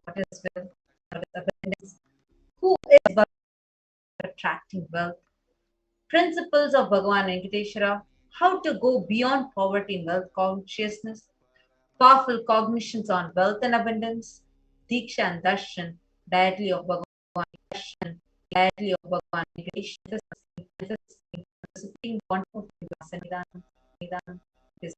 what is wealth, what is abundance, who is attracting wealth, principles of Bhagavan Venkateshwara, how to go beyond poverty and wealth consciousness, powerful cognitions on wealth and abundance, Diksha and Darshan, dietary of Bhagavan Darshan, dietary of Bhagavan Venkateshwara, the supreme quantum of Nidan, this.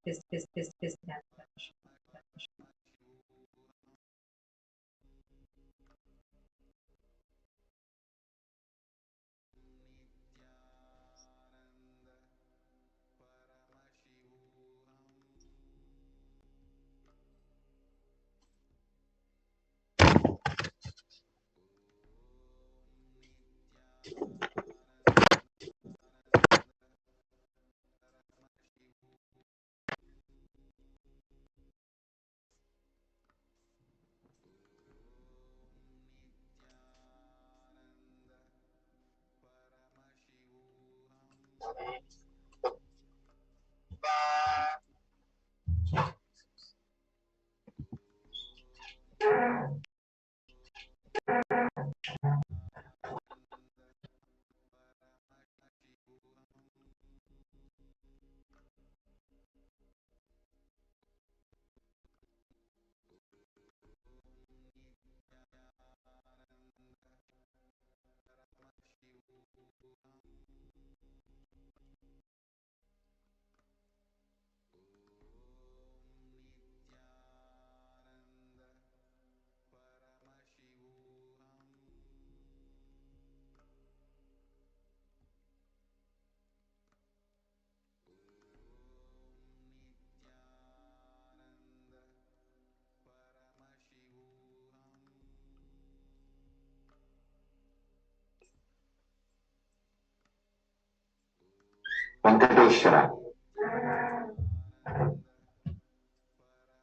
Venkateshwara.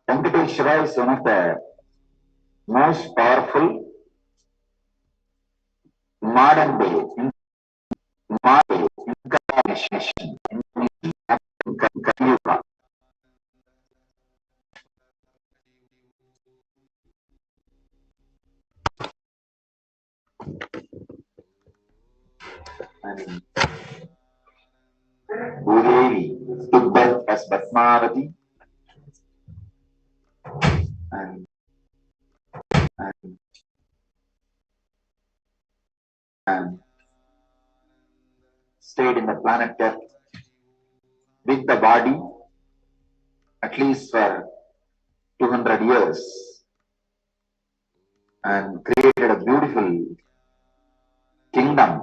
Venkateshwara is one of the most powerful modern day incarnation in Kali-yuga. And Bhudevi took birth as Padmavati and stayed in the planet Earth with the body at least for 200 years and created a beautiful kingdom,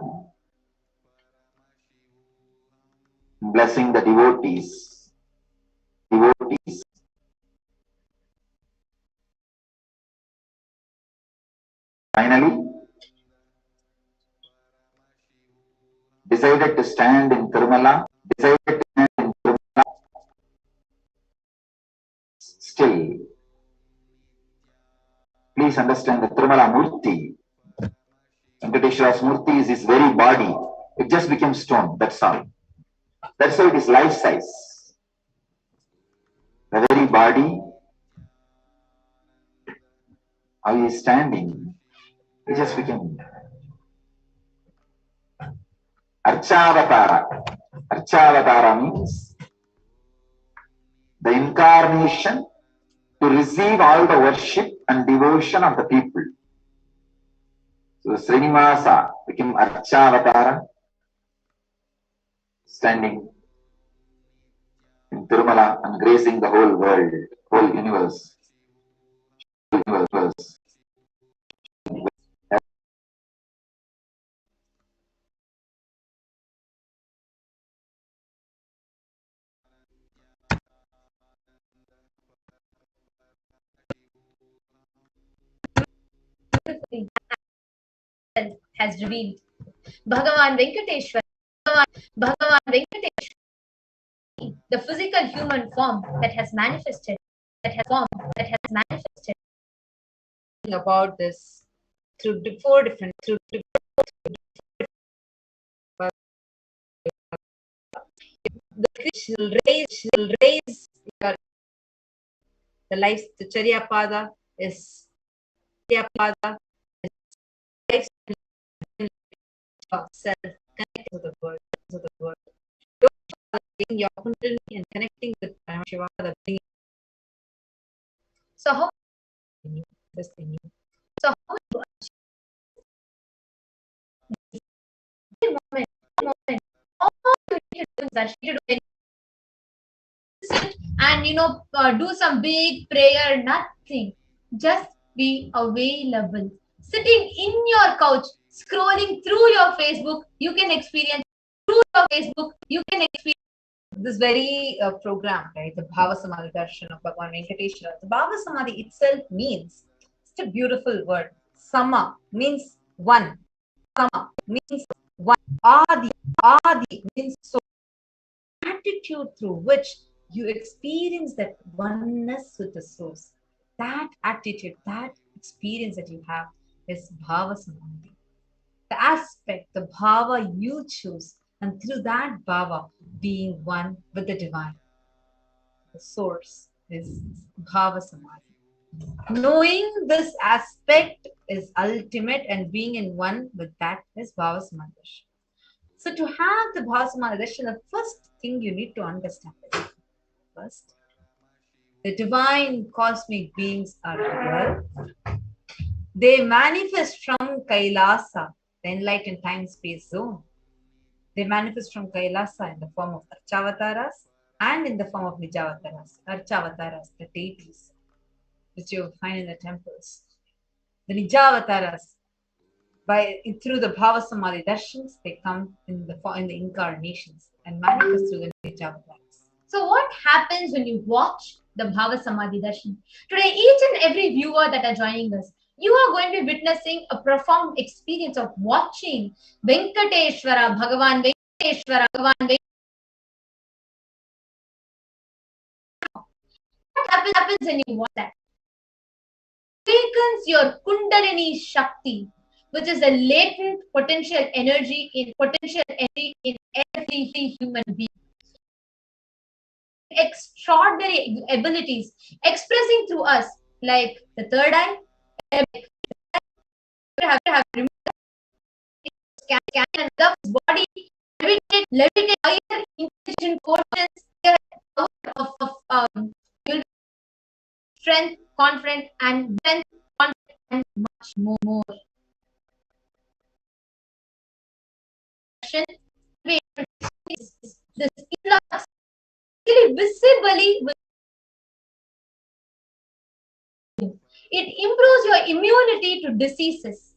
blessing the devotees. Finally, decided to stand in Tirumala, Still, please understand the Tirumala Murti. Venkateshwara's Murti is his very body. It just became stone, that's all. That's why it is life size. The very body, how he is standing, it just became Archavatara. Archavatara means the incarnation to receive all the worship and devotion of the people. So Srinivasa became Archavatara, standing in Tirumala and gracing the whole world, whole universe. Has revealed Bhagavan Venkateshwara, the physical human form that has manifested, about this through four different she'll raise your, the life, the Charya Pada is Pada, self, connecting to the world, to the world. Your kundalini and connecting with Paramashivoham. So how you this thing? So how you achieve moment, moment, all you need to do is that you do sit and do some big prayer, nothing. Just be available. Sitting in your couch, scrolling through your Facebook, you can experience through your Facebook, you can experience this very program, right? The Bhava Samadhi Darshan of Bhagavan Venkateshwara. The Bhava Samadhi itself means, it's a beautiful word. Sama means one. Sama means one. Adi, Adi means so. Attitude through which you experience that oneness with the source. That attitude, that experience that you have is Bhava Samadhi. The aspect, the bhava you choose, and through that bhava being one with the divine. The source is bhava samadhi. Knowing this aspect is ultimate, and being in one with that is bhava samadhi. So to have the bhava samadhi, the first thing you need to understand is first, the divine cosmic beings are real. They manifest from Kailasa, the enlightened time-space zone. They manifest from Kailasa in the form of Archavataras and in the form of Nijavataras. Archavataras, the deities, which you find in the temples. The Nijavataras, through the Bhava Samadhi darshans, they come in the incarnations and manifest through the Nijavataras. So what happens when you watch the Bhava Samadhi darshan? Today, each and every viewer that are joining us, you are going to be witnessing a profound experience of watching Venkateshwara, Bhagavan Venkateshwara, Bhagavan Venkateshwara. What happens when you watch that? Awakens your Kundalini Shakti, which is a latent potential energy in every human being. Extraordinary abilities expressing through us, like the third eye, have removed scan and love his body, levitate higher intelligent quotients of strength, confidence, and much more. This influx really visibly, it improves your immunity to diseases.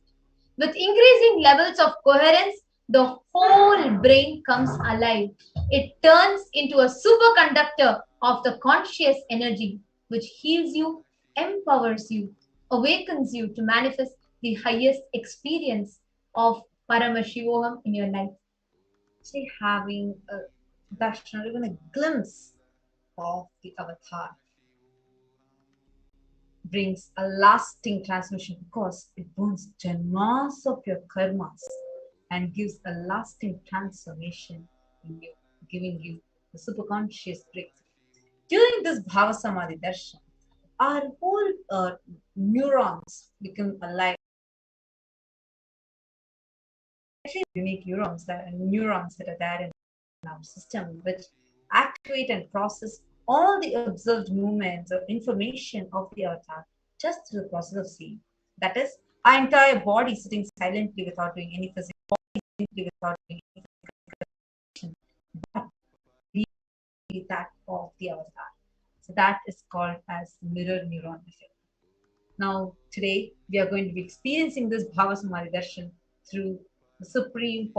With increasing levels of coherence, the whole brain comes alive. It turns into a superconductor of the conscious energy, which heals you, empowers you, awakens you to manifest the highest experience of Paramashivoham in your life. Actually, having a darshan, even a glimpse of the avatar, brings a lasting transmission because it burns janmas of your karmas and gives a lasting transformation in you, giving you the superconscious breakthrough. During this Bhava Samadhi darshan, our whole neurons become alive. Actually, unique neurons that are there in our system, which activate and process all the observed movements or information of the avatar just through the process of seeing. That is, our entire body sitting silently without doing any physical, simply without doing any physical, but that of the avatar. So that is called as mirror neuron effect. Now, today we are going to be experiencing this Bhava Samadhi Darshan through the supreme,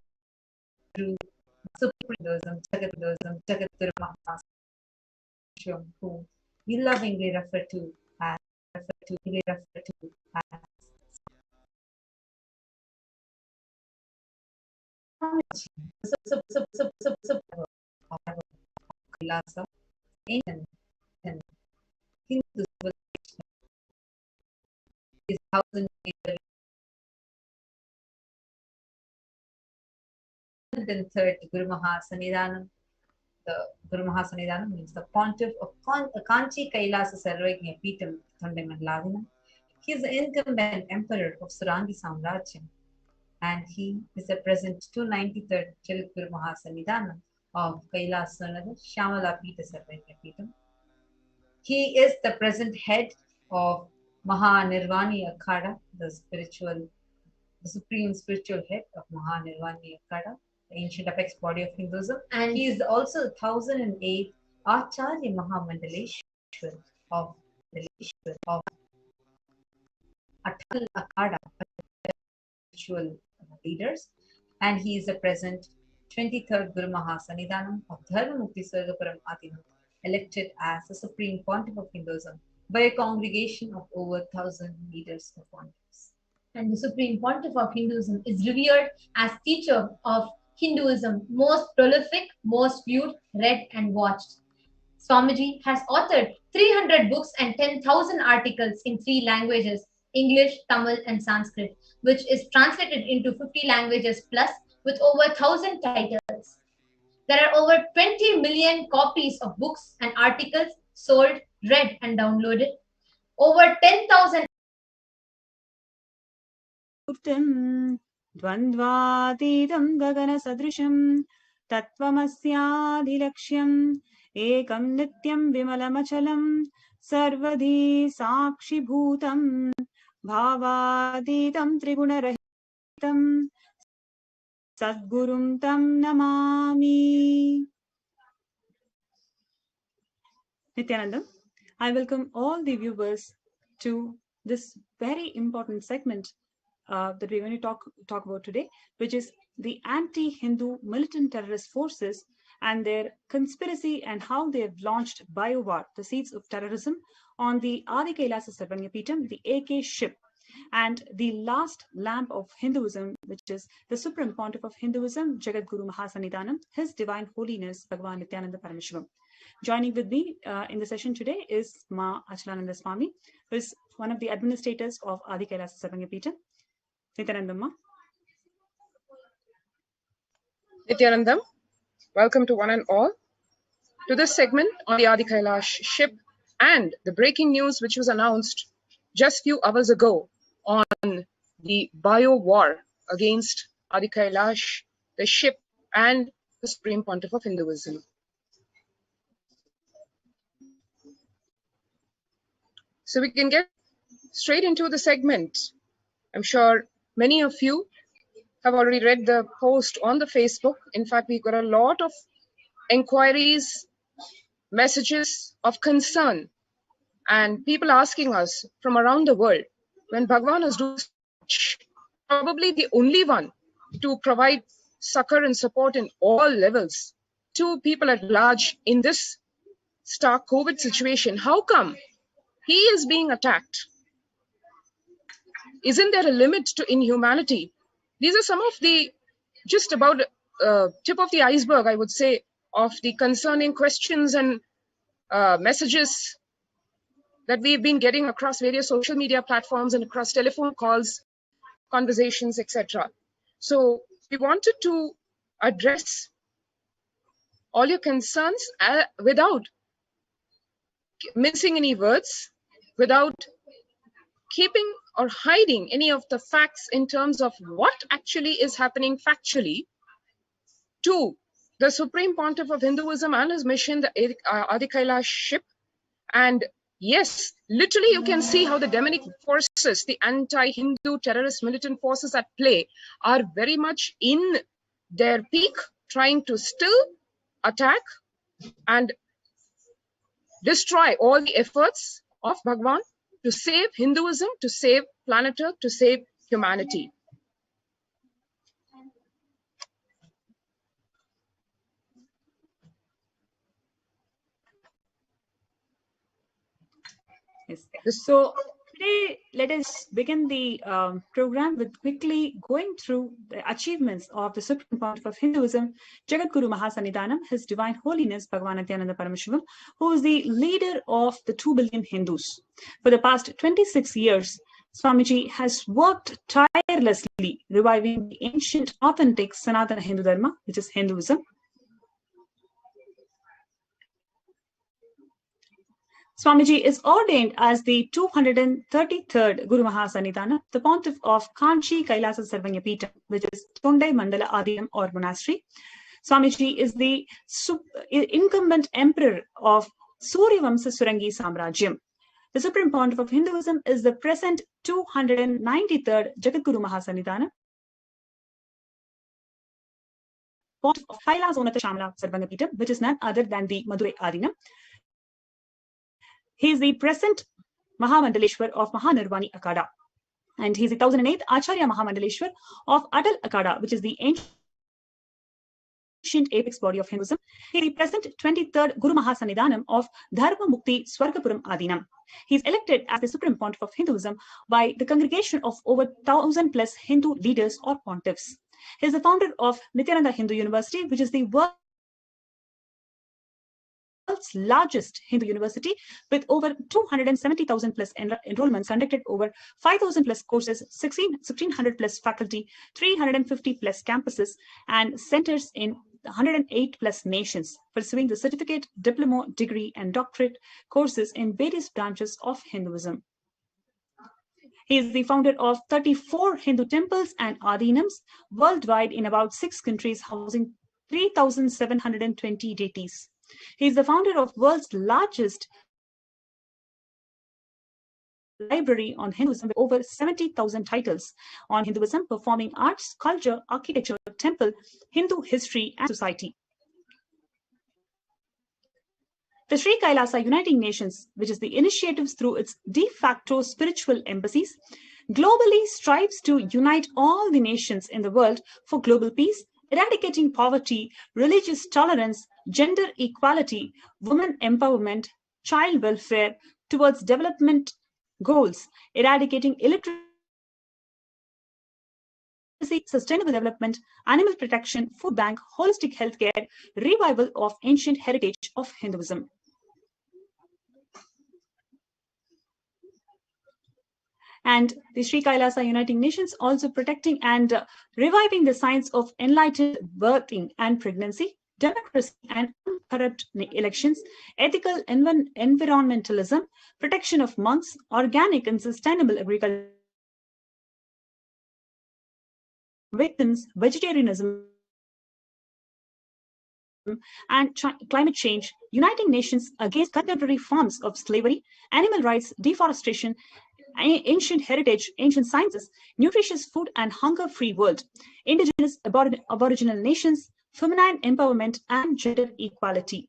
through Supreme Jagat who we lovingly refer to as Kailasa in Hinduism is 103rd Guru Mahasanidhanam. The Guru Mahasanidhanam means the pontiff of Kanchi Kailasa Sarvajna Peetam Thandamandlavina. He is the incumbent emperor of Surangi Samrajyam, and he is the present 293rd Jagadguru Mahasannidhanam of Kailasa Shyamala Pita Sarvanya Pitam. He is the present head of Mahanirvani Akhada, the supreme spiritual head of Mahanirvani Akhada, the ancient apex body of Hinduism, and he is also 1008th Acharya Mahamandaleshwar of Atal Akhada, spiritual leaders, and he is the present 23rd Guru Mahasannidhanam of Dharmamukti Sargaparam Adinam, elected as the Supreme Pontiff of Hinduism by a congregation of over 1,000 leaders of pontiffs. And the Supreme Pontiff of Hinduism is revered as teacher of Hinduism, most prolific, most viewed, read, and watched. Swamiji has authored 300 books and 10,000 articles in 3 languages, English, Tamil, and Sanskrit, which is translated into 50 languages plus with over 1,000 titles. There are over 20 million copies of books and articles sold, read, and downloaded. Over 10,000 द्वन्द्वातीतं गगनसदृशं तत्त्वमस्यादिलक्ष्यम् एकं नित्यं विमलमचलं सर्वधी साक्षिभूतं भावातीतं त्रिगुणरहितं सद्गुरुं तं Namami. Nithyananda, I welcome all the viewers to this very important segment that we're going to talk about today, which is the anti-Hindu militant terrorist forces and their conspiracy and how they have launched BioWar, the seeds of terrorism, on the Adi Kailasa Sarvanya Pitam, the AK ship, and the last lamp of Hinduism, which is the Supreme Pontiff of Hinduism, Jagadguru Mahasannidhanam, His Divine Holiness, Bhagavan Nithyananda Paramashivam. Joining with me in the session today is Ma Achalananda Swami, who is one of the administrators of Adi Kailasa Sarvanya Pitam. Nithyanandamma. Nithyanandam, welcome to one and all to this segment on the Adi Kailash ship and the breaking news which was announced just few hours ago on the BioWar against Adi Kailash, the ship, and the Supreme Pontiff of Hinduism. So we can get straight into the segment. I'm sure many of you have already read the post on the Facebook. In fact, we got a lot of inquiries, messages of concern, and people asking us from around the world, when Bhagavan is doing such, probably the only one to provide succor and support in all levels to people at large in this stark COVID situation, how come he is being attacked? Isn't there a limit to inhumanity? These are some of the, just about tip of the iceberg, I would say, of the concerning questions and messages that we've been getting across various social media platforms and across telephone calls, conversations, etc. So we wanted to address all your concerns without mincing any words, without keeping or hiding any of the facts in terms of what actually is happening factually to the Supreme Pontiff of Hinduism and his mission, the Adi Kailash ship. And yes, literally you can see how the demonic forces, the anti-Hindu terrorist militant forces at play, are very much in their peak, trying to still attack and destroy all the efforts of Bhagavan to save Hinduism, to save planet Earth, to save humanity. Yes. So today, let us begin the program with quickly going through the achievements of the Supreme Pontiff of Hinduism, Jagadguru Mahasannidhanam, His Divine Holiness, Bhagavan Nithyananda Paramashivam, who is the leader of the 2 billion Hindus. For the past 26 years, Swamiji has worked tirelessly reviving the ancient, authentic Sanatana Hindu Dharma, which is Hinduism. Swamiji is ordained as the 233rd Guru Mahasannidhana, the pontiff of Kanchi Kailasa Sarvanyapita, which is Tondai Mandala Adinam or monastery. Swamiji is the incumbent emperor of Suryavamsa Surangi Samrajyam. The Supreme Pontiff of Hinduism is the present 293rd Jagadguru Mahasannidhana, Pontiff of Kailasa Onata Shamala Sarvanyapita, which is none other than the Madurai Adinam. He is the present Mahamandaleshwar of Mahanirvani Akada. And he is the 1008th Acharya Mahamandaleshwar of Adal Akada, which is the ancient apex body of Hinduism. He is the present 23rd Guru Mahasannidhanam of Dharma Mukti Swargapuram Adinam. He is elected as the Supreme Pontiff of Hinduism by the congregation of over 1,000 plus Hindu leaders or pontiffs. He is the founder of Nithyananda Hindu University, which is the world's largest Hindu university with over 270,000 plus enrollments, conducted over 5,000 plus courses, 1,600 plus faculty, 350 plus campuses, and centers in 108 plus nations, pursuing the certificate, diploma, degree, and doctorate courses in various branches of Hinduism. He is the founder of 34 Hindu temples and adinams worldwide in about 6 countries, housing 3,720 deities. He is the founder of world's largest library on Hinduism with over 70,000 titles on Hinduism, performing arts, culture, architecture, temple, Hindu history, and society. The Sri Kailasa Uniting Nations, which is the initiatives through its de facto spiritual embassies, globally strives to unite all the nations in the world for global peace, eradicating poverty, religious tolerance, gender equality, women empowerment, child welfare, towards development goals, eradicating illiteracy, sustainable development, animal protection, food bank, holistic healthcare, revival of ancient heritage of Hinduism. And the Sri Kailasa Uniting Nations also protecting and reviving the science of enlightened birthing and pregnancy, democracy and uncorrupt elections, ethical environmentalism, protection of monks, organic and sustainable agriculture, victims, vegetarianism, and climate change, uniting nations against contemporary forms of slavery, animal rights, deforestation, ancient heritage, ancient sciences, nutritious food and hunger-free world, indigenous aboriginal nations, feminine empowerment, and gender equality.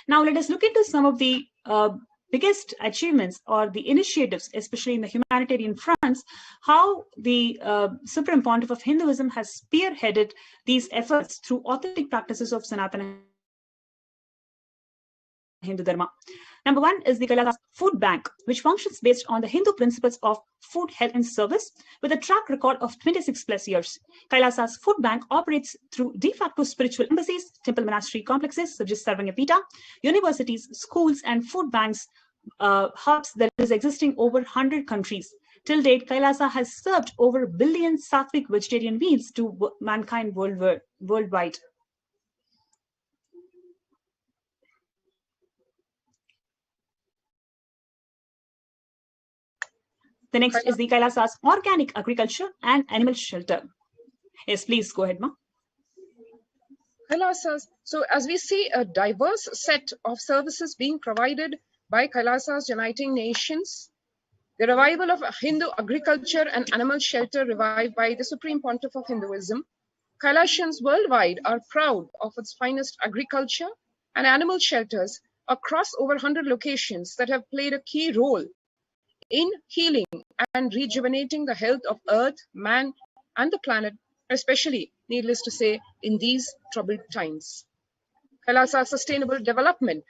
Now let us look into some of the biggest achievements or the initiatives, especially in the humanitarian fronts, how the Supreme Pontiff of Hinduism has spearheaded these efforts through authentic practices of Sanatana Hindu Dharma. Number one is the Kailasa Food Bank, which functions based on the Hindu principles of food, health, and service with a track record of 26 plus years. Kailasa's Food Bank operates through de facto spiritual embassies, temple monastery complexes such as Sarvanyapita, universities, schools, and food banks hubs that is existing over 100 countries. Till date, Kailasa has served over 1 billion sattvic vegetarian meals to mankind worldwide. The next is the Kailasa's organic agriculture and animal shelter. Yes, please go ahead, Ma. Kailasas. So as we see a diverse set of services being provided by Kailasa's Uniting Nations, the revival of Hindu agriculture and animal shelter revived by the Supreme Pontiff of Hinduism, Kailasians worldwide are proud of its finest agriculture and animal shelters across over 100 locations that have played a key role in healing and rejuvenating the health of Earth, man, and the planet, especially, needless to say, in these troubled times. Kailasa's sustainable development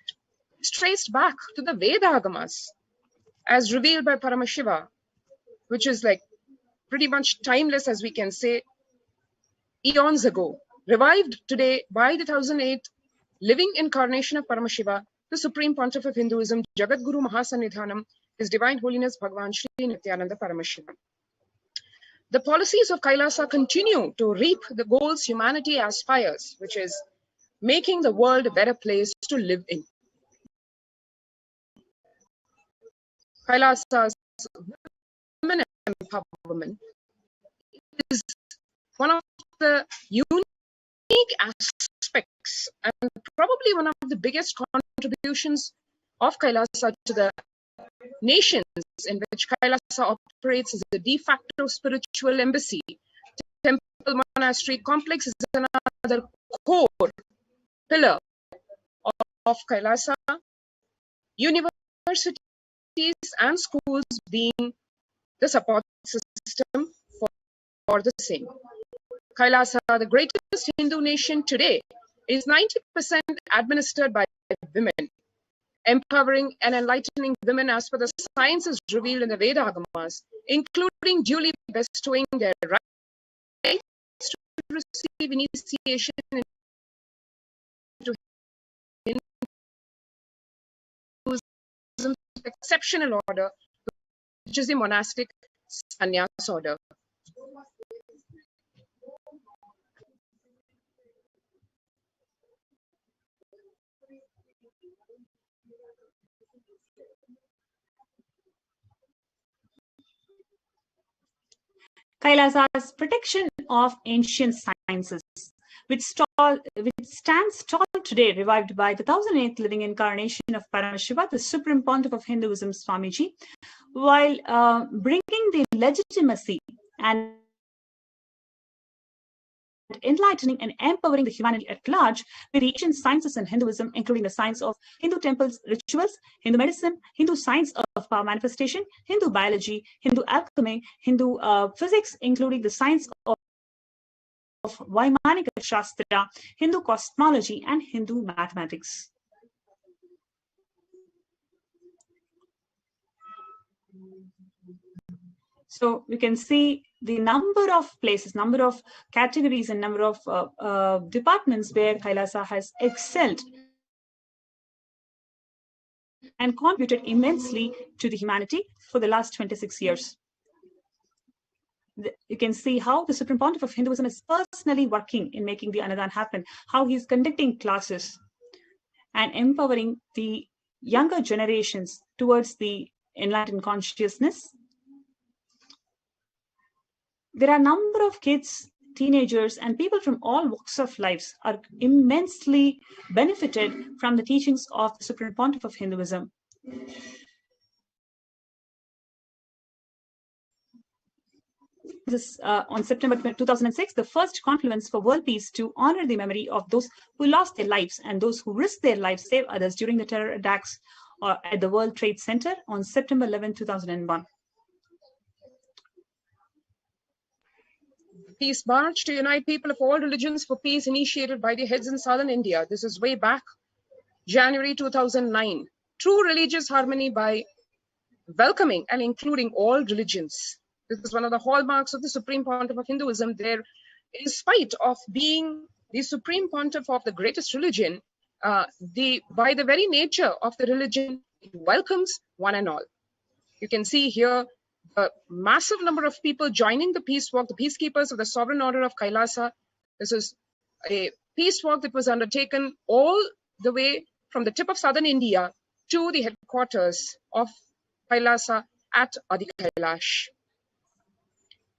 is traced back to the Veda Agamas, as revealed by Paramashiva, which is like pretty much timeless, as we can say, eons ago, revived today by the 1008th living incarnation of Paramashiva, the Supreme Pontiff of Hinduism, Jagadguru Mahasannidhanam, His Divine Holiness Bhagavan Shri Nithyananda Paramashivam. The policies of Kailasa continue to reap the goals humanity aspires, which is making the world a better place to live in. Kailasa's women empowerment is one of the unique aspects and probably one of the biggest contributions of Kailasa to the nations in which Kailasa operates as a de facto spiritual embassy. Temple monastery complex is another core pillar of Kailasa. Universities and schools being the support system for the same. Kailasa, the greatest Hindu nation today, is 90% administered by women, empowering and enlightening women as per the sciences revealed in the Veda Agamas, including duly bestowing their rights to receive initiation into Hinduism's exceptional order, which is the monastic sannyas order. Kailasa's protection of ancient sciences, which stands tall today, revived by the 1008th living incarnation of Paramashiva, the Supreme Pontiff of Hinduism, Swamiji, while bringing the legitimacy and enlightening and empowering the humanity at large with the ancient sciences in Hinduism, including the science of Hindu temples, rituals, Hindu medicine, Hindu science of power manifestation, Hindu biology, Hindu alchemy, Hindu physics, including the science of Vaimanika Shastra, Hindu cosmology, and Hindu mathematics. So you can see the number of places, number of categories, and number of departments where Kailasa has excelled and contributed immensely to the humanity for the last 26 years. You can see how the Supreme Pontiff of Hinduism is personally working in making the Anadan happen, how he's conducting classes and empowering the younger generations towards the enlightened consciousness. There are a number of kids, teenagers, and people from all walks of lives are immensely benefited from the teachings of the Supreme Pontiff of Hinduism. This, on September 2006, the first confluence for world peace to honor the memory of those who lost their lives and those who risked their lives to save others during the terror attacks at the World Trade Center on September 11, 2001. Peace March to unite people of all religions for peace, initiated by the heads in southern India. This is way back January 2009. True religious harmony by welcoming and including all religions. This is one of the hallmarks of the Supreme Pontiff of Hinduism. There, in spite of being the Supreme Pontiff of the greatest religion, by the very nature of the religion, it welcomes one and all. You can see here a massive number of people joining the peace walk, the peacekeepers of the Sovereign Order of Kailasa. This is a peace walk that was undertaken all the way from the tip of southern India to the headquarters of Kailasa at Adi Kailash.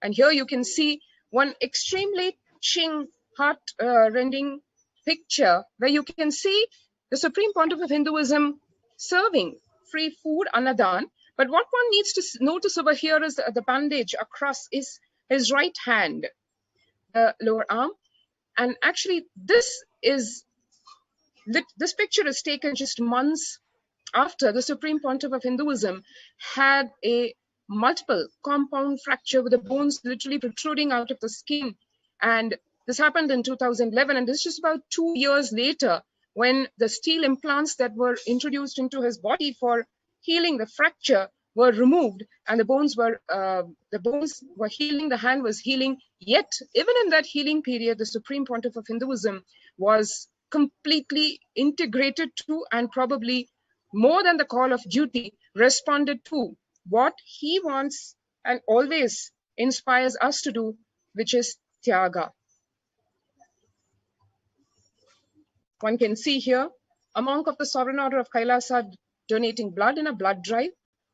And here you can see one extremely touching, heart-rending picture where you can see the Supreme Pontiff of Hinduism serving free food, Annadan. But what one needs to notice over here is the bandage across his right hand, the lower arm. And actually, this picture is taken just months after the Supreme Pontiff of Hinduism had a multiple compound fracture with the bones literally protruding out of the skin. And this happened in 2011. And this is just about 2 years later when the steel implants that were introduced into his body for healing the fracture were removed, and the bones were healing, the hand was healing. Yet, even in that healing period, the Supreme Pontiff of Hinduism was completely integrated to, and probably more than the call of duty, responded to what he wants and always inspires us to do, which is Tyaga. One can see here a monk of the Sovereign Order of Kailasa donating blood in a blood drive.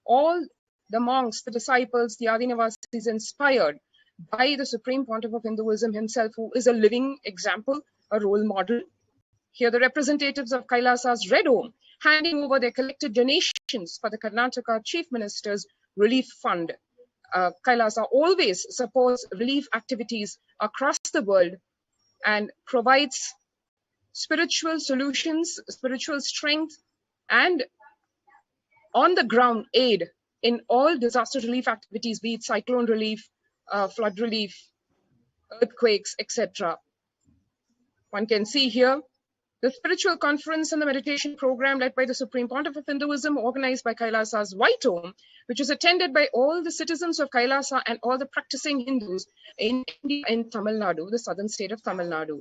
All the monks, the disciples, the Adinavasis, inspired by the Supreme Pontiff of Hinduism himself, who is a living example, a role model. Here, the representatives of Kailasa's Red Home handing over their collected donations for the Karnataka Chief Minister's Relief Fund. Kailasa always supports relief activities across the world and provides spiritual solutions, spiritual strength, and on the ground aid in all disaster relief activities, be it cyclone relief, flood relief, earthquakes, etc. One can see here the spiritual conference and the meditation program led by the Supreme Pontiff of Hinduism, organized by Kailasa's White Home, which is attended by all the citizens of Kailasa and all the practicing Hindus in India, in Tamil Nadu, the southern state of Tamil Nadu.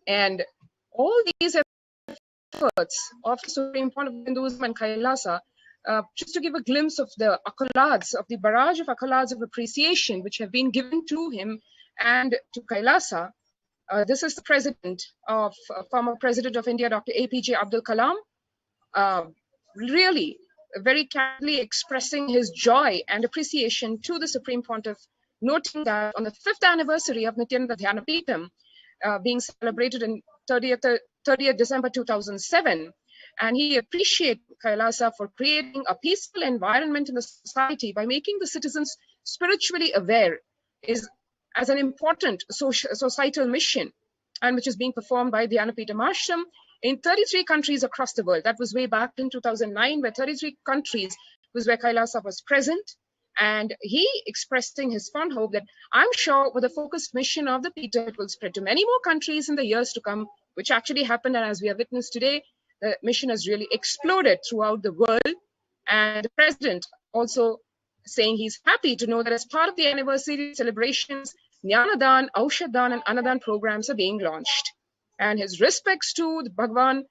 And all these efforts of the Supreme Pontiff of Hinduism and Kailasa, just to give a glimpse of the accolades, of the barrage of accolades of appreciation which have been given to him and to Kailasa. This is the president of, former president of India, Dr. APJ Abdul Kalam, really very candidly expressing his joy and appreciation to the Supreme Pontiff, noting that on the 5th anniversary of Nithyananda Dhyanapitham, being celebrated in 30th December 2007, and he appreciated Kailasa for creating a peaceful environment in the society by making the citizens spiritually aware, as an important societal mission, and which is being performed by the Dhyanapitham Ashram in 33 countries across the world. That was way back in 2009, where 33 countries was where Kailasa was present. And he expressing his fond hope that I'm sure with a focused mission of the Peter, it will spread to many more countries in the years to come, which actually happened. And as we have witnessed today, the mission has really exploded throughout the world. And the president also saying he's happy to know that as part of the anniversary celebrations, Jnanadan, Aushadan, and Anadan programs are being launched. And his respects to the Bhagavan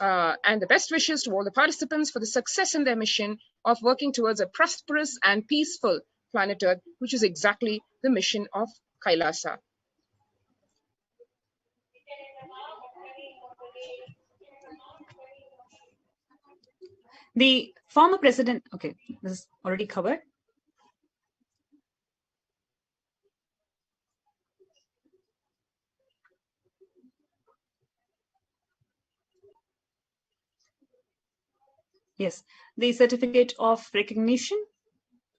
and the best wishes to all the participants for the success in their mission of working towards a prosperous and peaceful planet Earth, which is exactly the mission of Kailasa. The former president, okay, this is already covered. Yes, the certificate of recognition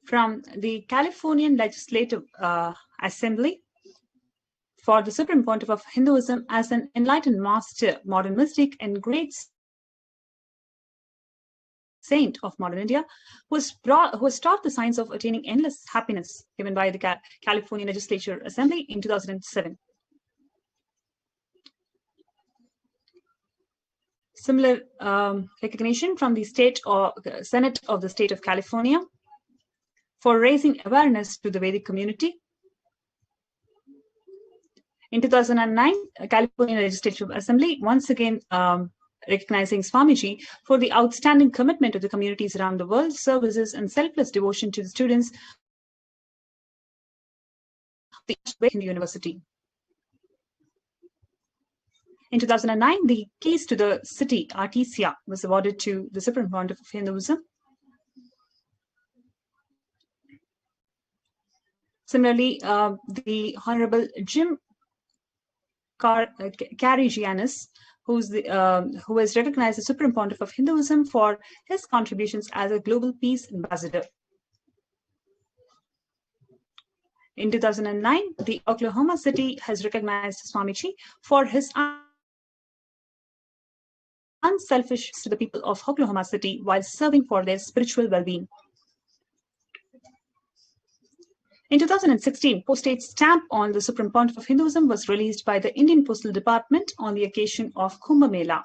from the Californian Legislative Assembly for the Supreme Pontiff of Hinduism as an enlightened master, modern mystic, and great saint of modern India, who has taught the science of attaining endless happiness, given by the California Legislature Assembly in 2007. Similar recognition from the Senate of the State of California for raising awareness to the Vedic community. In 2009, California Legislative Assembly once again recognizing Swamiji for the outstanding commitment of the communities around the world, services, and selfless devotion to the students of the Hindu University. In 2009, the keys to the city, Artesia, was awarded to the Supreme Pontiff of Hinduism. Similarly, the Honorable Jim Carigiannis, who has recognized the Supreme Pontiff of Hinduism for his contributions as a global peace ambassador. In 2009, the Oklahoma City has recognized Swamiji for his unselfish to the people of Oklahoma City while serving for their spiritual well-being. In 2016, postage stamp on the Supreme Pontiff of Hinduism was released by the Indian Postal Department on the occasion of Kumbh Mela.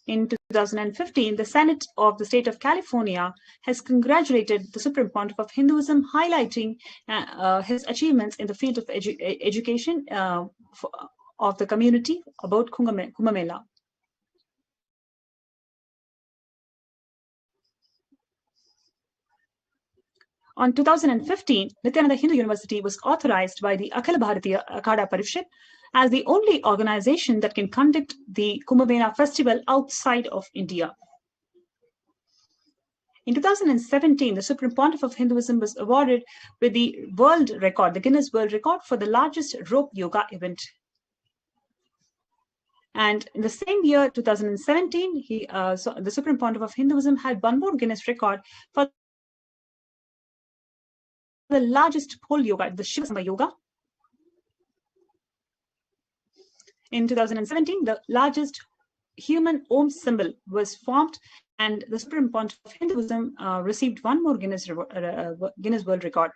In 2015, the Senate of the State of California has congratulated the Supreme Pontiff of Hinduism, highlighting his achievements in the field of education of the community about Kumbh Mela. On 2015, Nithyananda Hindu University was authorized by the Akhil Bharatiya Akhada Parishad as the only organization that can conduct the Kumbh Mela festival outside of India. In 2017, the Supreme Pontiff of Hinduism was awarded with the world record, the Guinness World Record, for the largest rope yoga event. And in the same year, 2017, the Supreme Pontiff of Hinduism had one more Guinness record for the largest pole yoga, the Shiva Samba Yoga. In 2017, the largest human Om symbol was formed, and the Supreme Pontiff of Hinduism received one more Guinness World Record.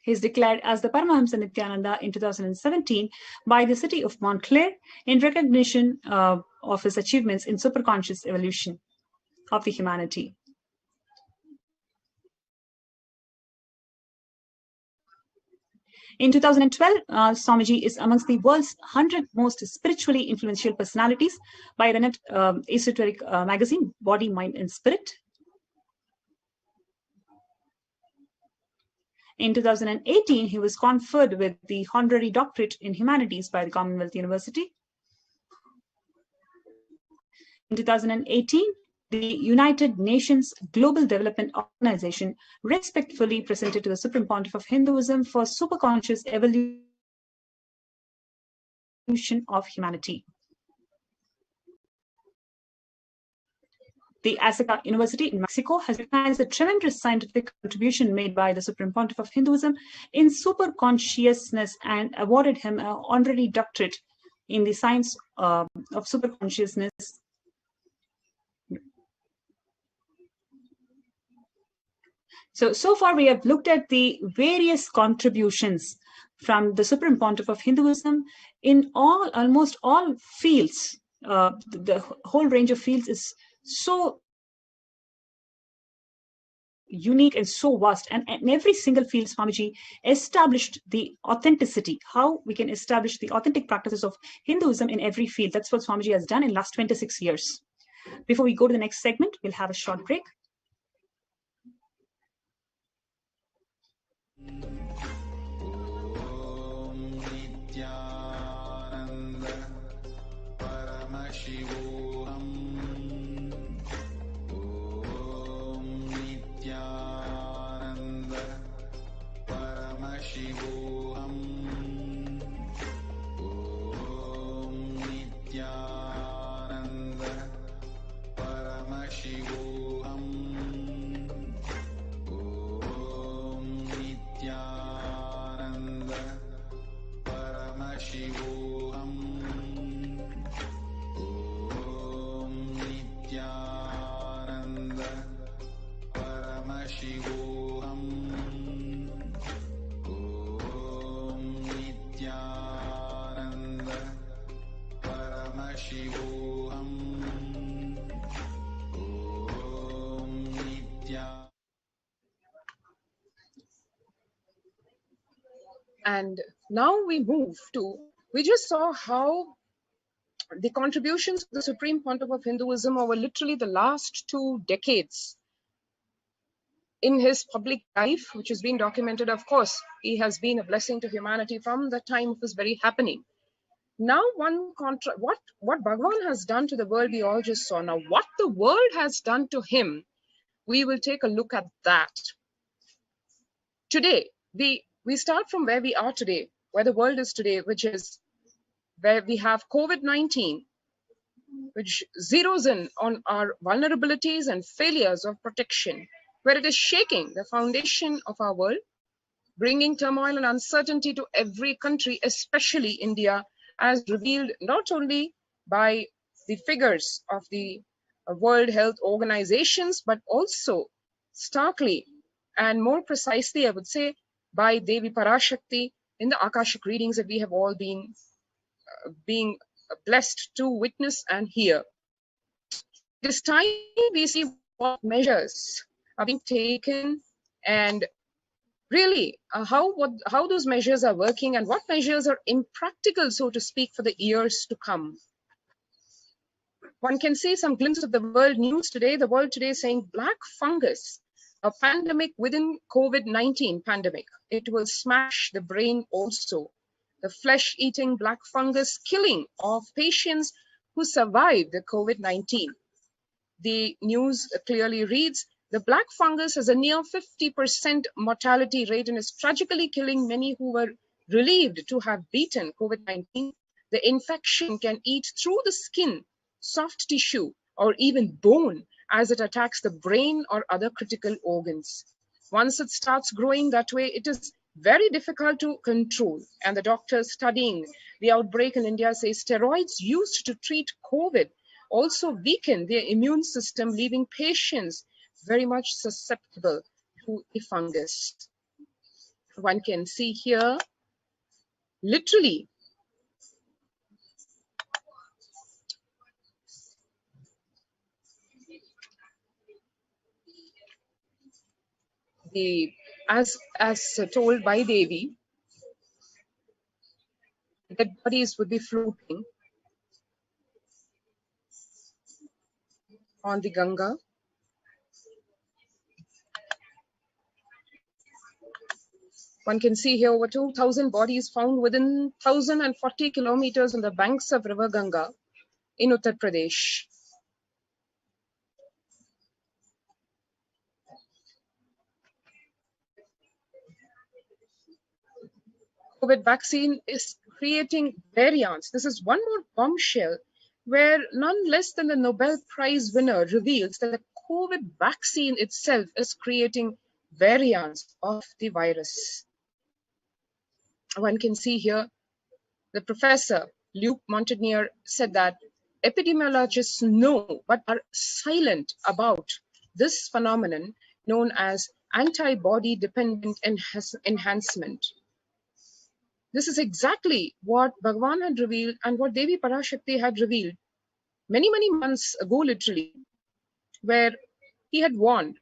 He is declared as the Paramahamsa Nithyananda in 2017 by the city of Montclair in recognition of his achievements in superconscious evolution of the humanity. In 2012, Swamiji is amongst the world's 100 most spiritually influential personalities by the esoteric magazine, Body, Mind and Spirit. In 2018, he was conferred with the honorary doctorate in humanities by the Commonwealth University. In 2018, the United Nations Global Development Organization respectfully presented to the Supreme Pontiff of Hinduism for superconscious evolution of humanity. The Azteca University in Mexico has recognized the tremendous scientific contribution made by the Supreme Pontiff of Hinduism in superconsciousness and awarded him an honorary doctorate in the science of superconsciousness. So far we have looked at the various contributions from the Supreme Pontiff of Hinduism in almost all fields. The whole range of fields is so unique and so vast, and in every single field, Swamiji established the authenticity, how we can establish the authentic practices of Hinduism in every field. That's what Swamiji has done in the last 26 years. Before we go to the next segment, we'll have a short break. Nithyananda Paramashivoham. Nithyananda Paramashivoham. Nithyananda Paramashivoham. Nithyananda Paramashivoham. Nithyananda Paramashivoham. Nithyananda Paramashivoham. And now we move to, we just saw how the contributions of the Supreme Pontiff of Hinduism over literally the last 2 decades in his public life, which has been documented. Of course, he has been a blessing to humanity from the time of his very happening. Now what Bhagavan has done to the world, we all just saw. Now what the world has done to him, we will take a look at that. Today, we start from where we are today, where the world is today, which is where we have COVID-19, which zeroes in on our vulnerabilities and failures of protection, where it is shaking the foundation of our world, bringing turmoil and uncertainty to every country, especially India, as revealed not only by the figures of the World Health Organizations, but also starkly and more precisely, I would say, by Devi Parashakti in the Akashic readings that we have all been being blessed to witness and hear. This time we see what measures are being taken and really how those measures are working and what measures are impractical, so to speak, for the years to come. One can see some glimpses of the world news today. The world today saying black fungus, a pandemic within COVID-19 pandemic. It will smash the brain also. The flesh-eating black fungus killing of patients who survived the COVID-19. The news clearly reads, the black fungus has a near 50% mortality rate and is tragically killing many who were relieved to have beaten COVID-19. The infection can eat through the skin, soft tissue, or even bone as it attacks the brain or other critical organs. Once it starts growing that way, it is very difficult to control. And the doctors studying the outbreak in India say steroids used to treat COVID also weaken their immune system, leaving patients very much susceptible to the fungus. One can see here, literally, as told by Devi, dead bodies would be floating on the Ganga. One can see here over 2,000 bodies found within 1,040 kilometers on the banks of River Ganga in Uttar Pradesh. COVID vaccine is creating variants. This is one more bombshell where none less than the Nobel Prize winner reveals that the COVID vaccine itself is creating variants of the virus. One can see here, the professor, Luc Montagnier, said that epidemiologists know but are silent about this phenomenon known as antibody-dependent enhancement. This is exactly what Bhagavan had revealed and what Devi Parashakti had revealed many, many months ago, literally, where he had warned,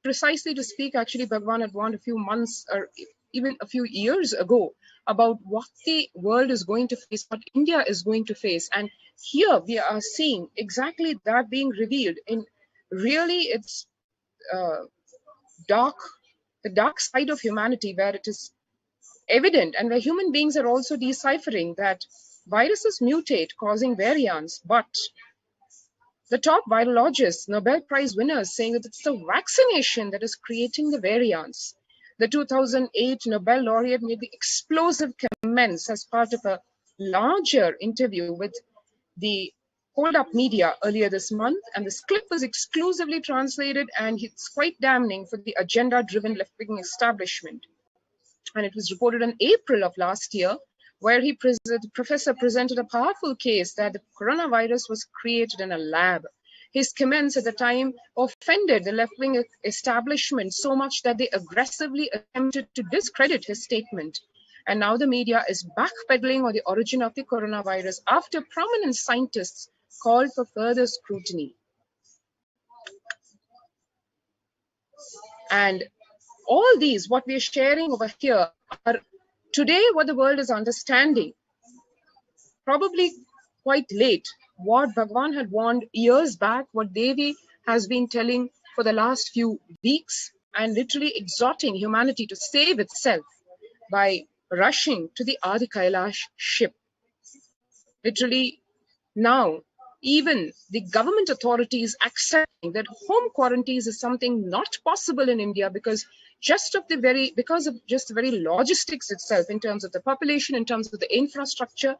precisely to speak, actually, Bhagavan had warned a few months or even a few years ago about what the world is going to face, what India is going to face. And here we are seeing exactly that being revealed in really its the dark side of humanity, where it is evident and where human beings are also deciphering that viruses mutate, causing variants, but the top virologists, Nobel Prize winners, saying that it's the vaccination that is creating the variants. The 2008 Nobel laureate made the explosive comments as part of a larger interview with the Hold Up Media earlier this month, and this clip was exclusively translated, and it's quite damning for the agenda-driven left-wing establishment. And it was reported in April of last year, where the professor presented a powerful case that the coronavirus was created in a lab. His comments at the time offended the left-wing establishment so much that they aggressively attempted to discredit his statement. And now the media is backpedaling on the origin of the coronavirus after prominent scientists called for further scrutiny. And all these, what we are sharing over here, are today what the world is understanding, probably quite late, what Bhagavan had warned years back, what Devi has been telling for the last few weeks, and literally exhorting humanity to save itself by rushing to the Adi Kailash ship. Literally now, even the government authorities accepting that home quarantines is something not possible in India because of just the very logistics itself, in terms of the population, in terms of the infrastructure.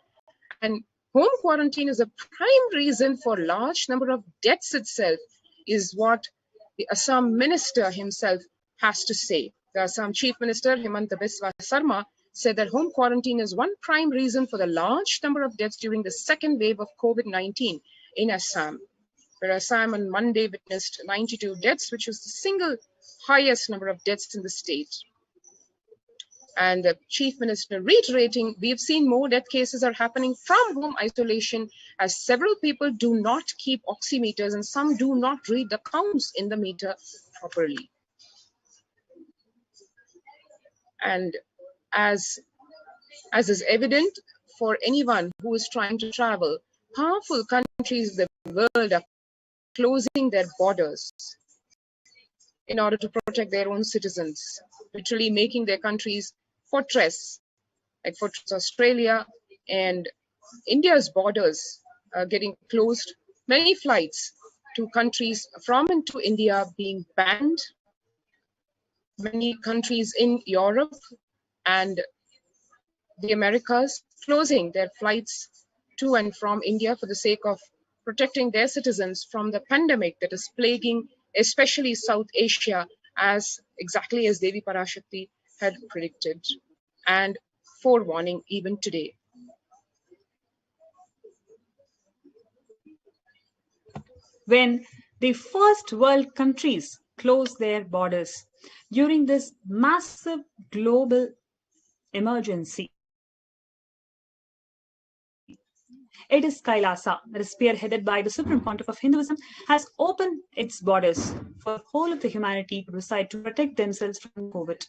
And home quarantine is a prime reason for large number of deaths itself, is what the Assam minister himself has to say. The Assam Chief Minister Himanta Biswa Sarma said that home quarantine is one prime reason for the large number of deaths during the second wave of COVID-19 in Assam, where Assam on Monday witnessed 92 deaths, which was the single highest number of deaths in the state. And the Chief Minister reiterating, we've seen more death cases are happening from home isolation, as several people do not keep oximeters and some do not read the counts in the meter properly. And as is evident for anyone who is trying to travel, powerful countries with world are closing their borders in order to protect their own citizens, literally making their countries fortress, like Fortress Australia and India's borders getting closed. Many flights to countries from and to India being banned. Many countries in Europe and the Americas closing their flights to and from India for the sake of protecting their citizens from the pandemic that is plaguing especially South Asia, as exactly as Devi Parashakti had predicted and forewarning even today. When the first world countries closed their borders during this massive global emergency, it is Kailasa, that is spearheaded by the Supreme Pontiff of Hinduism, has opened its borders for the whole of the humanity to decide to protect themselves from COVID.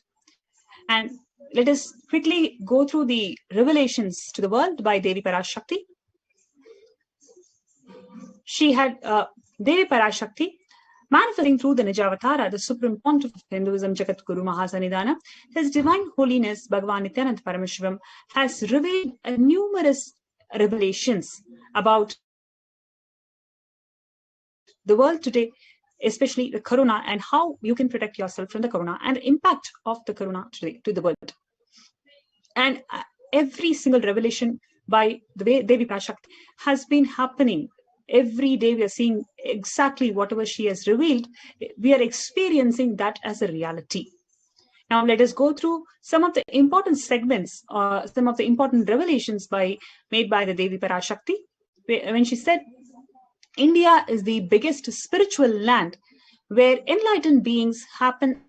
And let us quickly go through the revelations to the world by Devi Parashakti. She had Devi Parashakti manifesting through the Nijavatara, the Supreme Pontiff of Hinduism, Jagat Guru Mahasanidana. His Divine Holiness Bhagavan Nithyananda Paramashivam has revealed numerous revelations about the world today, especially the corona, and how you can protect yourself from the corona and the impact of the corona today to the world. And every single revelation by the way Devi Parashakti has been happening. Every day we are seeing exactly whatever she has revealed. We are experiencing that as a reality. Now let us go through some of the important segments, some of the important revelations made by the Devi Parashakti. When she said, India is the biggest spiritual land where enlightened beings happen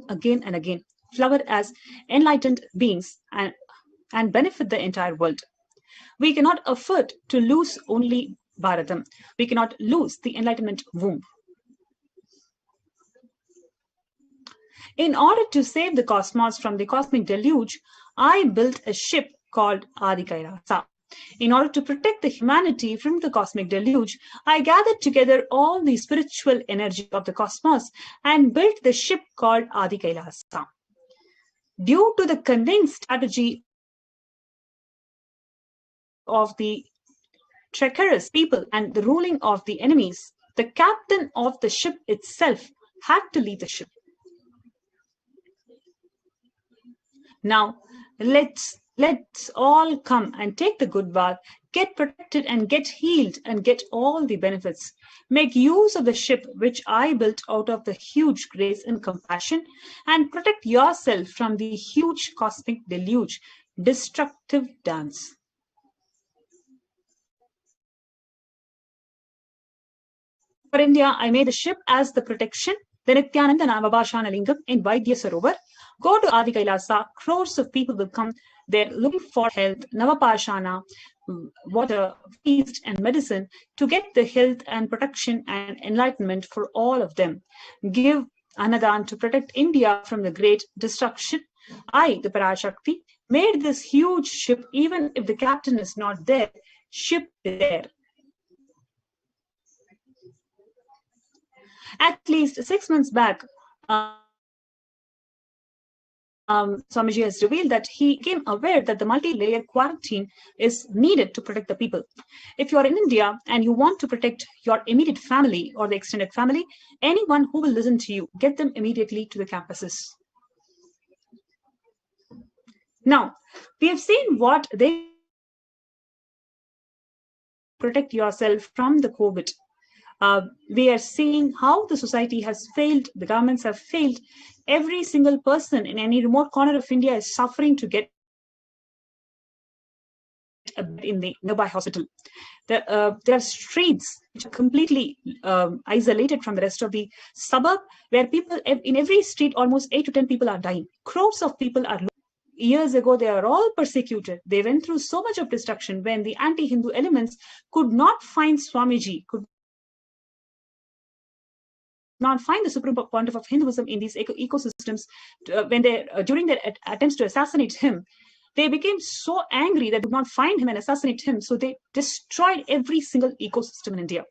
again and again, flower as enlightened beings and benefit the entire world. We cannot afford to lose only Bharatam. We cannot lose the enlightenment womb. In order to save the cosmos from the cosmic deluge, I built a ship called Adi Kailasa. In order to protect the humanity from the cosmic deluge, I gathered together all the spiritual energy of the cosmos and built the ship called Adi Kailasa. Due to the cunning strategy of the treacherous people and the ruling of the enemies, the captain of the ship itself had to leave the ship. Now, let's all come and take the good bath, get protected and get healed and get all the benefits. Make use of the ship which I built out of the huge grace and compassion, and protect yourself from the huge cosmic deluge, destructive dance. For India, I made the ship as the protection, the Nithyananda Navabhashana Lingam in Vaidya Sarovar. Go to Adi Kailasa, crores of people will come there looking for health, Navapashana, water, feast, and medicine to get the health and protection and enlightenment for all of them. Give Anadan to protect India from the great destruction. I, the Parashakti, made this huge ship, even if the captain is not there, ship is there. At least 6 months back, Swamiji has revealed that he became aware that the multi-layer quarantine is needed to protect the people. If you are in India and you want to protect your immediate family or the extended family, anyone who will listen to you, get them immediately to the campuses. Now, we have seen what they protect yourself from the COVID. We are seeing how the society has failed, the governments have failed. Every single person in any remote corner of India is suffering to get a bed in the nearby hospital. There are streets which are completely isolated from the rest of the suburb, where people, in every street, almost 8 to 10 people are dying. Crores of people are. Years ago, they are all persecuted. They went through so much of destruction when the anti-Hindu elements could not find Swamiji, could not find the Supreme Pontiff of Hinduism in these ecosystems when during their attempts to assassinate him. They became so angry that they could not find him and assassinate him. So they destroyed every single ecosystem in India.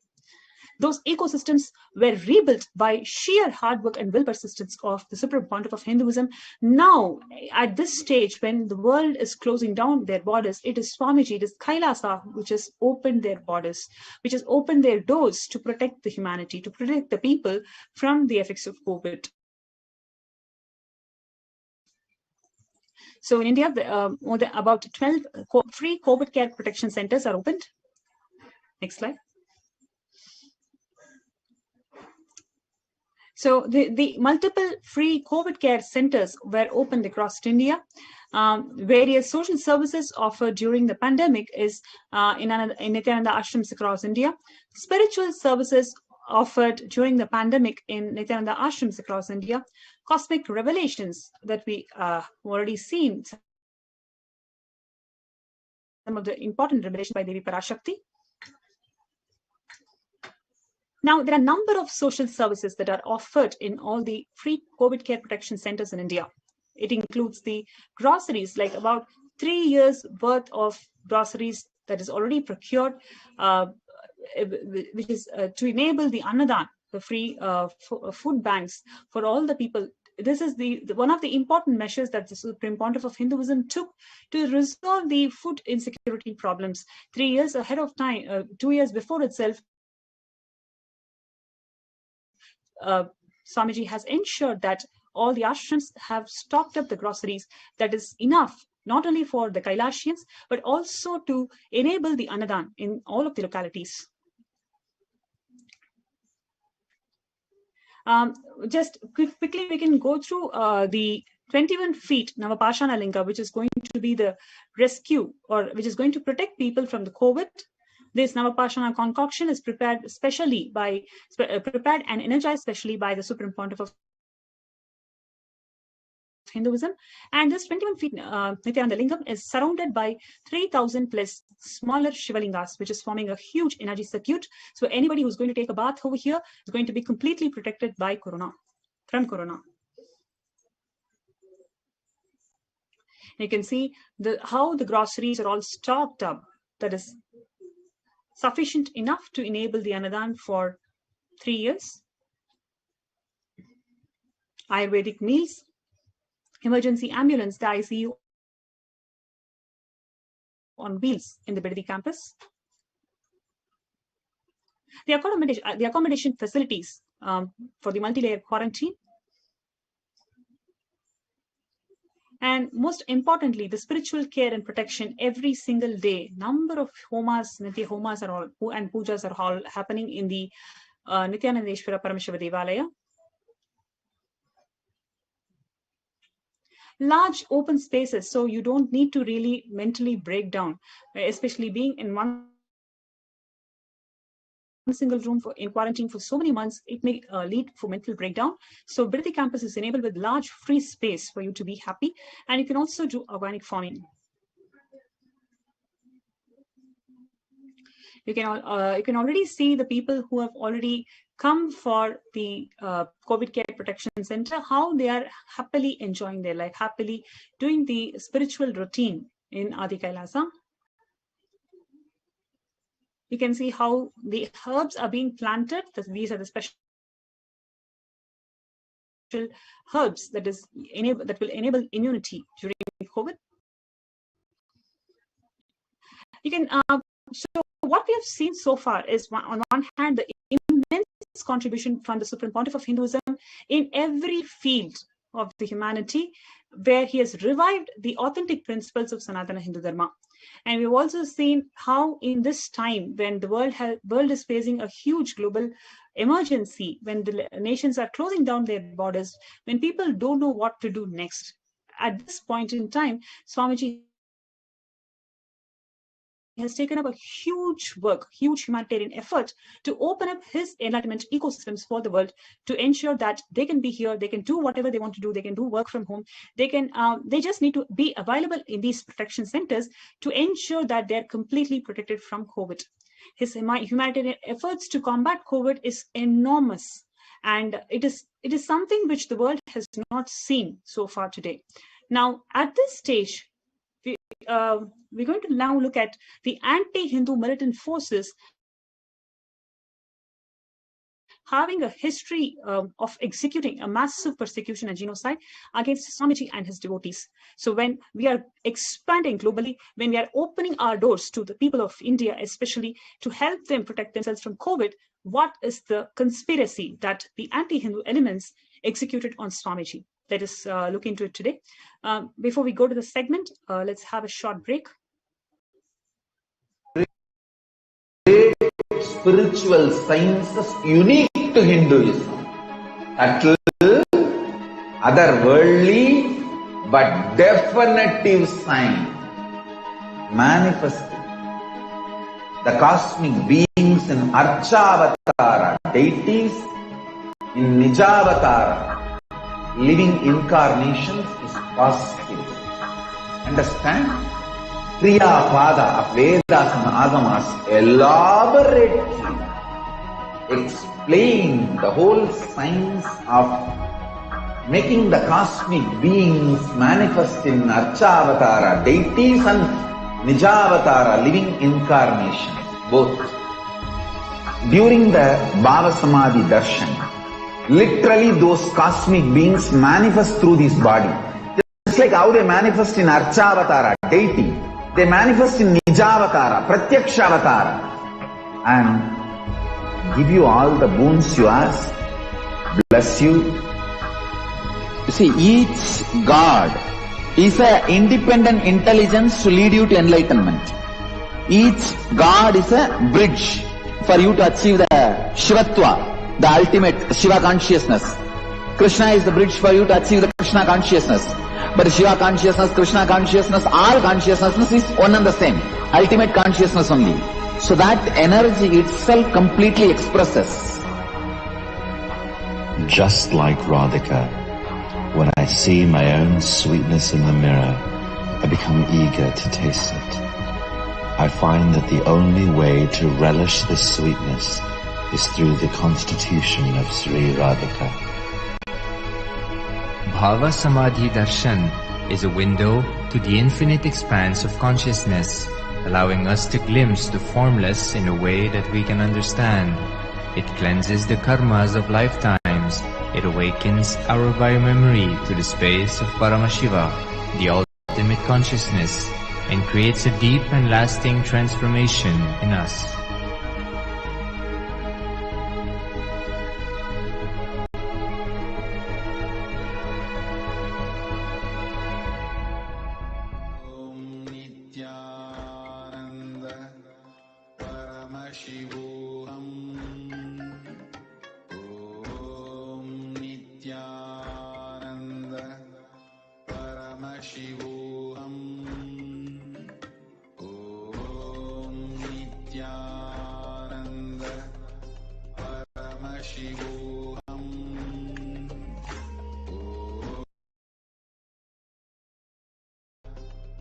Those ecosystems were rebuilt by sheer hard work and will persistence of the Supreme Pontiff of Hinduism. Now, at this stage, when the world is closing down their borders, it is Swamiji, it is Kailasa, which has opened their borders, which has opened their doors to protect the humanity, to protect the people from the effects of COVID. So in India, about 12 free COVID care protection centers are opened. Next slide. So the multiple free COVID care centers were opened across India. Various social services offered during the pandemic is in Nithyananda ashrams across India. Spiritual services offered during the pandemic in Nithyananda ashrams across India. Cosmic revelations that we already seen, some of the important revelations by Devi Parashakti. Now, there are a number of social services that are offered in all the free COVID care protection centers in India. It includes the groceries, like about 3 years worth of groceries that is already procured, which is to enable the Annadan, the free food banks for all the people. This is one of the important measures that the Supreme Pontiff of Hinduism took to resolve the food insecurity problems. 3 years ahead of time, 2 years before itself, Swamiji has ensured that all the ashrams have stocked up the groceries that is enough, not only for the Kailasians, but also to enable the Annadan in all of the localities. Just quickly, we can go through the 21 feet Navapashana Linga, which is going to be the rescue, or which is going to protect people from the COVID. This Navapashana concoction is prepared and energized specially by the Supreme Pontiff of Hinduism. And this 21 feet Nithyananda Lingam is surrounded by 3,000 plus smaller Shivalingas, which is forming a huge energy circuit. So anybody who's going to take a bath over here is going to be completely protected by Corona, from Corona. You can see how the groceries are all stocked up. That is sufficient enough to enable the Annadan for 3 years. Ayurvedic meals, emergency ambulance, the ICU on wheels in the Bidadi campus. The accommodation facilities for the multi-layer quarantine. And most importantly, the spiritual care and protection every single day. Number of homas, Nithya homas are all, and pujas are all happening in the NithyanandaSatsang Paramashivoham Devalaya. Large open spaces, so you don't need to really mentally break down, especially being in one single room in quarantine for so many months. It may lead for mental breakdown. So Bidadi campus is enabled with large free space for you to be happy, and you can also do organic farming. You can already see the people who have already come for the COVID care protection center, how they are happily enjoying their life, happily doing the spiritual routine in Adi Kailasa. You can see how the herbs are being planted. These are the special herbs that will enable immunity during COVID. You can so what we have seen so far is, on one hand, the immense contribution from the Supreme Pontiff of Hinduism in every field of the humanity, where he has revived the authentic principles of Sanatana Hindu Dharma. And we've also seen how in this time, when the world is facing a huge global emergency, when the nations are closing down their borders, when people don't know what to do next, at this point in time, Swamiji has taken up a huge work, huge humanitarian effort to open up his enlightenment ecosystems for the world, to ensure that they can be here, they can do whatever they want to do, they can do work from home, they just need to be available in these protection centers to ensure that they're completely protected from COVID. His humanitarian efforts to combat COVID is enormous, and it is something which the world has not seen so far today. Now, at this stage, we're going to now look at the anti-Hindu militant forces having a history of executing a massive persecution and genocide against Swamiji and his devotees. So when we are expanding globally, when we are opening our doors to the people of India, especially to help them protect themselves from COVID, what is the conspiracy that the anti-Hindu elements executed on Swamiji? Let us look into it today. Before we go to the segment, let's have a short break. Spiritual sciences unique to Hinduism. Subtle, otherworldly, but definitive sign manifesting. The cosmic beings in Archavatara, deities in Nijavatara, living incarnations is possible. Understand? Kriya Pada of Vedas and Agamas elaborately explain the whole science of making the cosmic beings manifest in Archavatara, deities and Nijavatara, living incarnations, both. During the Bhava Samadhi Darshan, literally those cosmic beings manifest through this body. Just like how they manifest in Archavatara, deity, they manifest in Nijavatara, Pratyakshavatara, and give you all the boons you ask, bless you. You see, each God is an independent intelligence to lead you to enlightenment. Each God is a bridge for you to achieve the Shivatva, the ultimate Shiva consciousness. Krishna is the bridge for you to achieve the Krishna consciousness. But Shiva consciousness, Krishna consciousness, all consciousness is one and the same. Ultimate consciousness only. So that energy itself completely expresses. Just like Radhika, when I see my own sweetness in the mirror, I become eager to taste it. I find that the only way to relish this sweetness is through the constitution of Sri Radhika. Bhava Samadhi Darshan is a window to the infinite expanse of consciousness, allowing us to glimpse the formless in a way that we can understand. It cleanses the karmas of lifetimes. It awakens our biomemory to the space of Paramashiva, the ultimate consciousness, and creates a deep and lasting transformation in us. Nithyananda Paramashivoham. Om Nithyananda Paramashivoham. Om Nithyananda Paramashivoham.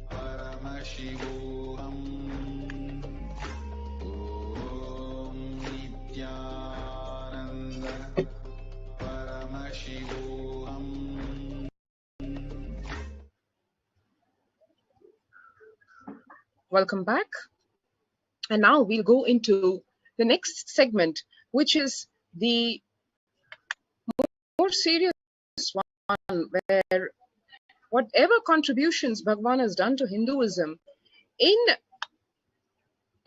Paramashivoham. Om Nithyananda Paramashivoham. Welcome back. And now we'll go into the next segment, which is the more serious one, where whatever contributions Bhagavan has done to Hinduism, in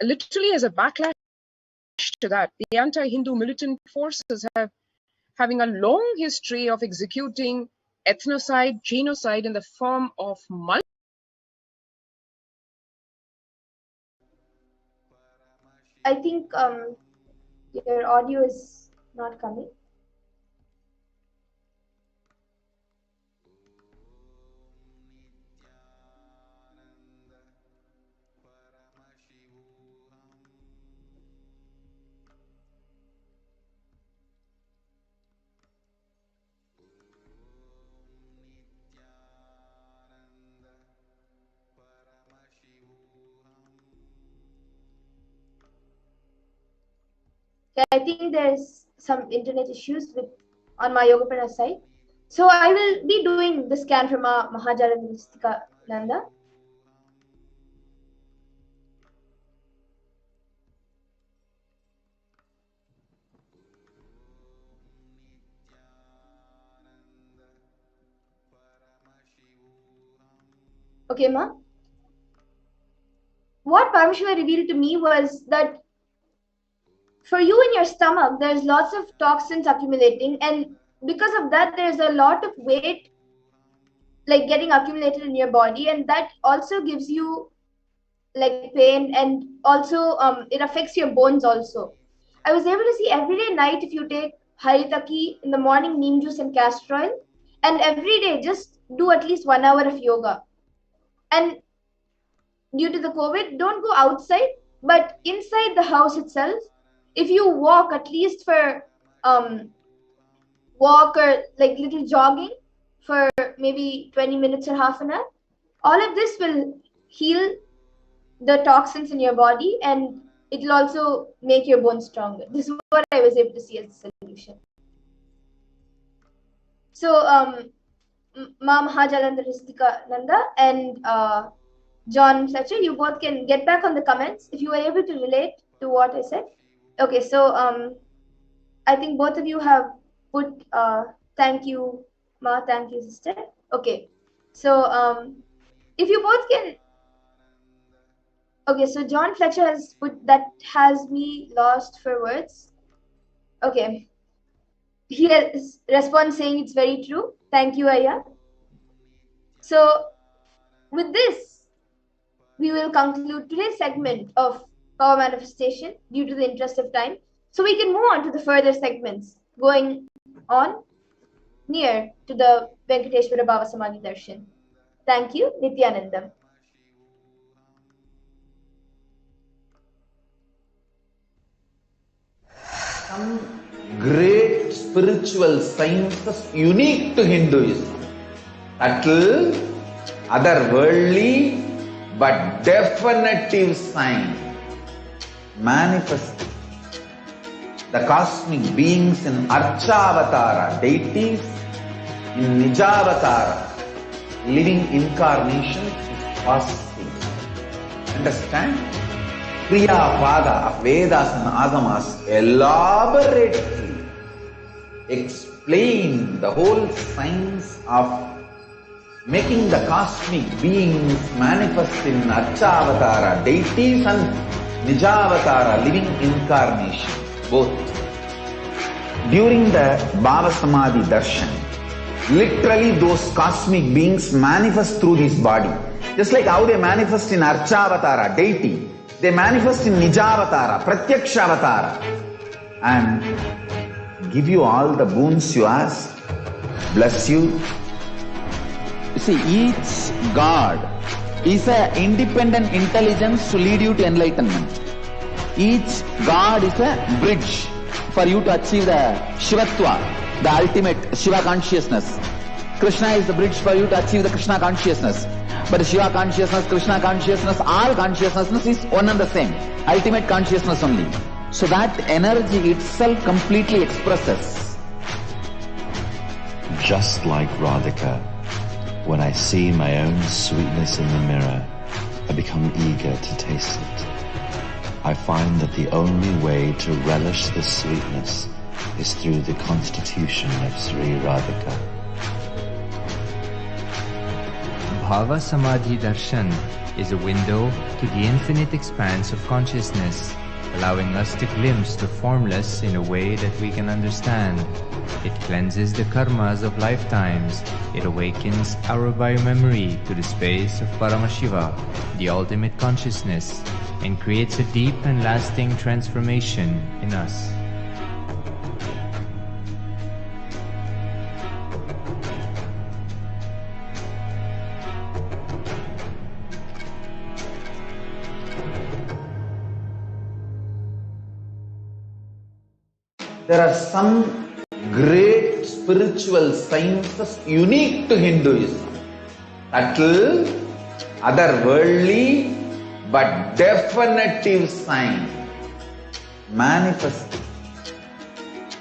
literally as a backlash to that, the anti-Hindu militant forces having a long history of executing ethnocide, genocide in the form of I think your audio is not coming. Yeah, I think there's some internet issues on my Yogapana side. So I will be doing the scan from Mahajala Nanda. Okay, ma? What Paramashiva revealed to me was that for you in your stomach, there's lots of toxins accumulating, and because of that, there's a lot of weight like getting accumulated in your body, and that also gives you like pain, and also it affects your bones also. I was able to see every night if you take haritaki in the morning, neem juice and castor oil, and every day just do at least 1 hour of yoga. And due to the COVID, don't go outside, but inside the house itself, if you walk at least for walk or like little jogging for maybe 20 minutes or half an hour, all of this will heal the toxins in your body, and it will also make your bones stronger. This is what I was able to see as a solution. So Ma Mahajalandra Nithyananda and John Fletcher, you both can get back on the comments if you were able to relate to what I said. Okay, so I think both of you have put thank you, Ma, thank you, sister. Okay, so if you both can. Okay, so John Fletcher has put that has me lost for words. Okay, he has response saying it's very true. Thank you, Aya. So with this, we will conclude today's segment of power manifestation due to the interest of time. So we can move on to the further segments going on near to the Venkateshwara Bhava Samadhi Darshan. Thank you, Nithyanandam. Some great spiritual sciences unique to Hinduism. Subtle, otherworldly, but definitive sign. Manifest the cosmic beings in Archavatara, deities in Nijavatara, living incarnations is possible. Understand? Kriya Pada of Vedas and Agamas elaborately explain the whole science of making the cosmic beings manifest in Archavatara, deities and Nijavatara, living incarnation, both. During the Bhava Samadhi Darshan, literally those cosmic beings manifest through this body. Just like how they manifest in Archavatara, deity, they manifest in Nijavatara, Pratyakshavatara, and give you all the boons you ask, bless you. You see, each God is an independent intelligence to lead you to enlightenment. Each God is a bridge for you to achieve the Shivatva, the ultimate Shiva consciousness. Krishna is the bridge for you to achieve the Krishna consciousness. But Shiva consciousness, Krishna consciousness, all consciousness is one and the same. Ultimate consciousness only. So that energy itself completely expresses. Just like Radhika, when I see my own sweetness in the mirror, I become eager to taste it. I find that the only way to relish the sweetness is through the constitution of Sri Radhika. Bhava Samadhi Darshan is a window to the infinite expanse of consciousness, allowing us to glimpse the formless in a way that we can understand. It cleanses the karmas of lifetimes. It awakens our biomemory to the space of Paramashiva, the ultimate consciousness, and creates a deep and lasting transformation in us. There are some great spiritual sciences unique to Hinduism. Subtle, otherworldly, but definitive sign. Manifest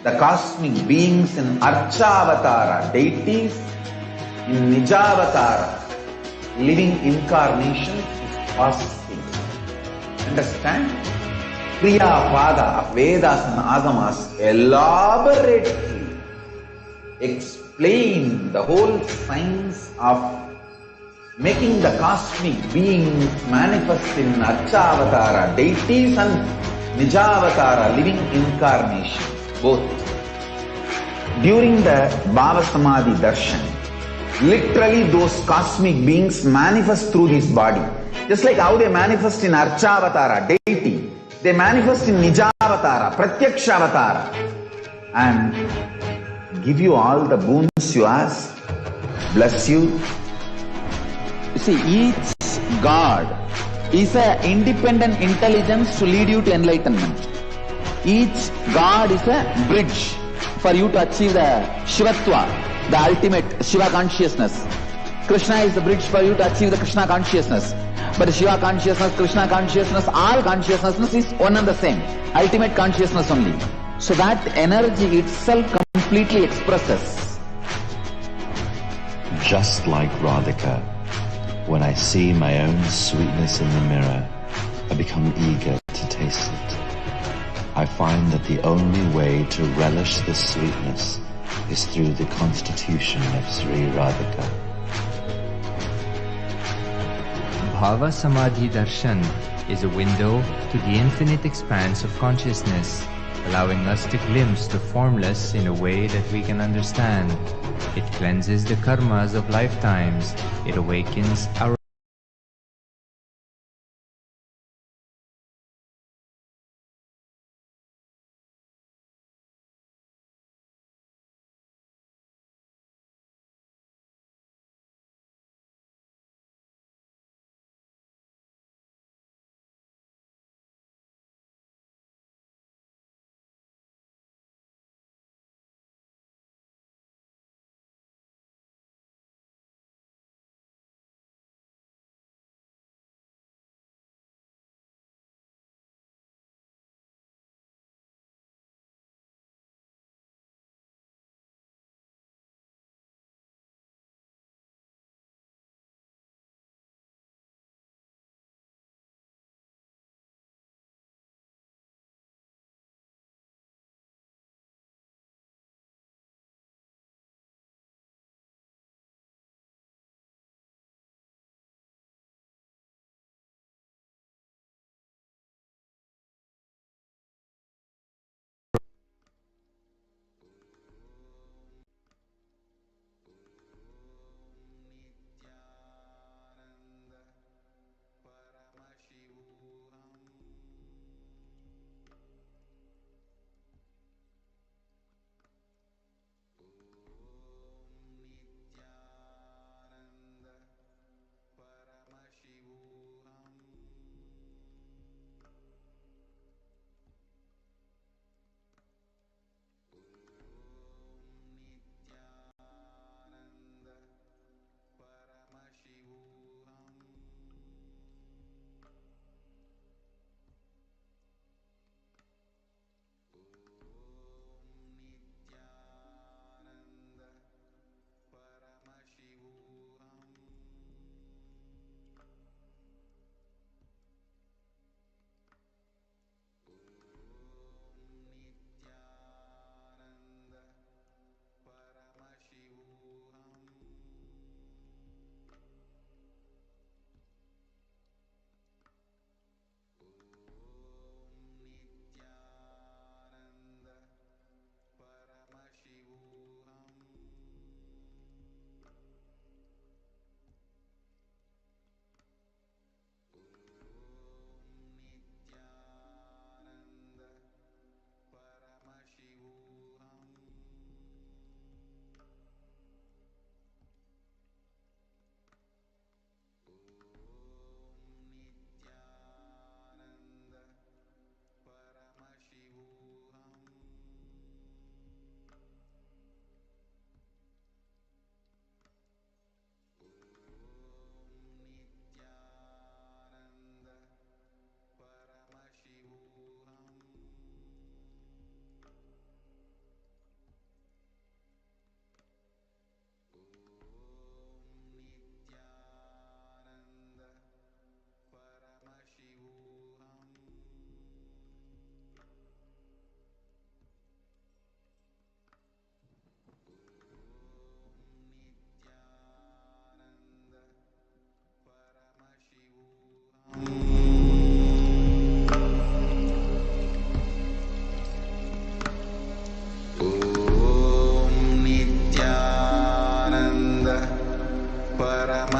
the cosmic beings in Archavatara, deities in Nijavatara, living incarnations is possible. Understand? Kriya Pada of Vedas and Agamas elaborately explain the whole science of making the cosmic beings manifest in Archavatara, deities and Nijavatara, living incarnation, both. During the Bhava Samadhi Darshan, literally those cosmic beings manifest through this body. Just like how they manifest in Archavatara, deity, they manifest in Nijavatara, Pratyakshavatara, and give you all the boons you ask, bless you. You see, each God is an independent intelligence to lead you to enlightenment. Each God is a bridge for you to achieve the Shivatva, the ultimate Shiva consciousness. Krishna is the bridge for you to achieve the Krishna consciousness. But Shiva consciousness, Krishna consciousness, all consciousness is one and the same. Ultimate consciousness only. So that energy itself completely expresses. Just like Radhika, when I see my own sweetness in the mirror, I become eager to taste it. I find that the only way to relish the sweetness is through the constitution of Sri Radhika. Bhava Samadhi Darshan is a window to the infinite expanse of consciousness, allowing us to glimpse the formless in a way that we can understand. It cleanses the karmas of lifetimes. It awakens our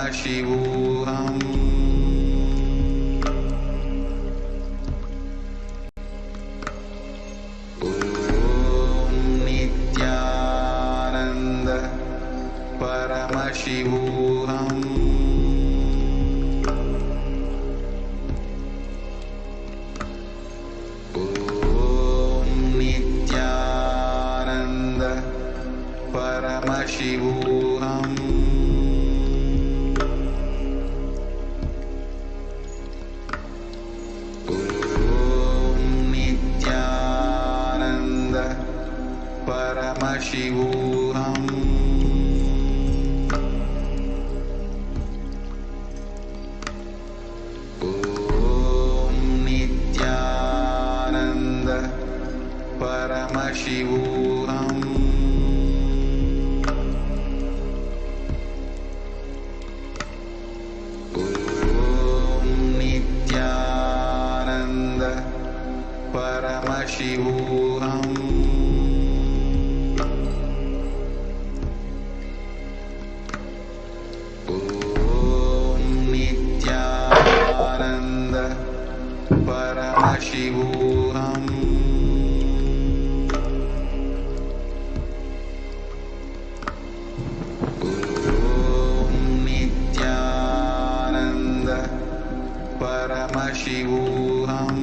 Paramashivoham. Om Nithyananda Paramashivoham. Om Nithyananda Paramashivoham. Om Nithyananda Paramashivoham. Om Nithyananda Paramashivoham. Om Nithyananda Paramashivoham. Om Nithyananda Paramashivoham. Om Nithyananda Paramashivoham.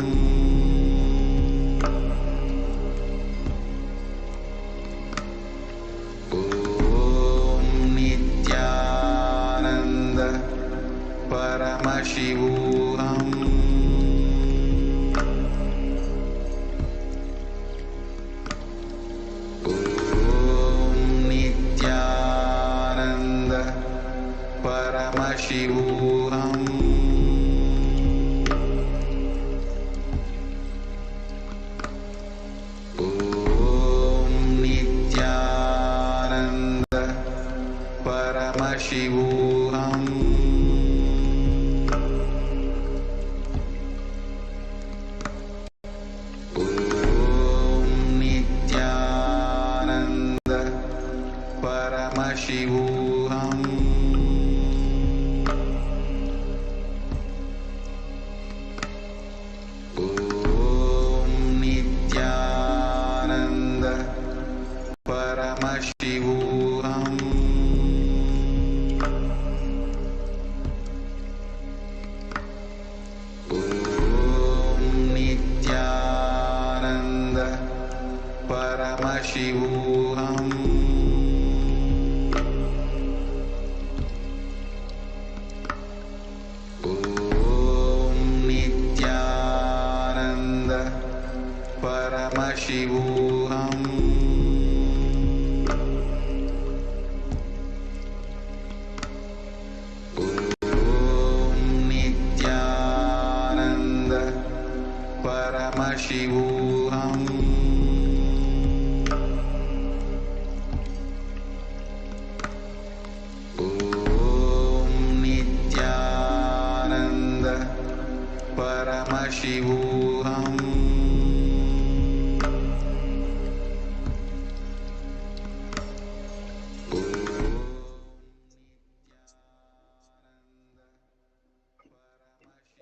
Om Nithyananda Paramashivoham. Om Nithyananda Paramashivoham. Om Nithyananda Paramashivoham. Om Nithyananda Paramashivoham. Om Nithyananda Paramashivoham. Om Nithyananda Paramashivoham. Om Nithyananda Paramashivoham. Om Nithyananda Paramashivoham. Om Nithyananda Paramashivoham.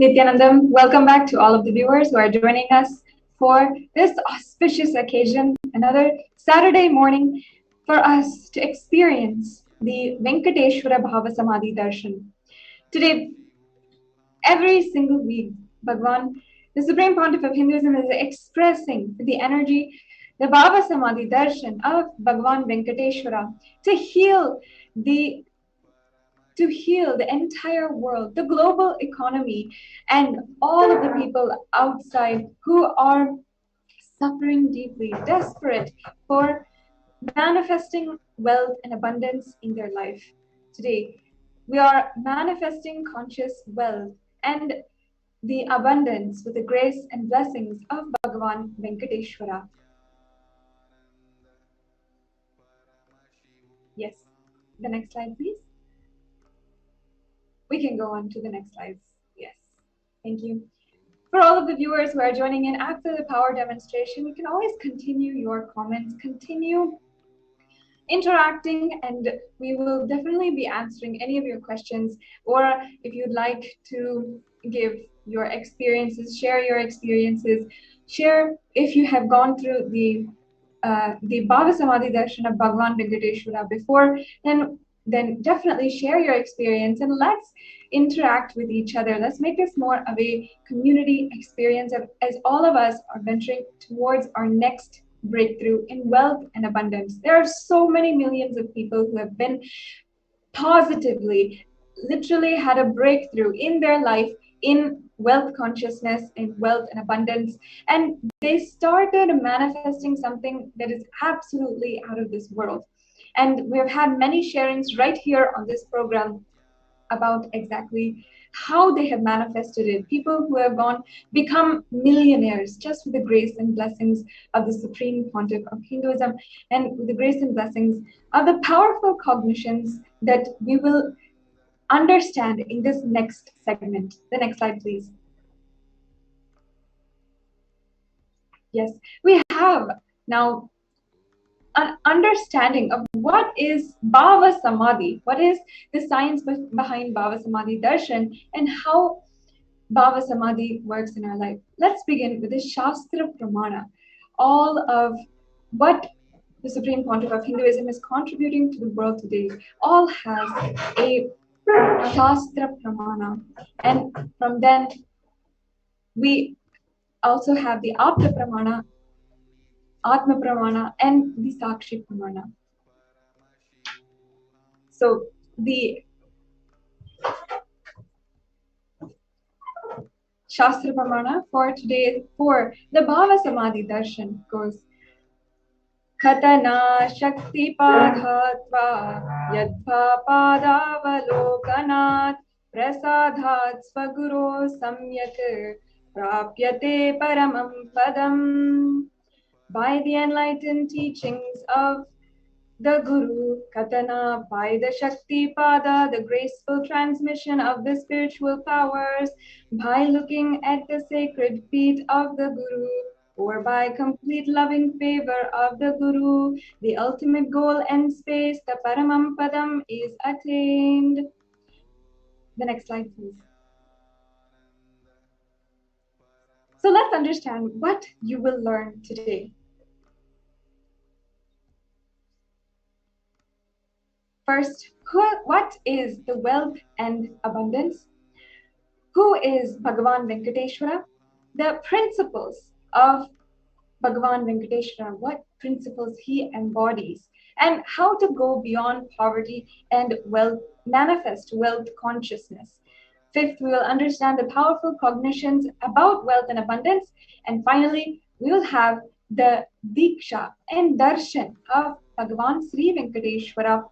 Nithyanandam, welcome back to all of the viewers who are joining us for this auspicious occasion, another Saturday morning for us to experience the Venkateshwara Bhava Samadhi Darshan. Today, every single week, Bhagwan, the Supreme Pontiff of Hinduism, is expressing the energy, the Bhava Samadhi Darshan of Bhagwan Venkateshwara to heal the entire world, the global economy, and all of the people outside who are suffering deeply, desperate for manifesting wealth and abundance in their life. Today, we are manifesting conscious wealth and the abundance with the grace and blessings of Bhagavan Venkateshwara. Yes, the next slide, please. We can go on to the next slides. Yes, thank you. For all of the viewers who are joining in after the power demonstration, you can always continue your comments, continue interacting, and we will definitely be answering any of your questions. Or if you'd like to give your experiences, share your experiences, share if you have gone through the Bhava Samadhi Darshan of Bhagavan Venkateshwara before, then definitely share your experience and let's interact with each other. Let's make this more of a community experience as all of us are venturing towards our next breakthrough in wealth and abundance. There are so many millions of people who have been positively, literally had a breakthrough in their life in wealth consciousness, in wealth and abundance, and they started manifesting something that is absolutely out of this world. And we've had many sharings right here on this program about exactly how they have manifested it. People who have become millionaires just with the grace and blessings of the Supreme Pontiff of Hinduism, and with the grace and blessings of the powerful cognitions that we will understand in this next segment. The next slide, please. Yes, we have now an understanding of what is Bhava Samadhi, what is the science behind Bhava Samadhi Darshan, and how Bhava Samadhi works in our life. Let's begin with the Shastra Pramana. All of what the Supreme Pontiff of Hinduism is contributing to the world today all has a Shastra Pramana. And from then, we also have the Apta Pramana, Atma Pramana, and the Sakshi Pramana. So the Shastra Pramana for today, for the Bhava Samadhi Darshan, goes Khatana Shakti Padhatva Yadva Padavalokanat Prasadhat Svaguro Samyak Prapyate Paramam Padam. By the enlightened teachings of the Guru, Katana, by the Shakti Pada, the graceful transmission of the spiritual powers, by looking at the sacred feet of the Guru, or by complete loving favor of the Guru, the ultimate goal and space, the Paramam Padam, is attained. The next slide, please. So let's understand what you will learn today. First, what is the wealth and abundance? Who is Bhagavan Venkateshwara? The principles of Bhagavan Venkateshwara, what principles he embodies, and how to go beyond poverty and wealth, manifest wealth consciousness. Fifth, we will understand the powerful cognitions about wealth and abundance. And finally, we will have the Diksha and Darshan of Bhagavan Sri Venkateshwara,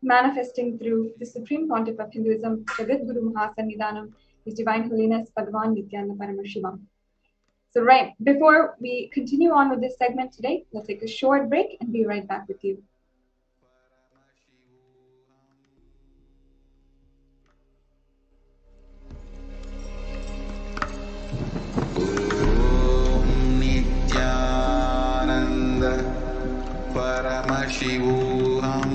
manifesting through the Supreme Pontiff of Hinduism, Jagat Guru Mahasannidhanam, His Divine Holiness Bhagavan Nithyananda Paramashivam. So right, before we continue on with this segment today, we'll take a short break and be right back with you. Nithyananda Paramashivoham.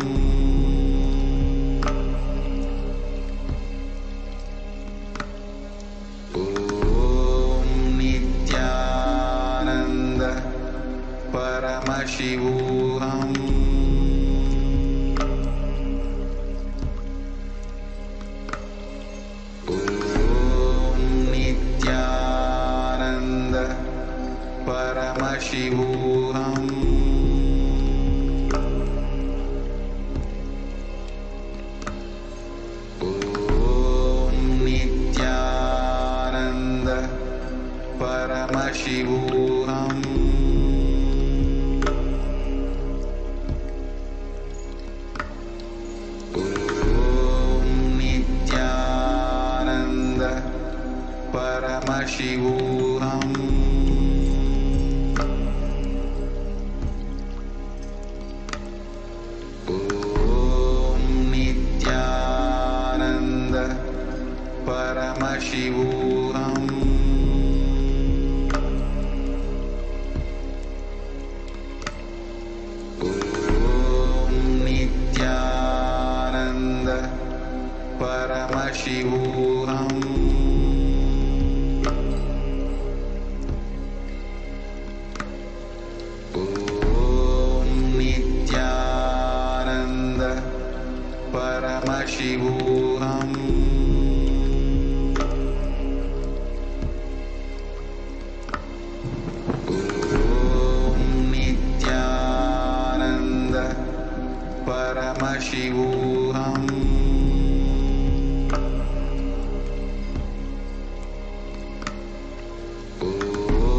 Paramashivoham. Om Nithyananda Paramashivoham. Om Nithyananda Paramashivoham. Paramashivoham. Om Nithyananda Paramashivoham. Om Paramashivoham. Om Nithyananda Paramashivoham. Om Nithyananda Paramashivoham.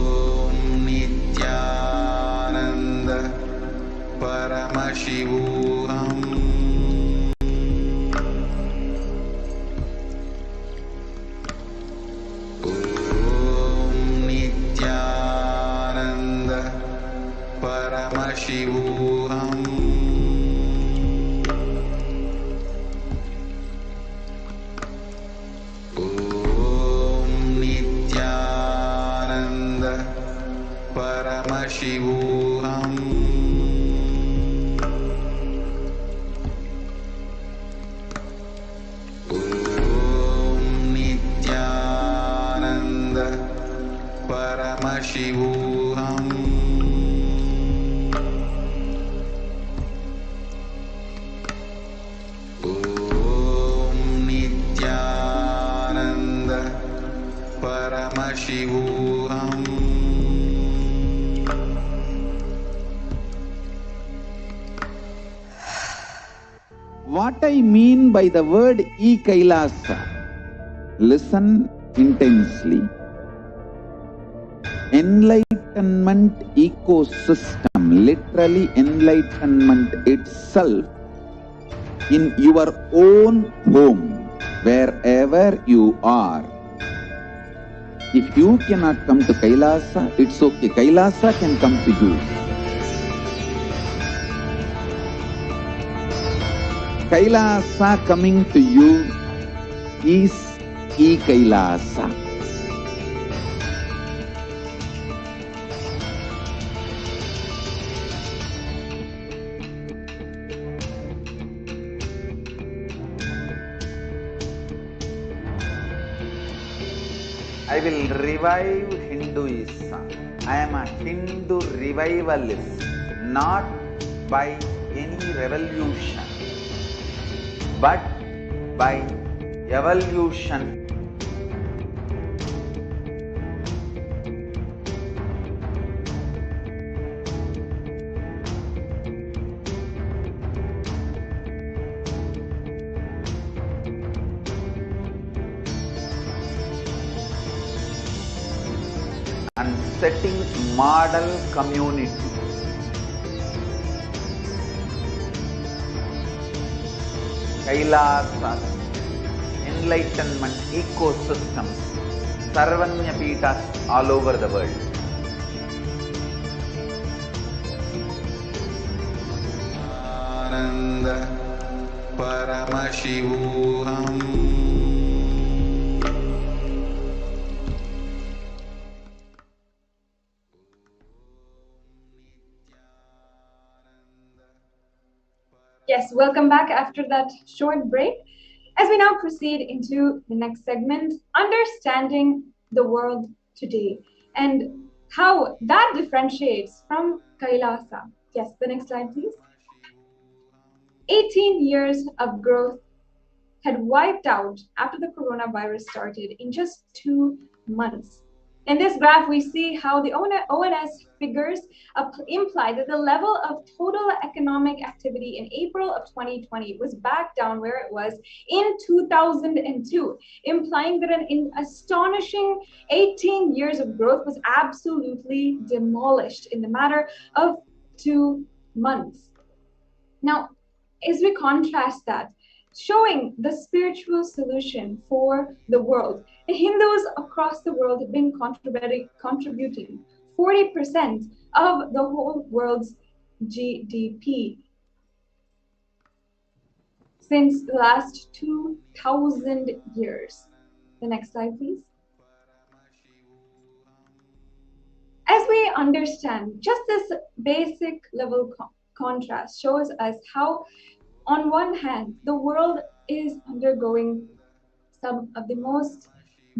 Om Nithyananda Paramashivoham. Om Nithyananda Paramashivoham. Om Nithyananda Paramashivoham. Om Nithyananda Paramashivoham. Om Nithyananda Paramashivoham. What I mean by the word Kailasa, listen intensely. Enlightenment ecosystem, literally enlightenment itself, in your own home, wherever you are. If you cannot come to Kailasa, it's okay. Kailasa can come to you. Kailasa coming to you is Kailasa. I will revive Hinduism. I am a Hindu revivalist, not by any revolution, but by evolution. And setting model community. Kailasa, enlightenment ecosystems, Sarvanya Peethas all over the world. Ananda Paramashivoham. Yes, welcome back after that short break. As we now proceed into the next segment, understanding the world today and how that differentiates from Kailasa. Yes, the next slide, please. 18 years of growth had wiped out after the coronavirus started in just 2 months. In this graph, we see how the ONS figures imply that the level of total economic activity in April of 2020 was back down where it was in 2002, implying that an astonishing 18 years of growth was absolutely demolished in the matter of 2 months. Now, as we contrast that, showing the spiritual solution for the world, the Hindus across the world have been contributing 40% of the whole world's GDP since the last 2,000 years. The next slide, please. As we understand, just this basic level contrast shows us how, on one hand, the world is undergoing some of the most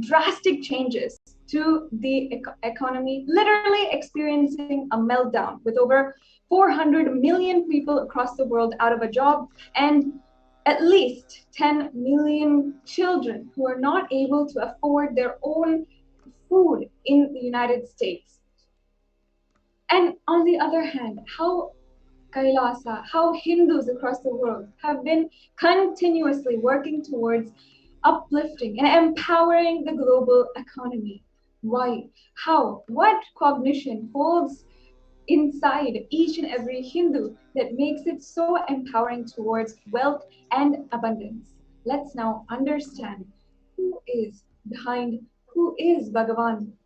drastic changes to the economy, literally experiencing a meltdown with over 400 million people across the world out of a job and at least 10 million children who are not able to afford their own food in the United States. And on the other hand, how Kailasa, how Hindus across the world have been continuously working towards uplifting and empowering the global economy. Why? How? What cognition holds inside each and every Hindu that makes it so empowering towards wealth and abundance? Let's now understand who is Bhagavan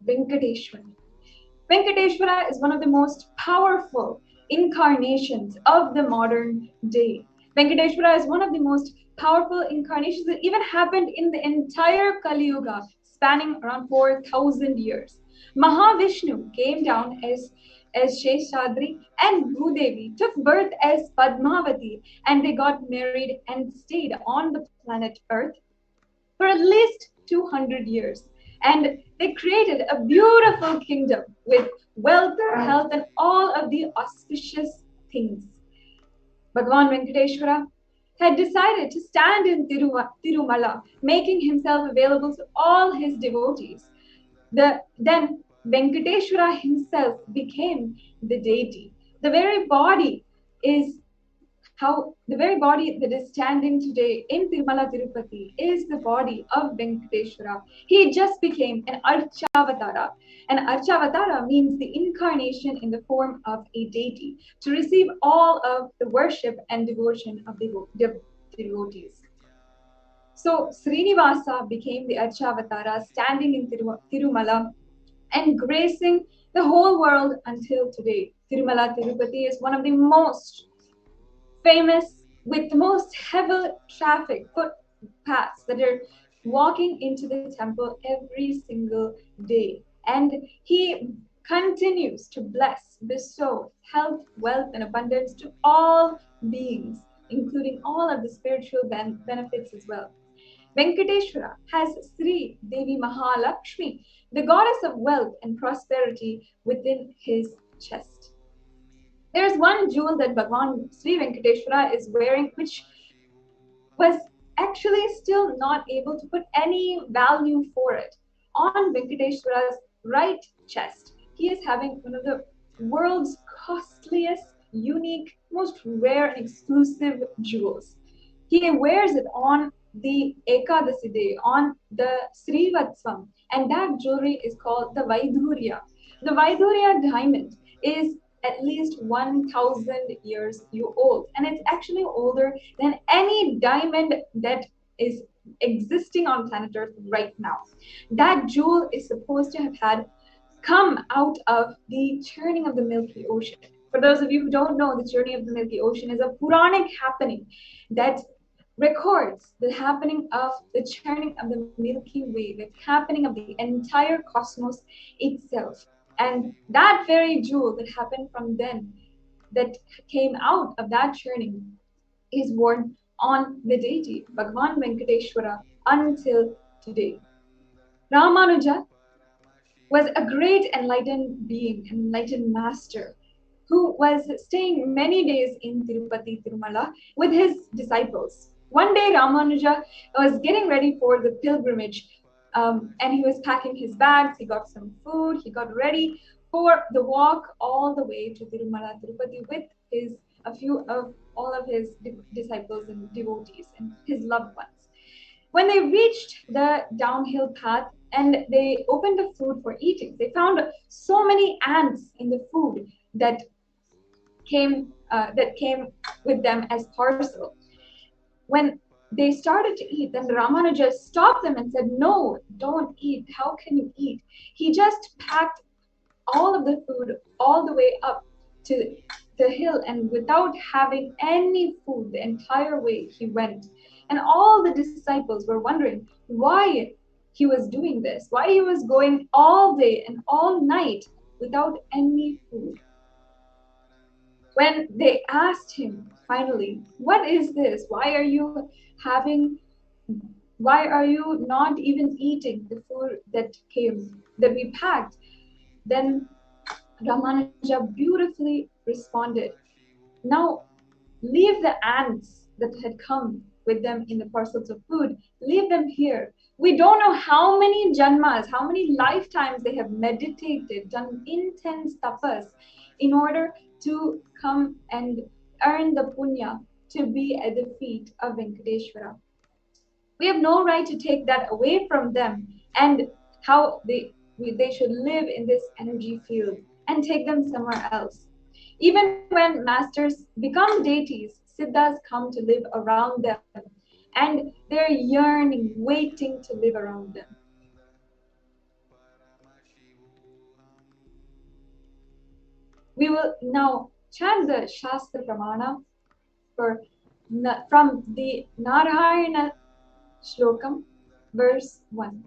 Venkateshwara. Venkateshwara is one of the most powerful incarnations of the modern day. Venkateshwara is one of the most powerful incarnations that even happened in the entire Kali Yuga, spanning around 4,000 years. Mahavishnu came down as Sheshadri, and Bhudevi took birth as Padmavati, and they got married and stayed on the planet Earth for at least 200 years. And they created a beautiful kingdom with wealth, health, and all of the auspicious things. Bhagavan Venkateshwara had decided to stand in Tirumala, making himself available to all his devotees. Then Venkateshwara himself became the deity. The very body that is standing today in Tirumala Tirupati is the body of Venkateshwara. He just became an Archavatara. An Archavatara means the incarnation in the form of a deity to receive all of the worship and devotion of the devotees. So Srinivasa became the Archavatara, standing in Tirumala and gracing the whole world until today. Tirumala Tirupati is one of the most famous, with the most heavy traffic footpaths that are walking into the temple every single day. And he continues to bless, bestow health, wealth, and abundance to all beings, including all of the spiritual benefits as well. Venkateshwara has Sri Devi Mahalakshmi, the goddess of wealth and prosperity, within his chest. There's one jewel that Bhagavan Sri Venkateshwara is wearing, which was actually still not able to put any value for it. On Venkateshwara's right chest, he is having one of the world's costliest, unique, most rare and exclusive jewels. He wears it on the Ekadasi day, on the Srivatsvam, and that jewelry is called the Vaidhurya. The Vaidhurya diamond is at least 1,000 years old, and it's actually older than any diamond that is existing on planet Earth right now. That jewel is supposed to have had come out of the churning of the Milky Ocean. For those of you who don't know, the journey of the Milky Ocean is a Puranic happening that records the happening of the churning of the Milky Way, the happening of the entire cosmos itself. And that very jewel that happened from then, that came out of that churning, is worn on the deity, Bhagavan Venkateshwara, until today. Ramanuja was a great enlightened being, enlightened master, who was staying many days in Tirupati, Tirumala, with his disciples. One day, Ramanuja was getting ready for the pilgrimage, and he was packing his bags. He got some food. He got ready for the walk all the way to Tirumala, Tirupati with all of his disciples and devotees and his loved ones. When they reached the downhill path and they opened the food for eating, they found so many ants in the food that came with them as parcel. When they started to eat, then Ramanuja stopped them and said, "No, don't eat. How can you eat?" He just packed all of the food all the way up to the hill, and without having any food the entire way he went. And all the disciples were wondering why he was doing this, why he was going all day and all night without any food. When they asked him finally, "What is this? Why are you not even eating the food that we packed?" Then Ramanuja beautifully responded, "Now leave the ants that had come with them in the parcels of food, leave them here. We don't know how many janmas, how many lifetimes they have meditated, done intense tapas in order to come and earn the punya to be at the feet of Venkateshwara. We have no right to take that away from them and how they should live in this energy field and take them somewhere else. Even when masters become deities, siddhas come to live around them and they're yearning, waiting to live around them. We will now chant the Shastra Pramana from the Narayana Shlokam, verse 1.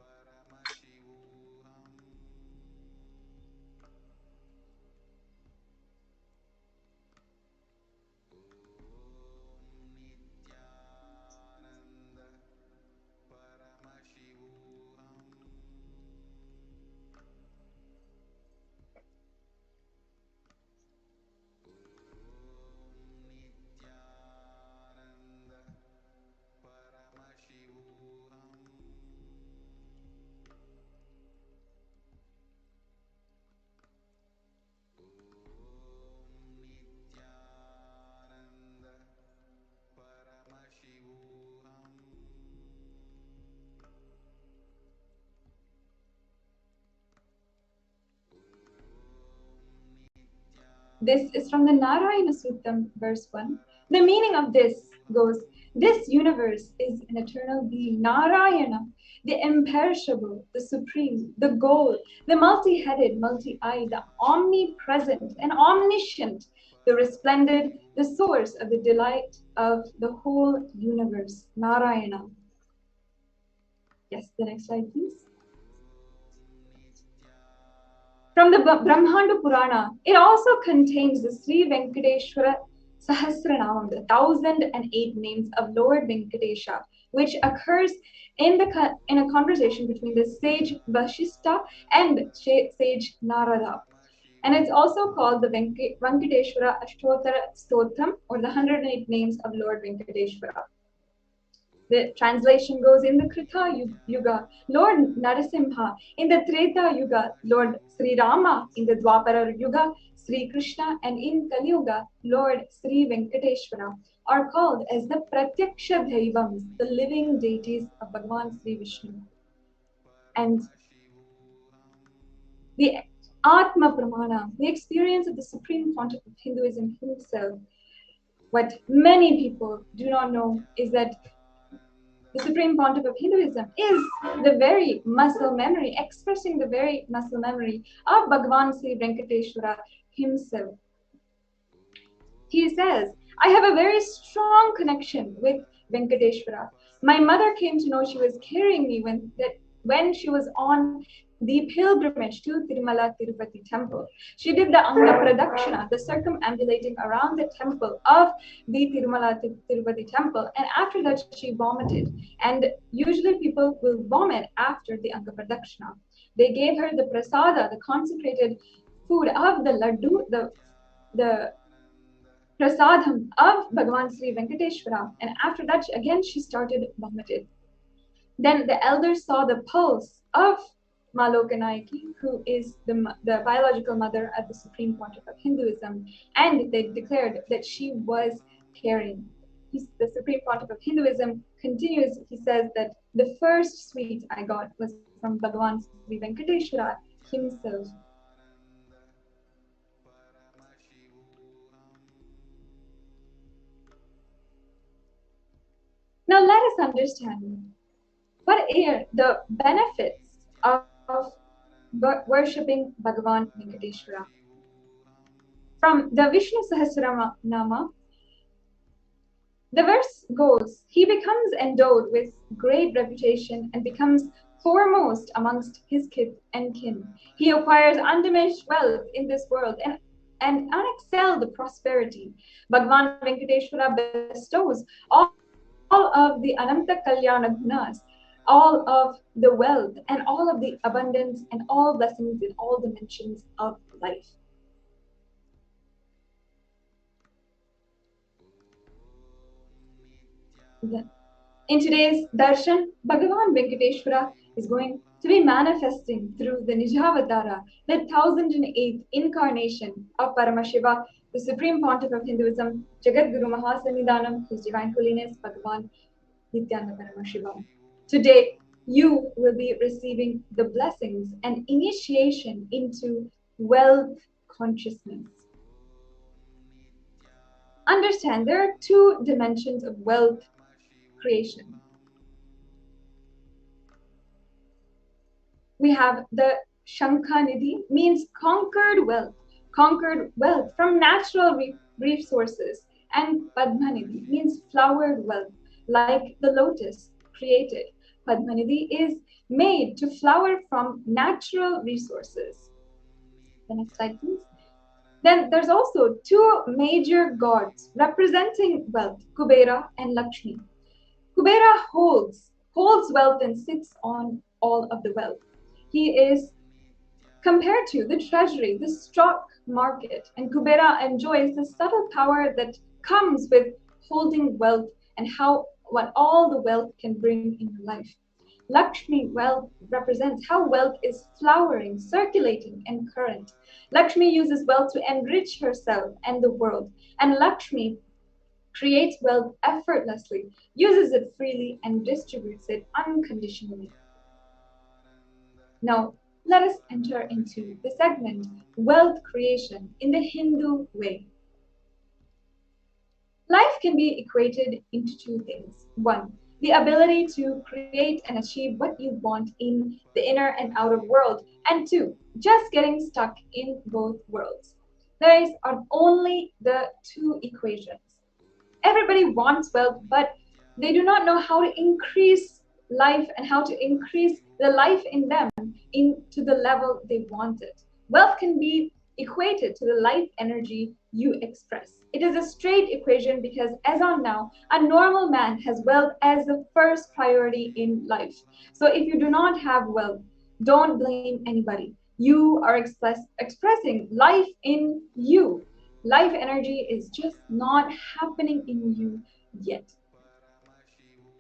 This is from the Narayana Suttam, verse 1. The meaning of this goes, this universe is an eternal being, Narayana, the imperishable, the supreme, the goal, the multi-headed, multi-eyed, the omnipresent and omniscient, the resplendent, the source of the delight of the whole universe, Narayana. Yes, the next slide, please. From the Brahmanda Purana, it also contains the Sri Venkateshwara Sahasranamam, the 1008 names of Lord Venkatesha, which occurs in a conversation between the sage Vashishta and sage Narada. And it's also called the Venkateshwara Ashtotara Stotram, or the 108 names of Lord Venkateshwara. The translation goes, in the Krita Yuga, Lord Narasimha; in the Treta Yuga, Lord Sri Rama; in the Dwapara Yuga, Sri Krishna; and in Kali Yuga, Lord Sri Venkateshwara are called as the Pratyaksha Daivams, the living deities of Bhagavan Sri Vishnu. And the Atma Pramana, the experience of the Supreme Pontiff of Hinduism himself. What many people do not know is that the Supreme Pontiff of Hinduism is the very muscle memory, expressing the very muscle memory of Bhagavan Sri Venkateshwara himself. He says, I have a very strong connection with Venkateshwara. My mother came to know she was carrying me when she was on the pilgrimage to Tirumala Tirupati temple. She did the Anga Pradakshina, the circumambulating around the temple of the Tirumala Tirupati temple, and after that she vomited. And usually people will vomit after the Anga Pradakshina. They gave her the prasada, the consecrated food of the laddu, the prasadam of Bhagavan Sri Venkateshwara, and after that again she started vomiting. Then the elders saw the pulse of Malokanayaki, who is the biological mother of the Supreme Pontiff of Hinduism, and they declared that she was carrying. The Supreme Pontiff of Hinduism continues, he says that the first sweet I got was from Bhagavan Sri Venkateshwara himself. Now let us understand what are the benefits of worshipping Bhagavan Venkateshwara. From the Vishnu Sahasranama, the verse goes, he becomes endowed with great reputation and becomes foremost amongst his kith and kin. He acquires undiminished wealth in this world and and unexcelled prosperity. Bhagavan Venkateshwara bestows all of the Ananta Kalyana Gunas, all of the wealth and all of the abundance and all blessings in all dimensions of life. In today's Darshan, Bhagavan Venkateshwara is going to be manifesting through the Nijavatara, the 1008th incarnation of Paramashiva, the Supreme Pontiff of Hinduism, Jagat Guru Mahasannidhanam, His Divine Holiness Bhagavan Nithyananda Paramashivam. Today, you will be receiving the blessings and initiation into wealth consciousness. Understand there are two dimensions of wealth creation. We have the Shankhanidhi, means conquered wealth from natural resources, and Padmanidhi means flowered wealth, like the lotus created. Padmanidhi is made to flower from natural resources. The next slide, please. Then there's also two major gods representing wealth, Kubera and Lakshmi. Kubera holds wealth and sits on all of the wealth. He is compared to the treasury, the stock market, and Kubera enjoys the subtle power that comes with holding wealth and what all the wealth can bring in your life. Lakshmi wealth represents how wealth is flowering, circulating, and current. Lakshmi uses wealth to enrich herself and the world, and Lakshmi creates wealth effortlessly, uses it freely, and distributes it unconditionally. Now, let us enter into the segment, Wealth Creation in the Hindu Way. Life can be equated into two things. One, the ability to create and achieve what you want in the inner and outer world. And two, just getting stuck in both worlds. There are only the two equations. Everybody wants wealth, but they do not know how to increase life and how to increase the life in them into the level they want it. Wealth can be equated to the life energy you express. It is a straight equation because as on now, a normal man has wealth as the first priority in life. So if you do not have wealth, don't blame anybody. You are expressing life in you. Life energy is just not happening in you yet.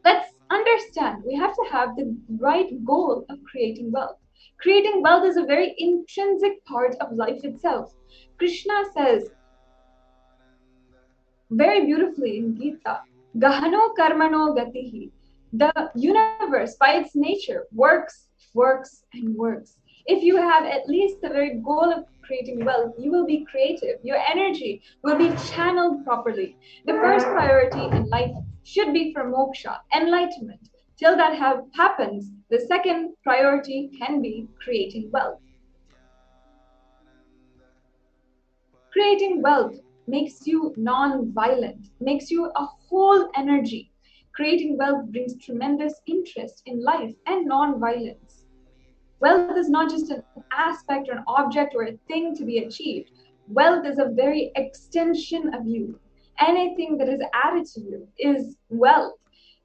Let's understand, we have to have the right goal of creating wealth. Creating wealth is a very intrinsic part of life itself. Krishna says very beautifully in Gita, Gahano Karmano Gatihi. The universe, by its nature, works, and works. If you have at least the very goal of creating wealth, you will be creative. Your energy will be channeled properly. The first priority in life should be for moksha, enlightenment. Till that happens, the second priority can be creating wealth. Creating wealth makes you non-violent, makes you a whole energy. Creating wealth brings tremendous interest in life and non-violence. Wealth is not just an aspect or an object or a thing to be achieved. Wealth is a very extension of you. Anything that is added to you is wealth.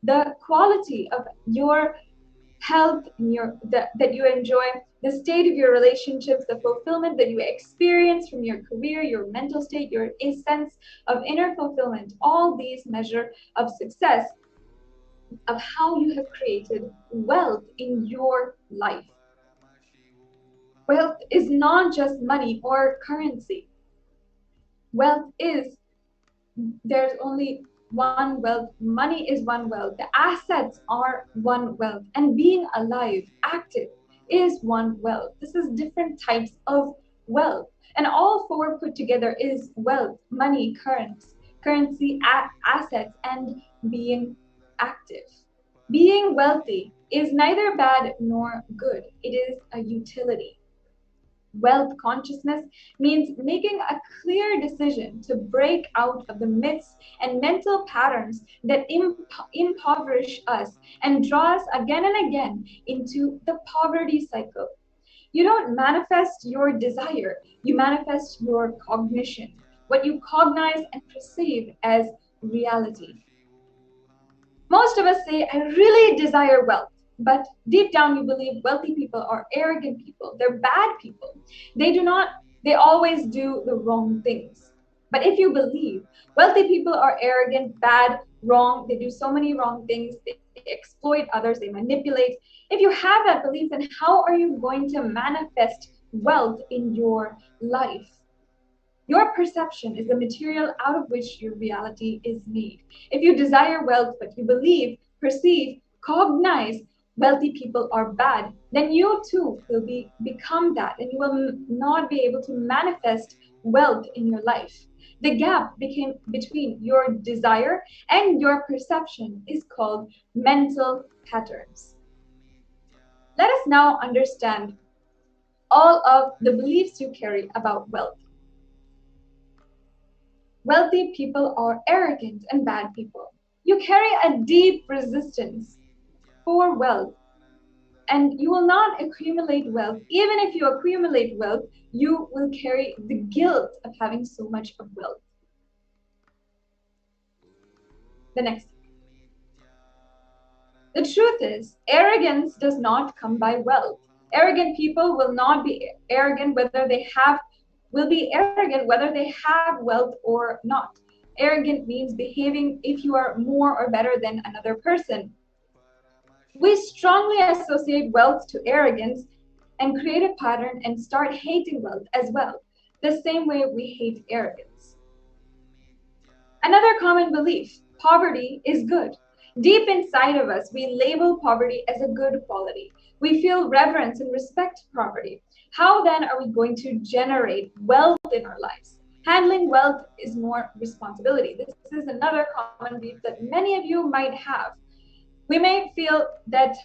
The quality of your health that you enjoy, the state of your relationships, the fulfillment that you experience from your career, your mental state, your sense of inner fulfillment, all these measure of success of how you have created wealth in your life. Wealth is not just money or currency. Wealth is, there's only one wealth. Money is one wealth. The assets are one wealth. And being alive, active, is one wealth. This is different types of wealth. And all four put together is wealth, money, currency, assets, and being active. Being wealthy is neither bad nor good. It is a utility. Wealth consciousness means making a clear decision to break out of the myths and mental patterns that impoverish us and draw us again and again into the poverty cycle. You don't manifest your desire, you manifest your cognition, what you cognize and perceive as reality. Most of us say, I really desire wealth, but deep down you believe wealthy people are arrogant people, they're bad people. They always do the wrong things. But if you believe wealthy people are arrogant, bad, wrong, they do so many wrong things, they exploit others, they manipulate. If you have that belief, then how are you going to manifest wealth in your life? Your perception is the material out of which your reality is made. If you desire wealth, but you believe, perceive, cognize wealthy people are bad, then you too will become that, and you will not be able to manifest wealth in your life. The gap between your desire and your perception is called mental patterns. Let us now understand all of the beliefs you carry about wealth. Wealthy people are arrogant and bad people. You carry a deep resistance for wealth, and you will not accumulate wealth. Even if you accumulate wealth, you will carry the guilt of having so much of wealth. The next. The truth is, arrogance does not come by wealth. Arrogant people will not be arrogant will be arrogant whether they have wealth or not. Arrogant means behaving if you are more or better than another person. We strongly associate wealth to arrogance and create a pattern and start hating wealth as well, the same way we hate arrogance. Another common belief, poverty is good. Deep inside of us, we label poverty as a good quality. We feel reverence and respect poverty. How then are we going to generate wealth in our lives? Handling wealth is more responsibility. This is another common belief that many of you might have. We may feel that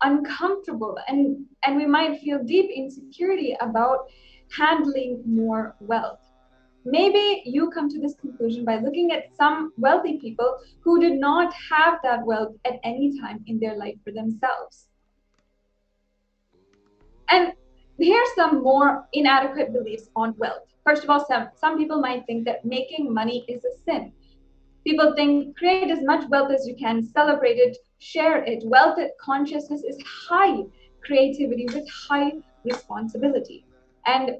uncomfortable and we might feel deep insecurity about handling more wealth. Maybe you come to this conclusion by looking at some wealthy people who did not have that wealth at any time in their life for themselves. And here's some more inadequate beliefs on wealth. First of all, some people might think that making money is a sin. People think create as much wealth as you can, celebrate it, share it. Wealth consciousness is high creativity with high responsibility. And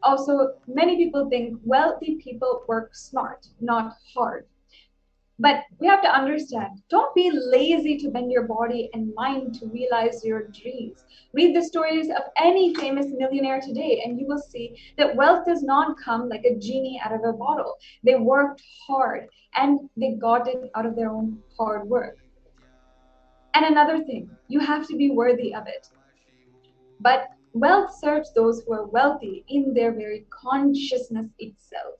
also, many people think wealthy people work smart, not hard. But we have to understand, don't be lazy to bend your body and mind to realize your dreams. Read the stories of any famous millionaire today, and you will see that wealth does not come like a genie out of a bottle. They worked hard, and they got it out of their own hard work. And another thing, you have to be worthy of it. But wealth serves those who are wealthy in their very consciousness itself.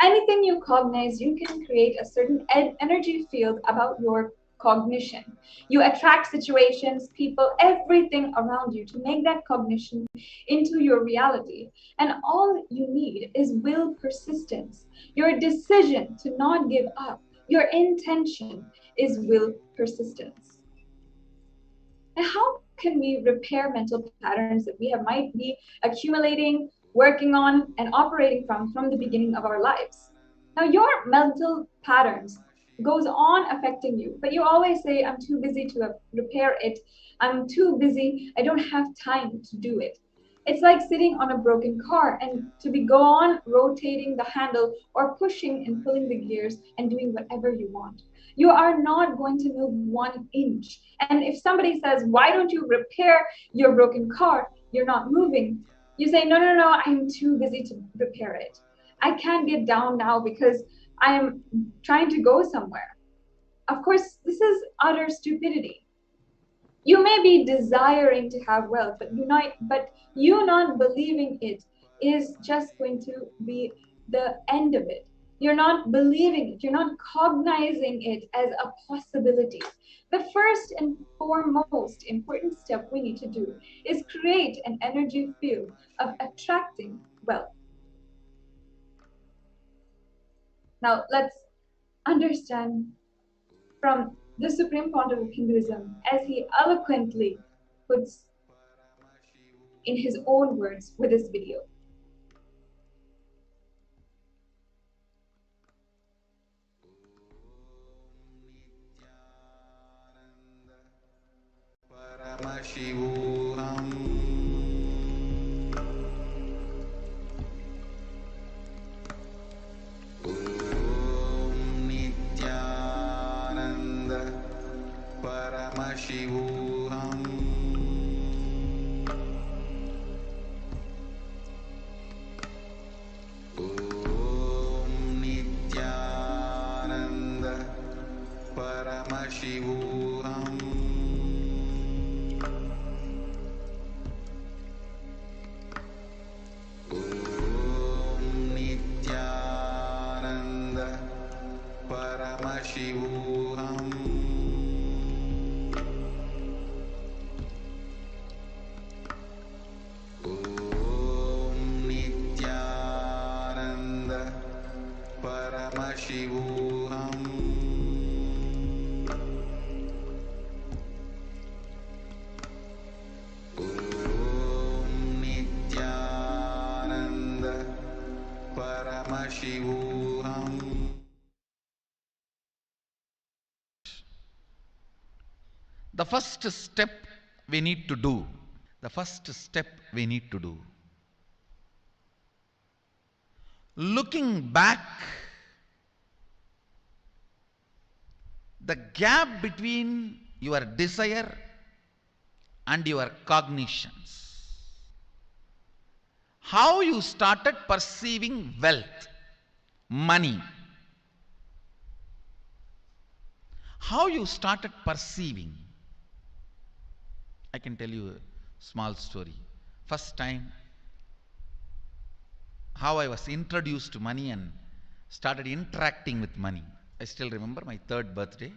Anything you cognize, you can create a certain energy field about your cognition. You attract situations, people, everything around you to make that cognition into your reality. And all you need is will persistence. Your decision to not give up. Your intention is will persistence. And how can we repair mental patterns that we might be accumulating, working on, and operating from the beginning of our lives? Now, your mental patterns goes on affecting you, but you always say, I'm too busy to repair it. I'm too busy. I don't have time to do it. It's like sitting on a broken car and to go on rotating the handle or pushing and pulling the gears and doing whatever you want. You are not going to move 1 inch. And if somebody says, why don't you repair your broken car? You're not moving. You say, no, I'm too busy to repair it. I can't get down now because I'm trying to go somewhere. Of course, this is utter stupidity. You may be desiring to have wealth, but you not believing it is just going to be the end of it. You're not believing it. You're not cognizing it as a possibility. The first and foremost important step we need to do is create an energy field of attracting wealth. Now, let's understand from the Supreme Pontiff of Hinduism, as he eloquently puts in his own words with this video. Paramashivoham. Om Nithyananda Paramashivoham. Om Nithyananda Paramashivoham. Om Nithyananda Paramashivoham. Om Nithyananda Paramashivoham. Om Nithyananda Paramashivoham. The first step we need to do, looking back, the gap between your desire and your cognitions, how you started perceiving wealth, money, how you started perceiving. I can tell you a small story. First time, how I was introduced to money and started interacting with money. I still remember my 3rd birthday.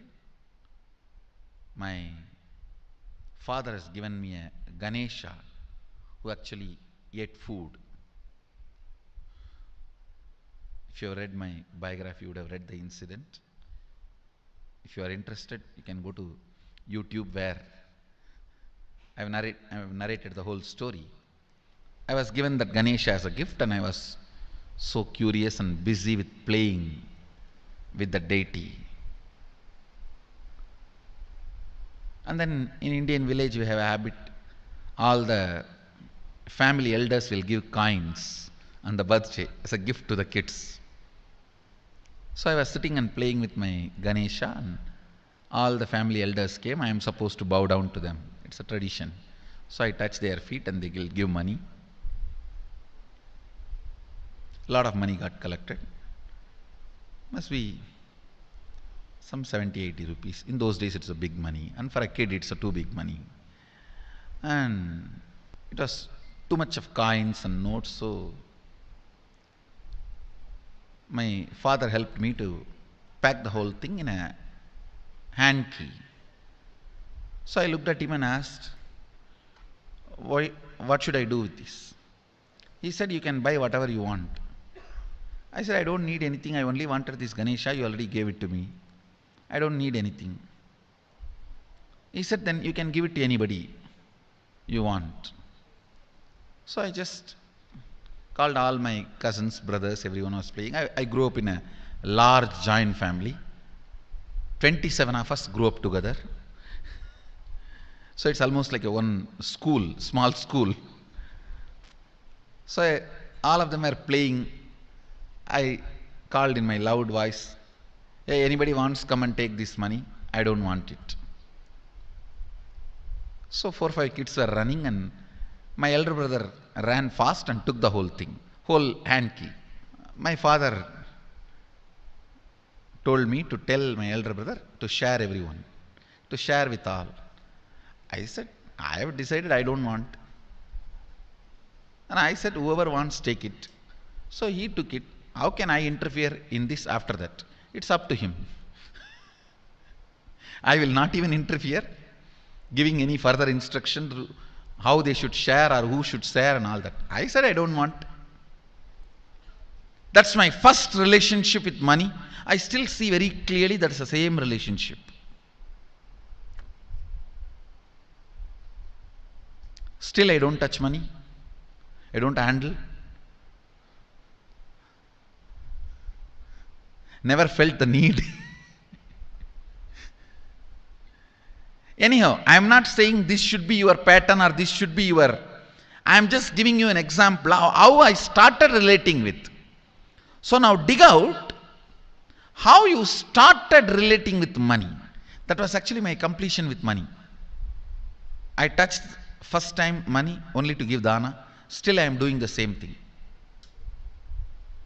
My father has given me a Ganesha who actually ate food. If you have read my biography, you would have read the incident. If you are interested, you can go to YouTube where I have narrated the whole story. I was given that Ganesha as a gift and I was so curious and busy with playing with the deity. And then in Indian village we have a habit, all the family elders will give coins on the birthday as a gift to the kids. So I was sitting and playing with my Ganesha and all the family elders came. I am supposed to bow down to them. It's a tradition. So I touch their feet and they will give money. A lot of money got collected. Must be some 70-80 rupees. In those days it's a big money. And for a kid it's a too big money. And it was too much of coins and notes. So my father helped me to pack the whole thing in a hand key. So I looked at him and asked, what should I do with this? He said, you can buy whatever you want. I said, I don't need anything. I only wanted this Ganesha. You already gave it to me. I don't need anything. He said, then you can give it to anybody you want. So I just called all my cousins, brothers, everyone was playing. I grew up in a large joint family. 27 of us grew up together. So it's almost like a one school, small school. So all of them were playing. I called in my loud voice, hey, anybody wants, come and take this money. I don't want it. So 4 or 5 kids were running and my elder brother ran fast and took the whole thing, whole hand key. My father told me to tell my elder brother to share everyone, to share with all. I said, I have decided I don't want. And I said, whoever wants, take it. So he took it. How can I interfere in this after that? It's up to him. I will not even interfere, giving any further instruction to how they should share or who should share and all that. I said, I don't want. That's my first relationship with money. I still see very clearly that's the same relationship. Still I don't touch money. I don't handle. Never felt the need. Anyhow, I am not saying this should be your pattern or this should be your. I am just giving you an example how I started relating with. So now dig out how you started relating with money. That was actually my completion with money. I touched first time money only to give dana. Still I am doing the same thing.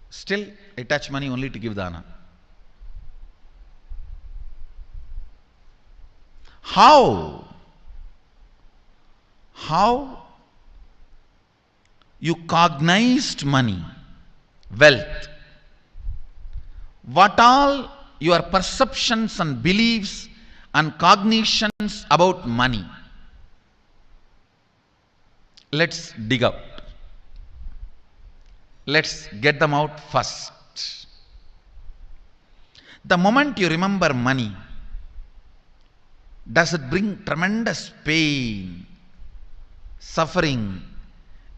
Still I touch money only to give dana. How you cognized money, wealth, what all your perceptions and beliefs and cognitions about money. Let's dig out. Let's get them out first. The moment you remember money, does it bring tremendous pain, suffering,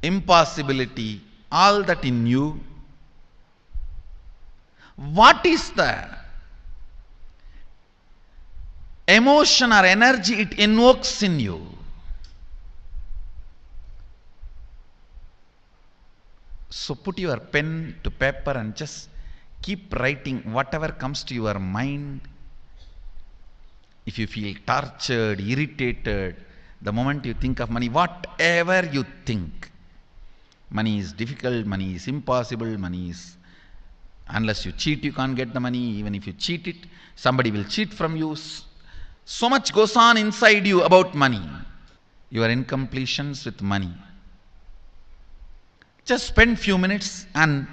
impossibility, all that in you? What is the emotion or energy it invokes in you? So put your pen to paper and just keep writing whatever comes to your mind. If you feel tortured, irritated, the moment you think of money, whatever you think, money is difficult, money is impossible, money is, unless you cheat, you can't get the money. Even if you cheat it, somebody will cheat from you. So much goes on inside you about money. Your incompletions with money. Just spend few minutes and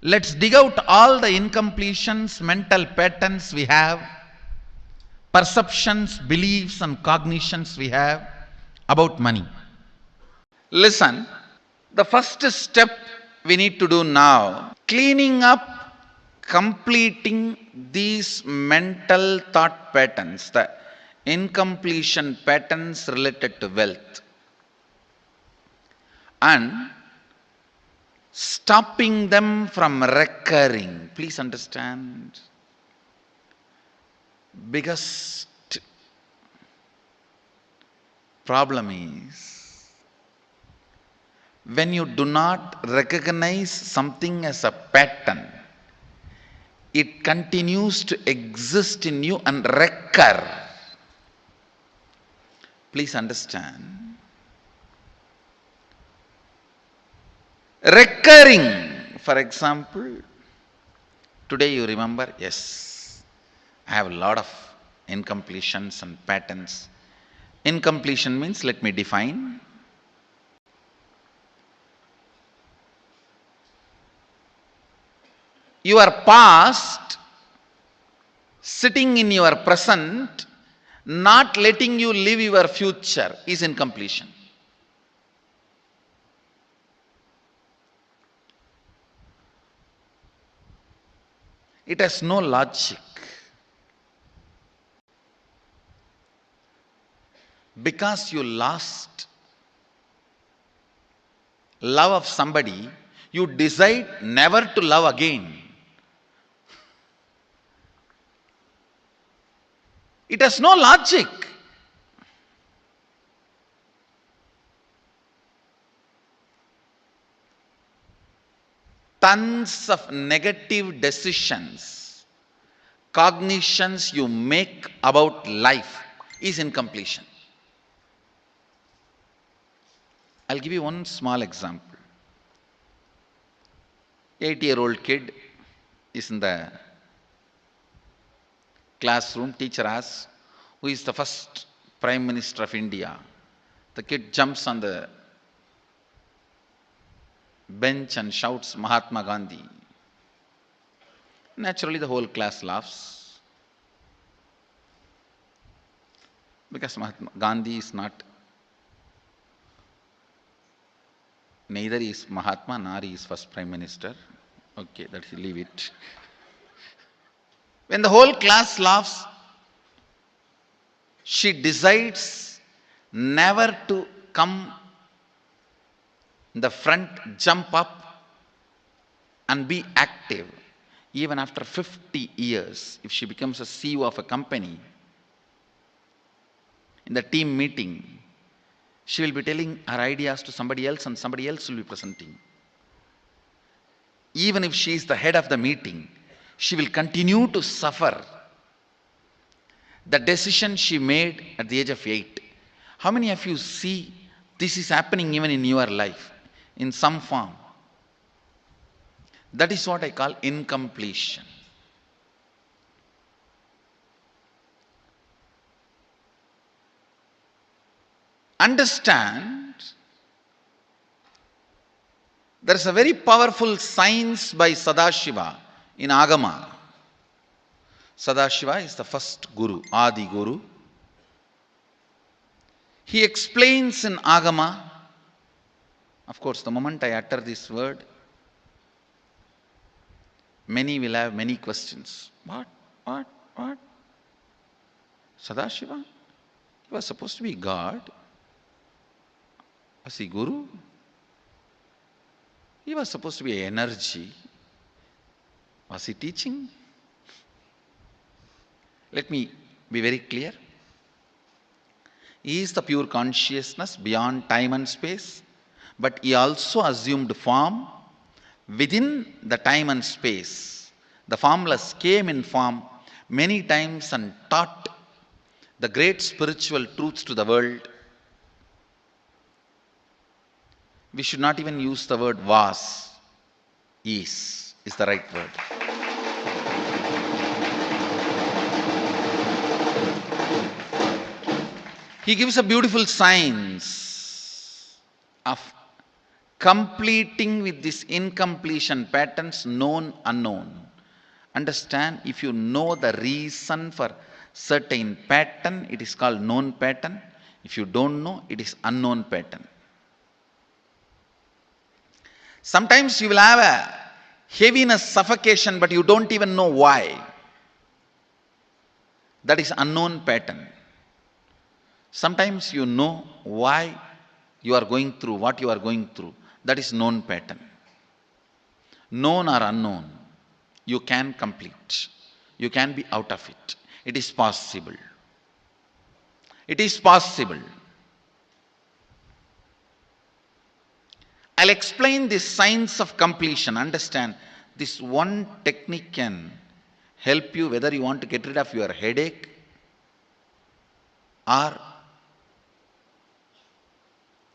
let's dig out all the incompletions, mental patterns we have, perceptions, beliefs and cognitions we have about money. Listen, the first step we need to do now, cleaning up, completing these mental thought patterns, the incompletion patterns related to wealth, and stopping them from recurring. Please understand, biggest problem is when you do not recognize something as a pattern, it continues to exist in you and recur. Please understand. Recurring, for example, today you remember, yes, I have a lot of incompletions and patterns. Incompletion means, let me define. Your past sitting in your present, not letting you live your future is incompletion. It has no logic. Because you lost love of somebody, you decide never to love again. It has no logic. Tons of negative decisions, cognitions you make about life is incompletion. I'll give you one small example. 8-year-old kid is in the classroom. Teacher asks, who is the first Prime Minister of India? The kid jumps on the bench and shouts, Mahatma Gandhi. Naturally, the whole class laughs. Because Mahatma Gandhi is not, neither is Mahatma nor is first Prime Minister. Okay, let's leave it. When the whole class laughs, she decides never to come in the front, jump up and be active. Even after 50 years, if she becomes a CEO of a company, in the team meeting, she will be telling her ideas to somebody else and somebody else will be presenting. Even if she is the head of the meeting, she will continue to suffer the decision she made at the age of 8. How many of you see this is happening even in your life in some form? That is what I call incompletion. Understand, there is a very powerful science by Sadashiva in Agama. Sadashiva is the first Guru, Adi Guru. He explains in Agama, of course, the moment I utter this word, many will have many questions. What? Sadashiva? He was supposed to be God. Was he Guru? He was supposed to be energy. Was he teaching? Let me be very clear. He is the pure consciousness beyond time and space, but he also assumed form within the time and space. The formless came in form many times and taught the great spiritual truths to the world. We should not even use the word was. Is the right word. He gives a beautiful science of completing with this incompletion patterns, known, unknown. Understand, if you know the reason for certain pattern, it is called known pattern. If you don't know, it is unknown pattern. Sometimes you will have a heaviness, suffocation, but you don't even know why. That is unknown pattern. Sometimes you know why you are going through what you are going through. That is known pattern. Known or unknown, you can complete. You can be out of it. It is possible. It is possible. I'll explain this science of completion. Understand, this one technique can help you whether you want to get rid of your headache or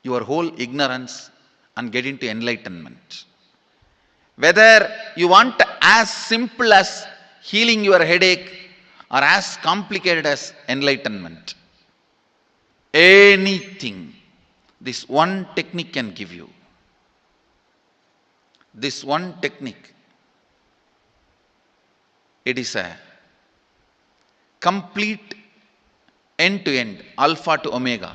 your whole ignorance and get into enlightenment. Whether you want as simple as healing your headache or as complicated as enlightenment. Anything, this one technique can give you. This one technique, it is a complete end-to-end, alpha to omega.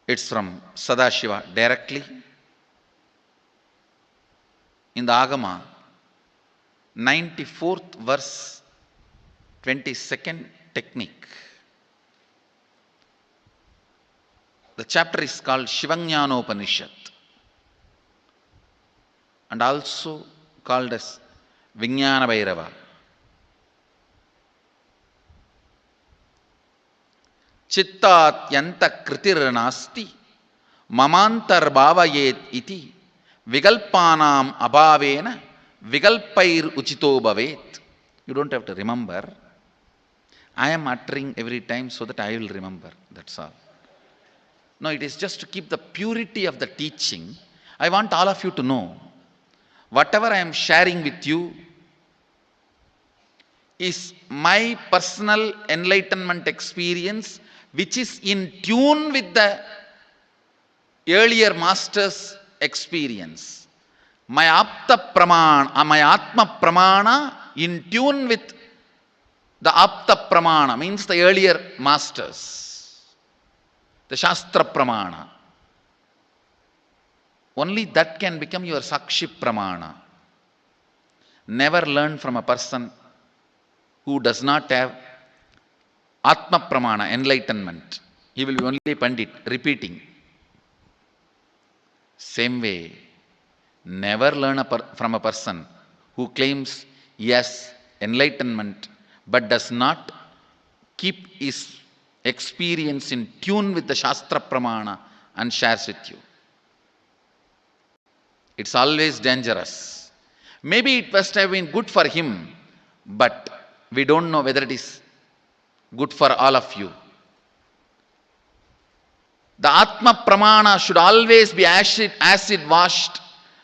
It's from Sadashiva directly. In the Agama, 94th verse, 22nd technique. The chapter is called Shivajnanopanishad and also called as Vijnana Bhairava. Chittatyanta kritirnasti mamantar bhavayet iti vigalpanam abhavena vigalpair uchito bhavet. You don't have to remember. I am uttering every time so that I will remember. That's all. No, it is just to keep the purity of the teaching. I want all of you to know, whatever I am sharing with you is my personal enlightenment experience, which is in tune with the earlier master's experience. My Apta Pramana, my Atma Pramana in tune with the Apta Pramana, means the earlier masters. The Shastra Pramana. Only that can become your Sakshi Pramana. Never learn from a person who does not have Atma Pramana, enlightenment. He will be only Pandit, repeating. Same way, never learn from a person who claims yes, enlightenment, but does not keep his experience in tune with the Shastra Pramana and shares with you. It's always dangerous. Maybe it must have been good for him, but we don't know whether it is good for all of you. The Atma Pramana should always be acid washed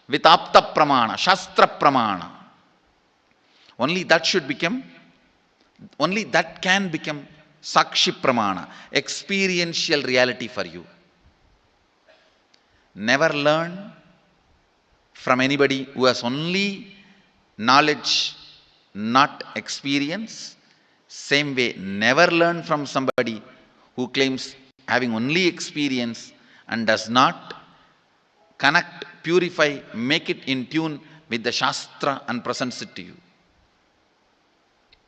with Apta Pramana, Shastra Pramana. Only that can become Sakshi Pramana, experiential reality for you. Never learn from anybody who has only knowledge, not experience. Same way, never learn from somebody who claims having only experience and does not connect, purify, make it in tune with the Shastra and presents it to you.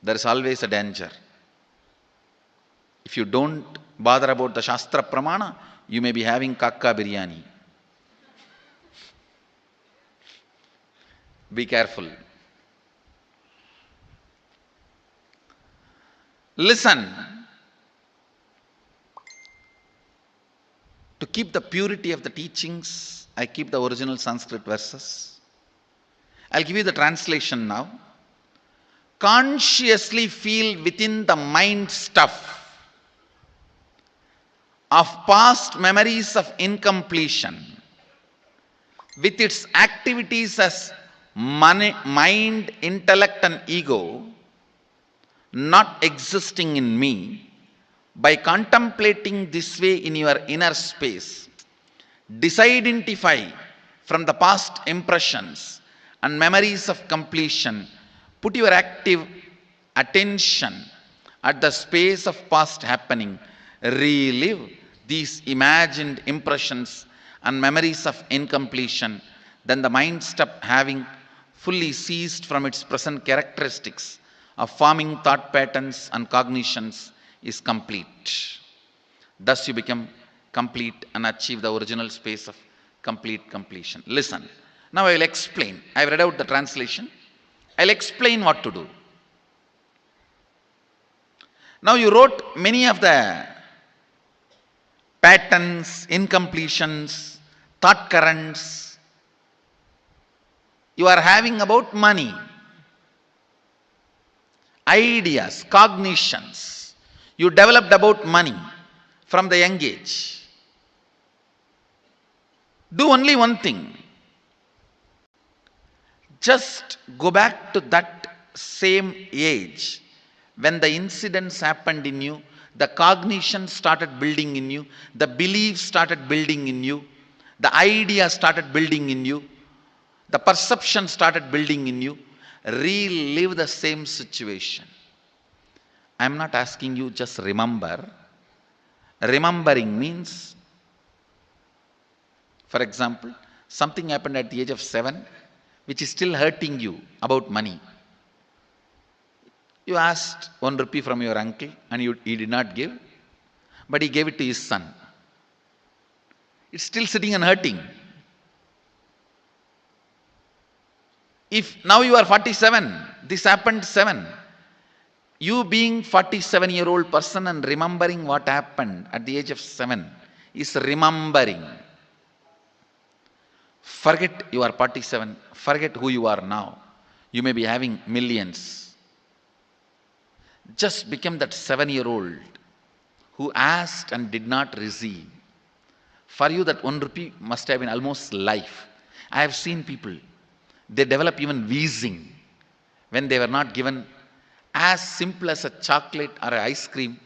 There is always a danger. If you don't bother about the Shastra Pramana, you may be having kakka biryani. Be careful. Listen. To keep the purity of the teachings, I keep the original Sanskrit verses. I'll give you the translation now. Consciously feel within the mind stuff of past memories of incompletion with its activities as mind, intellect and ego not existing in me. By contemplating this way in your inner space, disidentify from the past impressions and memories of completion. Put your active attention at the space of past happening. Relive these imagined impressions and memories of incompletion. Then the mind stop having fully ceased from its present characteristics of forming thought patterns and cognitions is complete. Thus you become complete and achieve the original space of complete completion. Listen. Now I will explain. I have read out the translation. I will explain what to do. Now you wrote many of the patterns, incompletions, thought currents you are having about money, ideas, cognitions you developed about money from the young age. Do only one thing. Just go back to that same age when the incidents happened in you, the cognition started building in you, the beliefs started building in you, the idea started building in you, the perception started building in you. Relive the same situation. I am not asking you just remember. Remembering means, for example, something happened at the age of 7 which is still hurting you about money. You asked 1 rupee from your uncle and he did not give, but he gave it to his son. It's still sitting and hurting. If now you are 47, this happened 7. You being 47-year-old person and remembering what happened at the age of 7 is remembering. Forget you are 47. Forget who you are now. You may be having millions. Just become that 7-year-old who asked and did not receive. For you that 1 rupee must have been almost life. I have seen people, they develop even wheezing when they were not given as simple as a chocolate or a ice cream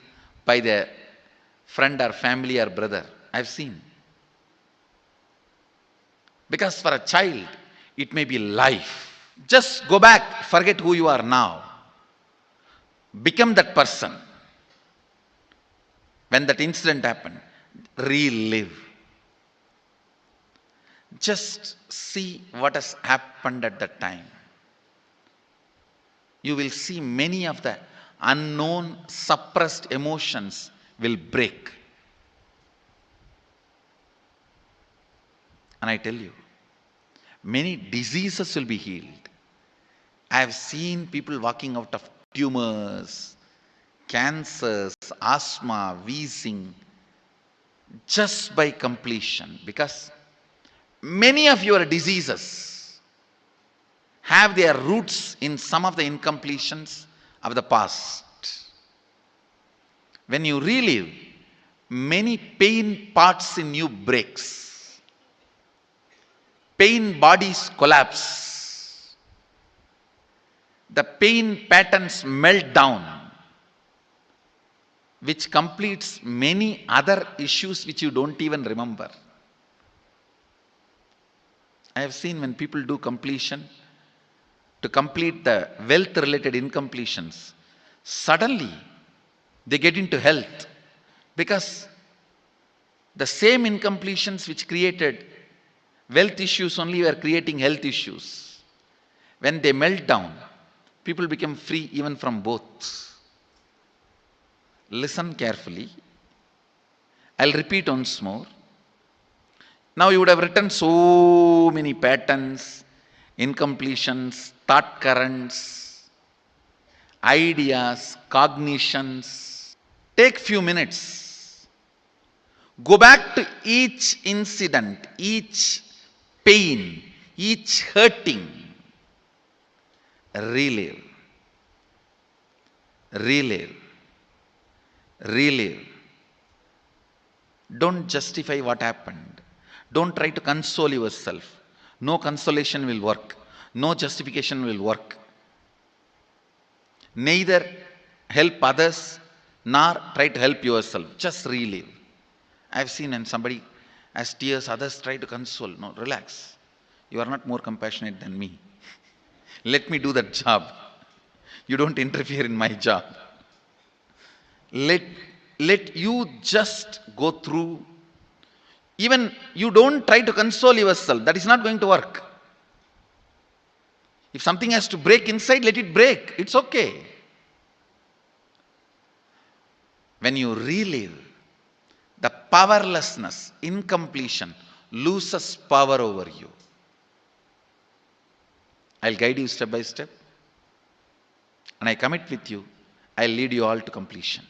by their friend or family or brother. I have seen. Because for a child, it may be life. Just go back, forget who you are now. Become that person. When that incident happened, relive. Just see what has happened at that time. You will see many of the unknown suppressed emotions will break. And I tell you, many diseases will be healed. I have seen people walking out of tumors, cancers, asthma, wheezing, just by completion. Because many of your diseases have their roots in some of the incompletions of the past. When you relive, many pain parts in you breaks. Pain bodies collapse. The pain patterns melt down, which completes many other issues which you don't even remember. I have seen when people do completion, to complete the wealth related incompletions, suddenly they get into health, because the same incompletions which created wealth issues only were creating health issues. When they melt down, people become free even from both. Listen carefully. I'll repeat once more. Now you would have written so many patterns, incompletions, thought currents, ideas, cognitions. Take few minutes. Go back to each incident, each pain, each hurting. Relive. Relive. Relive. Don't justify what happened. Don't try to console yourself. No consolation will work. No justification will work. Neither help others nor try to help yourself. Just relive. I've seen when somebody has tears, others try to console. No, relax. You are not more compassionate than me. Let me do that job. You don't interfere in my job. Let you just go through. Even you don't try to console yourself. That is not going to work. If something has to break inside, let it break. It's okay. When you relive, the powerlessness, incompletion, loses power over you. I'll guide you step by step. And I commit with you, I'll lead you all to completion.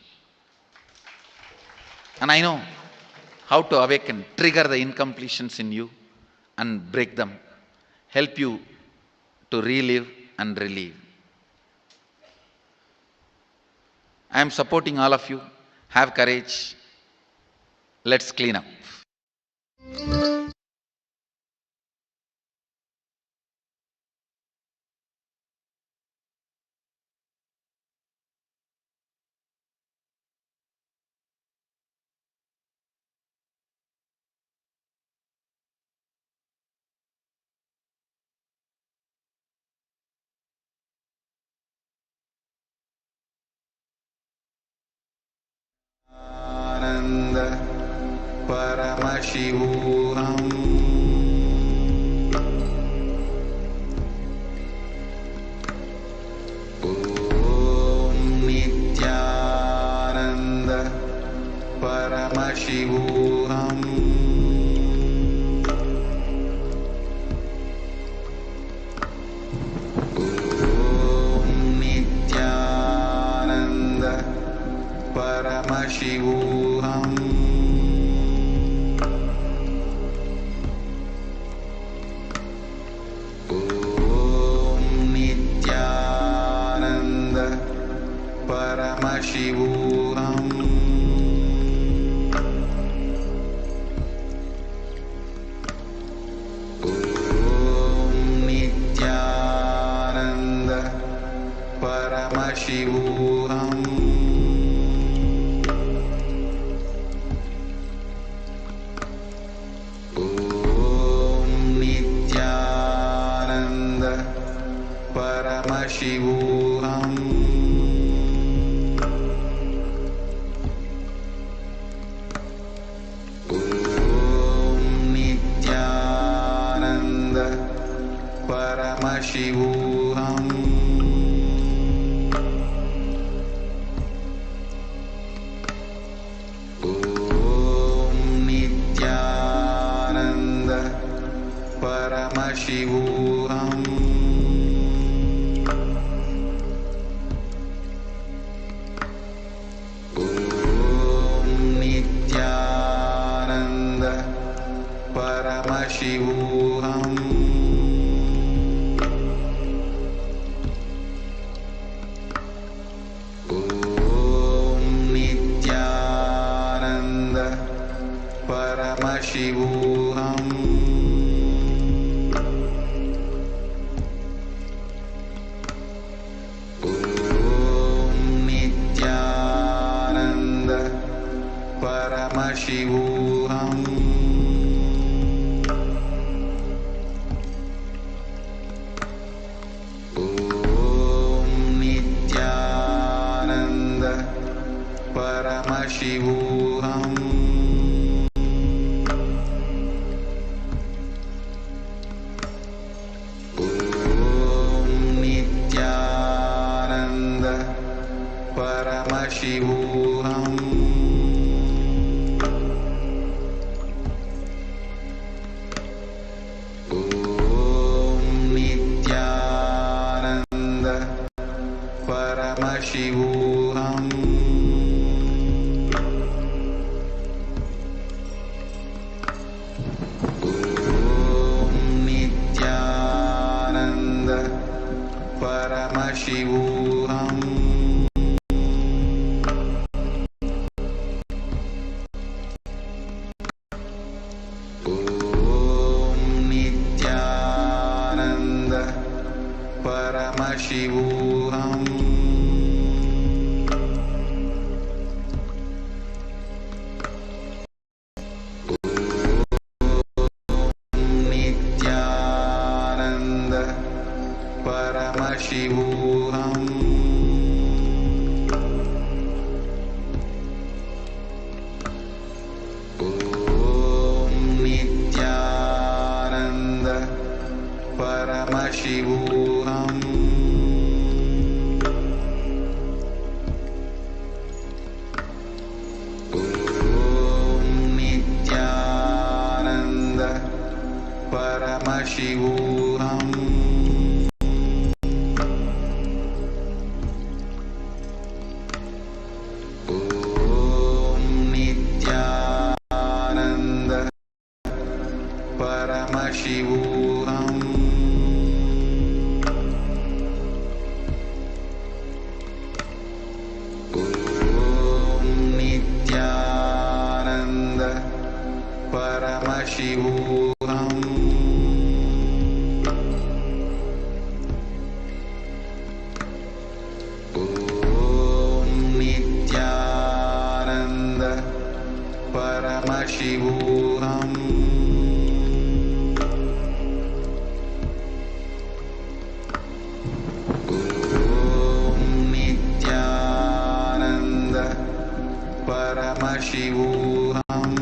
And I know how to awaken, trigger the incompletions in you and break them. Help you to relive and relieve. I am supporting all of you. Have courage. Let's clean up. Paramashivoham. Om Nithyananda Paramashivoham. Om Nithyananda Paramashivoham. Paramashivoham. Om Nithyananda Paramashivoham. Om Nithyananda Paramashivoham. Paramashivoham. Paramashivoham. Om Nithyananda Paramashivoham. Om Nithyananda Paramashivoham. Om Nithyananda Paramashivoham. Om Nithyananda Paramashivoham. Om Nithyananda Paramashivoham. Om Nithyananda Paramashivoham. Om Nithyananda Paramashivoham. Om Nithyananda Paramashivoham. Nithyananda Paramashivoham. Om Nithyananda Paramashivoham. Om Nithyananda Paramashivoham. Om Nithyananda Paramashivoham. Om Nithyananda Paramashivoham. Om Nithyananda Paramashivoham. Om Nithyananda Paramashivoham. Om Nithyananda Paramashivoham.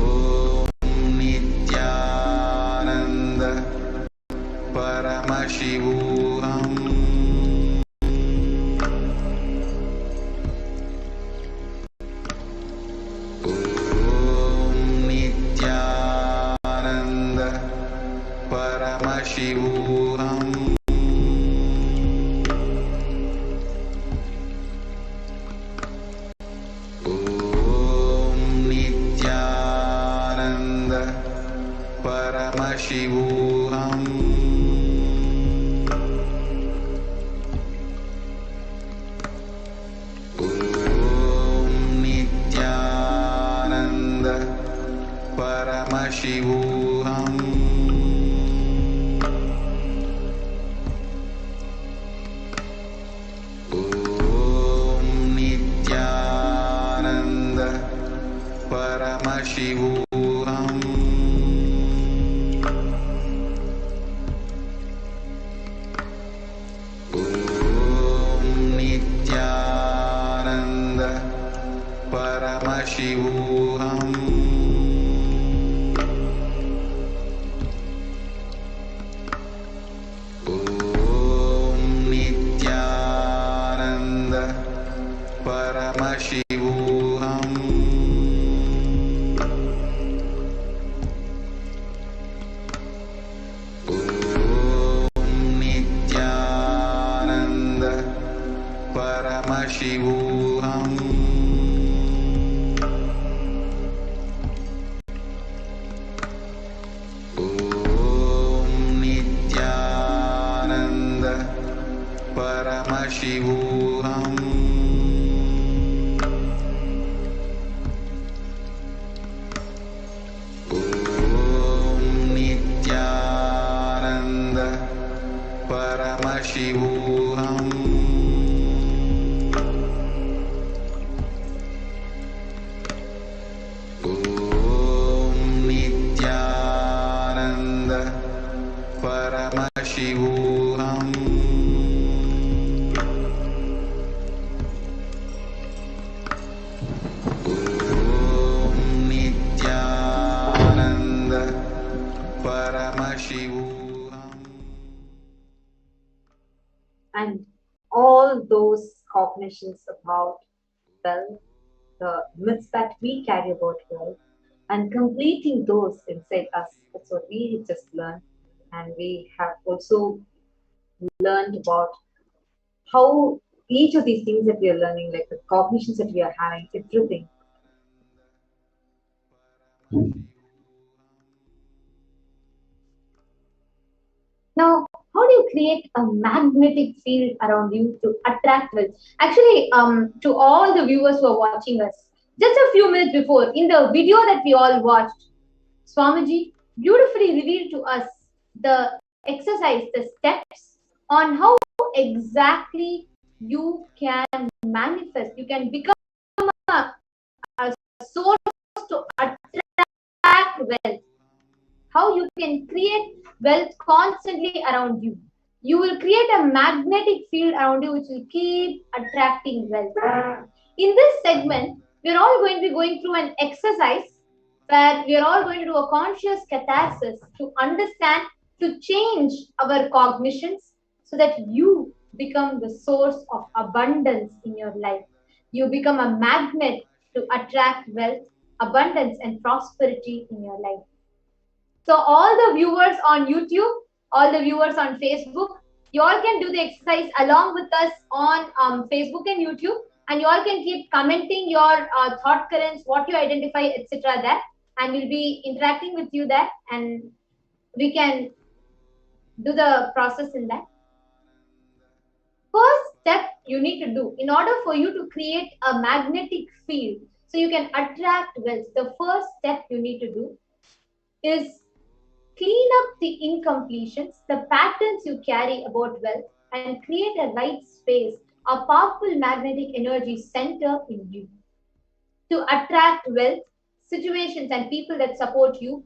Om Nithyananda Paramashivoham. Om Nithyananda Paramashivoham. Om Nithyananda Paramashivoham. Om Nithyananda Paramashivoham. Om Nithyananda Paramashivoham. Om Nithyananda Paramashivoham. Om Nithyananda Paramashivoham. Om Nithyananda Paramashivoham. Om Nithyananda Paramashivoham. Om Nithyananda Paramashivoham. Om Nithyananda Paramashivoham. And all those cognitions about wealth, the myths that we carry about wealth, and completing those inside us. That's what we just learned. And we have also learned about how each of these things that we are learning, like the cognitions that we are having, everything. Now, how do you create a magnetic field around you to attract wealth? Actually, to all the viewers who are watching us, just a few minutes before, in the video that we all watched, Swamiji beautifully revealed to us the exercise, the steps on how exactly you can manifest, you can become a, a source to attract wealth, how you can create wealth constantly around you. You will create a magnetic field around you which will keep attracting wealth. In this segment, we're all going to be going through an exercise where we are all going to do a conscious catharsis to understand, to change our cognitions so that you become the source of abundance in your life. You become a magnet to attract wealth, abundance, and prosperity in your life. So all the viewers on YouTube, all the viewers on Facebook, you all can do the exercise along with us on Facebook and YouTube, and you all can keep commenting your thought currents, what you identify, etc. there, and we'll be interacting with you there, and we can do the process in that. First step you need to do in order for you to create a magnetic field so you can attract wealth, the first step you need to do is clean up the incompletions, the patterns you carry about wealth, and create a right space, a powerful magnetic energy center in you. To attract wealth, situations, and people that support you,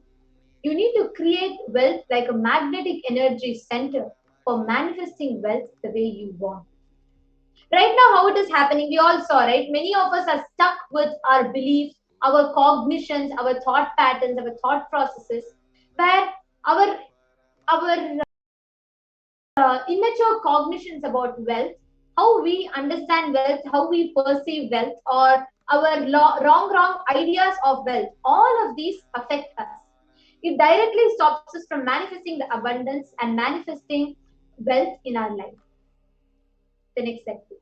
you need to create wealth like a magnetic energy center for manifesting wealth the way you want. Right now, how it is happening, we all saw, right? Many of us are stuck with our beliefs, our cognitions, our thought patterns, our thought processes, where our immature cognitions about wealth, how we understand wealth, how we perceive wealth, or our wrong ideas of wealth, all of these affect us. It directly stops us from manifesting the abundance and manifesting wealth in our life. The next step, please.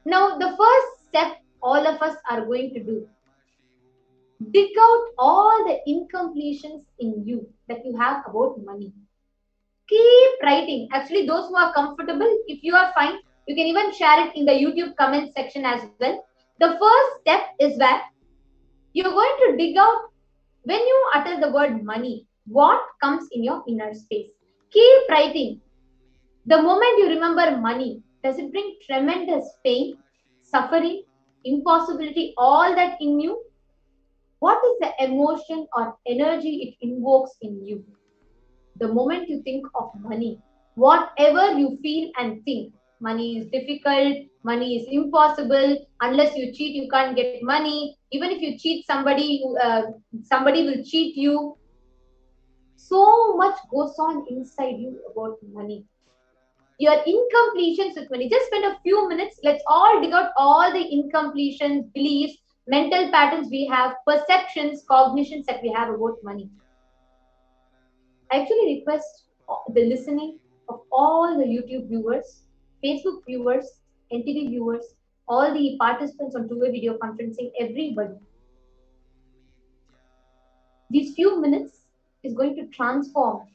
Now, the first step all of us are going to do, dig out all the incompletions in you that you have about money. Keep writing. Actually, those who are comfortable, if you are fine, you can even share it in the YouTube comment section as well. The first step is where you're going to dig out, when you utter the word money, what comes in your inner space. Keep writing. The moment you remember money, does it bring tremendous pain, suffering, impossibility, all that in you? What is the emotion or energy it invokes in you? The moment you think of money, whatever you feel and think, money is difficult, money is impossible, unless you cheat, you can't get money. Even if you cheat somebody, somebody will cheat you. So much goes on inside you about money. your incompletions with money. Just spend a few minutes. Let's all dig out all the incompletions, beliefs, mental patterns we have, perceptions, cognitions that we have about money. I actually request the listening of all the YouTube viewers, Facebook viewers, NTV viewers, all the participants on two-way video conferencing, everybody. These few minutes is going to transform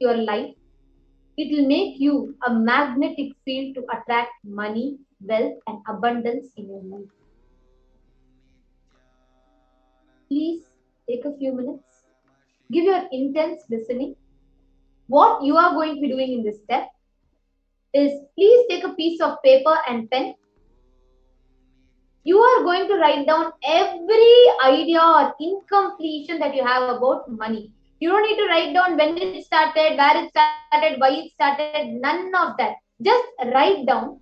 your life. It will make you a magnetic field to attract money, wealth, and abundance in your life. Please take a few minutes. Give your intense listening. What you are going to be doing in this step is please take a piece of paper and pen. You are going to write down every idea or incompletion that you have about money. You don't need to write down when it started, where it started, why it started, none of that. Just write down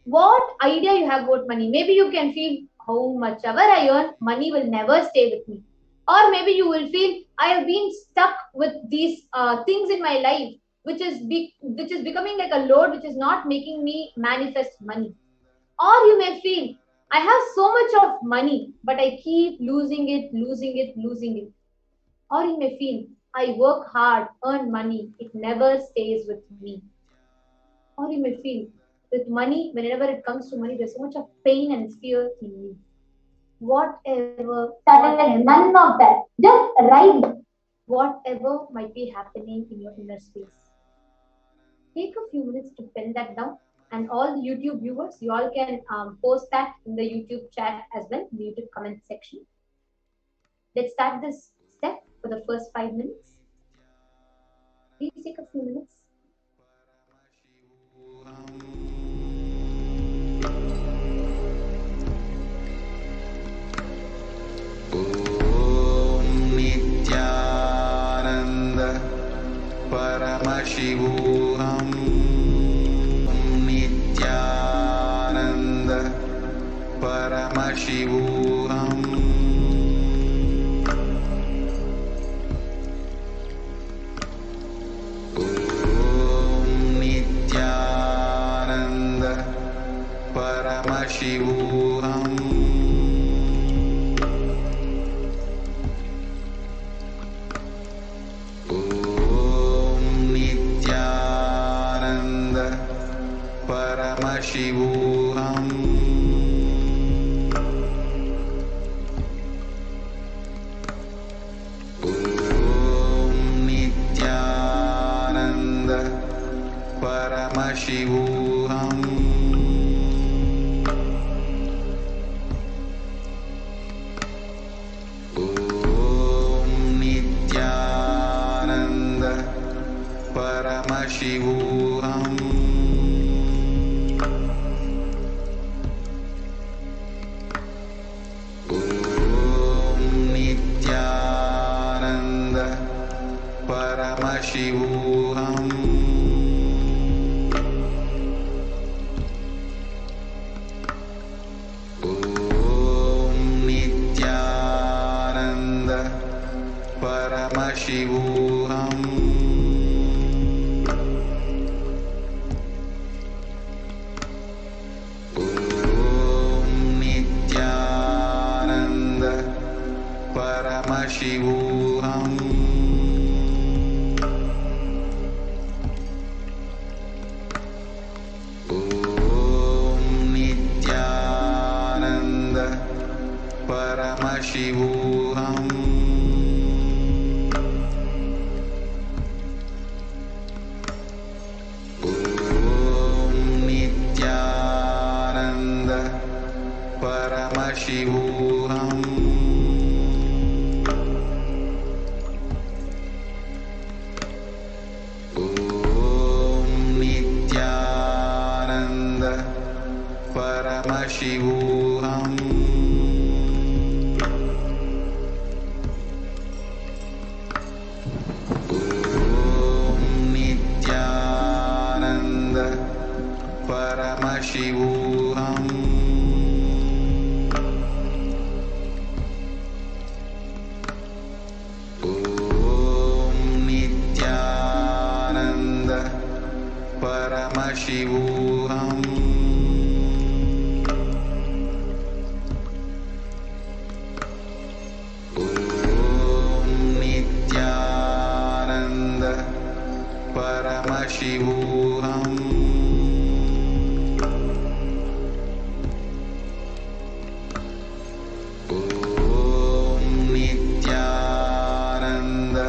what idea you have about money. Maybe you can feel how much ever I earn, money will never stay with me. Or maybe you will feel I have been stuck with these things in my life, which is becoming like a load, which is not making me manifest money. Or you may feel I have so much of money, but I keep losing it, losing it, losing it. Or you may feel I work hard, earn money, it never stays with me. Or you may feel with money, whenever it comes to money, there's so much of pain and fear in me. Whatever, none of that. Just write whatever might be happening in your inner space. Take a few minutes to pen that down. And all the YouTube viewers, you all can post that in the YouTube chat as well, in the YouTube comment section. Let's start this step for the first 5 minutes. Please take a few minutes. Nithyananda Paramashivoham. Nithyananda Paramashivoham. Nithyananda Paramashivoham. Paramashivoham. Nithyananda Paramashivoham. Nithyananda Paramashivoham. Paramashivoham. Nithyananda Paramashivoham. Nithyananda Paramashivoham. Paramashivoham. Nithyananda Paramashivoham. Nithyananda Paramashivoham. Paramashivoham. Nithyananda Paramashivoham. Paramashivoham. Om Nithyananda Paramashivoham. Om Nithyananda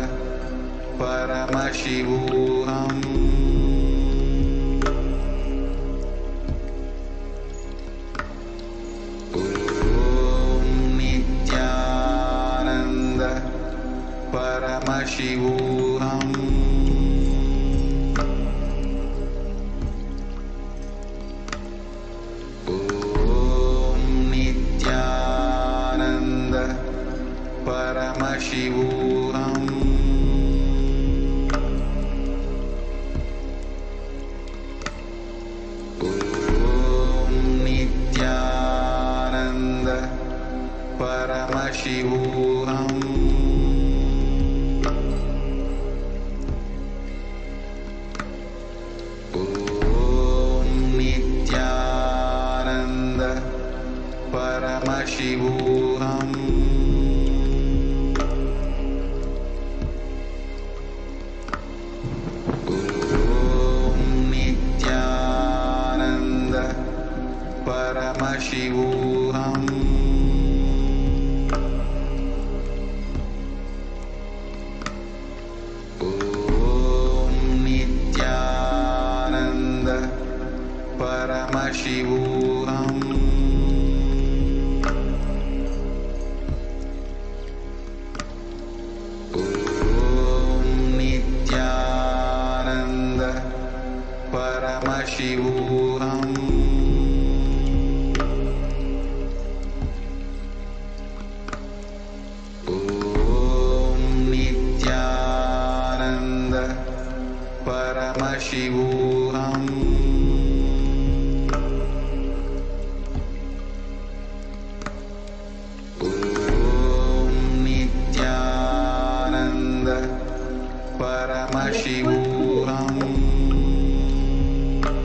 Paramashivoham. Om Nithyananda Paramashivoham. Om Nithyananda Paramashivoham. Om Nithyananda Paramashivoham. Om Nithyananda Paramashivoham. Om Nithyananda Paramashivoham. Om Nithyananda Paramashivoham. Om Nithyananda Paramashivoham. Om Nithyananda Paramashivoham. Om Nithyananda Paramashivoham.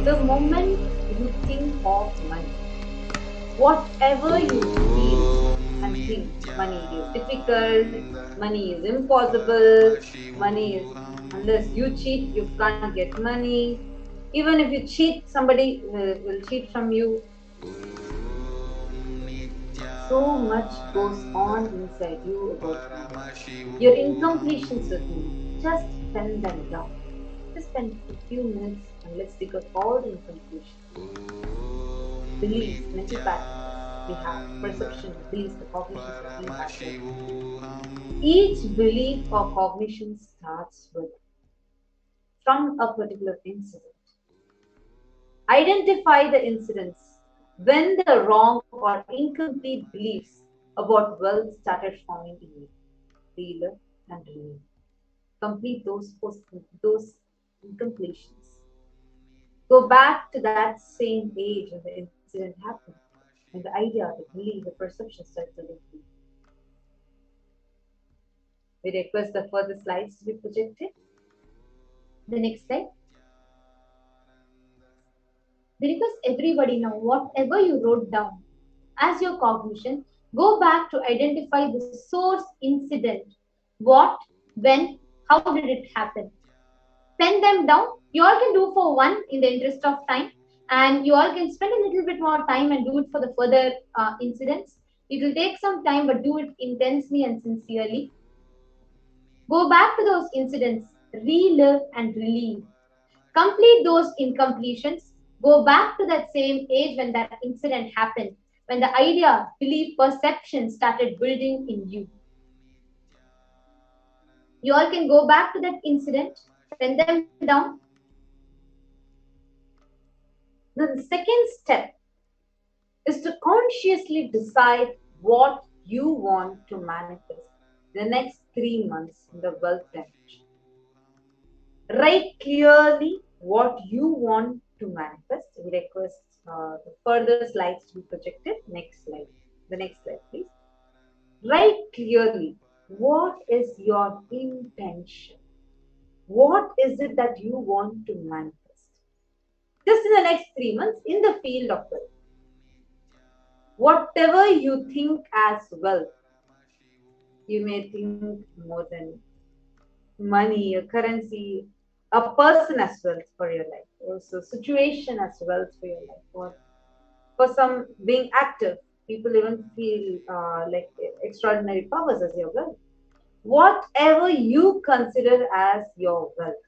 The moment you think of money, whatever you feel and think, money is difficult, money is impossible, money is, unless you cheat, you can't get money. Even if you cheat, somebody will cheat from you. So much goes on inside you about money. Your incompletions with me, just pen them down. Just spend a few minutes and let's dig out all the incompletions. Beliefs, mental patterns we have, perception, beliefs, the cognitions that we have. Each belief or cognition starts with from a particular incident. Identify the incidents when the wrong or incomplete beliefs about wealth started forming in you. Relive and relive. Complete those incompletions. Go back to that same age when the incident happened, when the idea, the belief, the perception started building. We request the further slides to be projected. The next slide. We request everybody now, whatever you wrote down as your cognition, go back to identify the source incident. What, when, how did it happen? Pen them down. You all can do for one in the interest of time, and you all can spend a little bit more time and do it for the further incidents. It will take some time, but do it intensely and sincerely. Go back to those incidents, relive and relive. Complete those incompletions. Go back to that same age when that incident happened, when the idea, belief, perception started building in you. You all can go back to that incident, pen them down. Now, the second step is to consciously decide what you want to manifest the next 3 months in the wealth dimension. Write clearly what you want to manifest. We request the further slides to be projected. Next slide. The next slide, please. Write clearly what is your intention. What is it that you want to manifest? next 3 months in the field of wealth. Whatever you think as wealth, you may think more than money, a currency, a person as wealth for your life, also situation as wealth for your life, or for some being active, people even feel like extraordinary powers as your wealth. Whatever you consider as your wealth,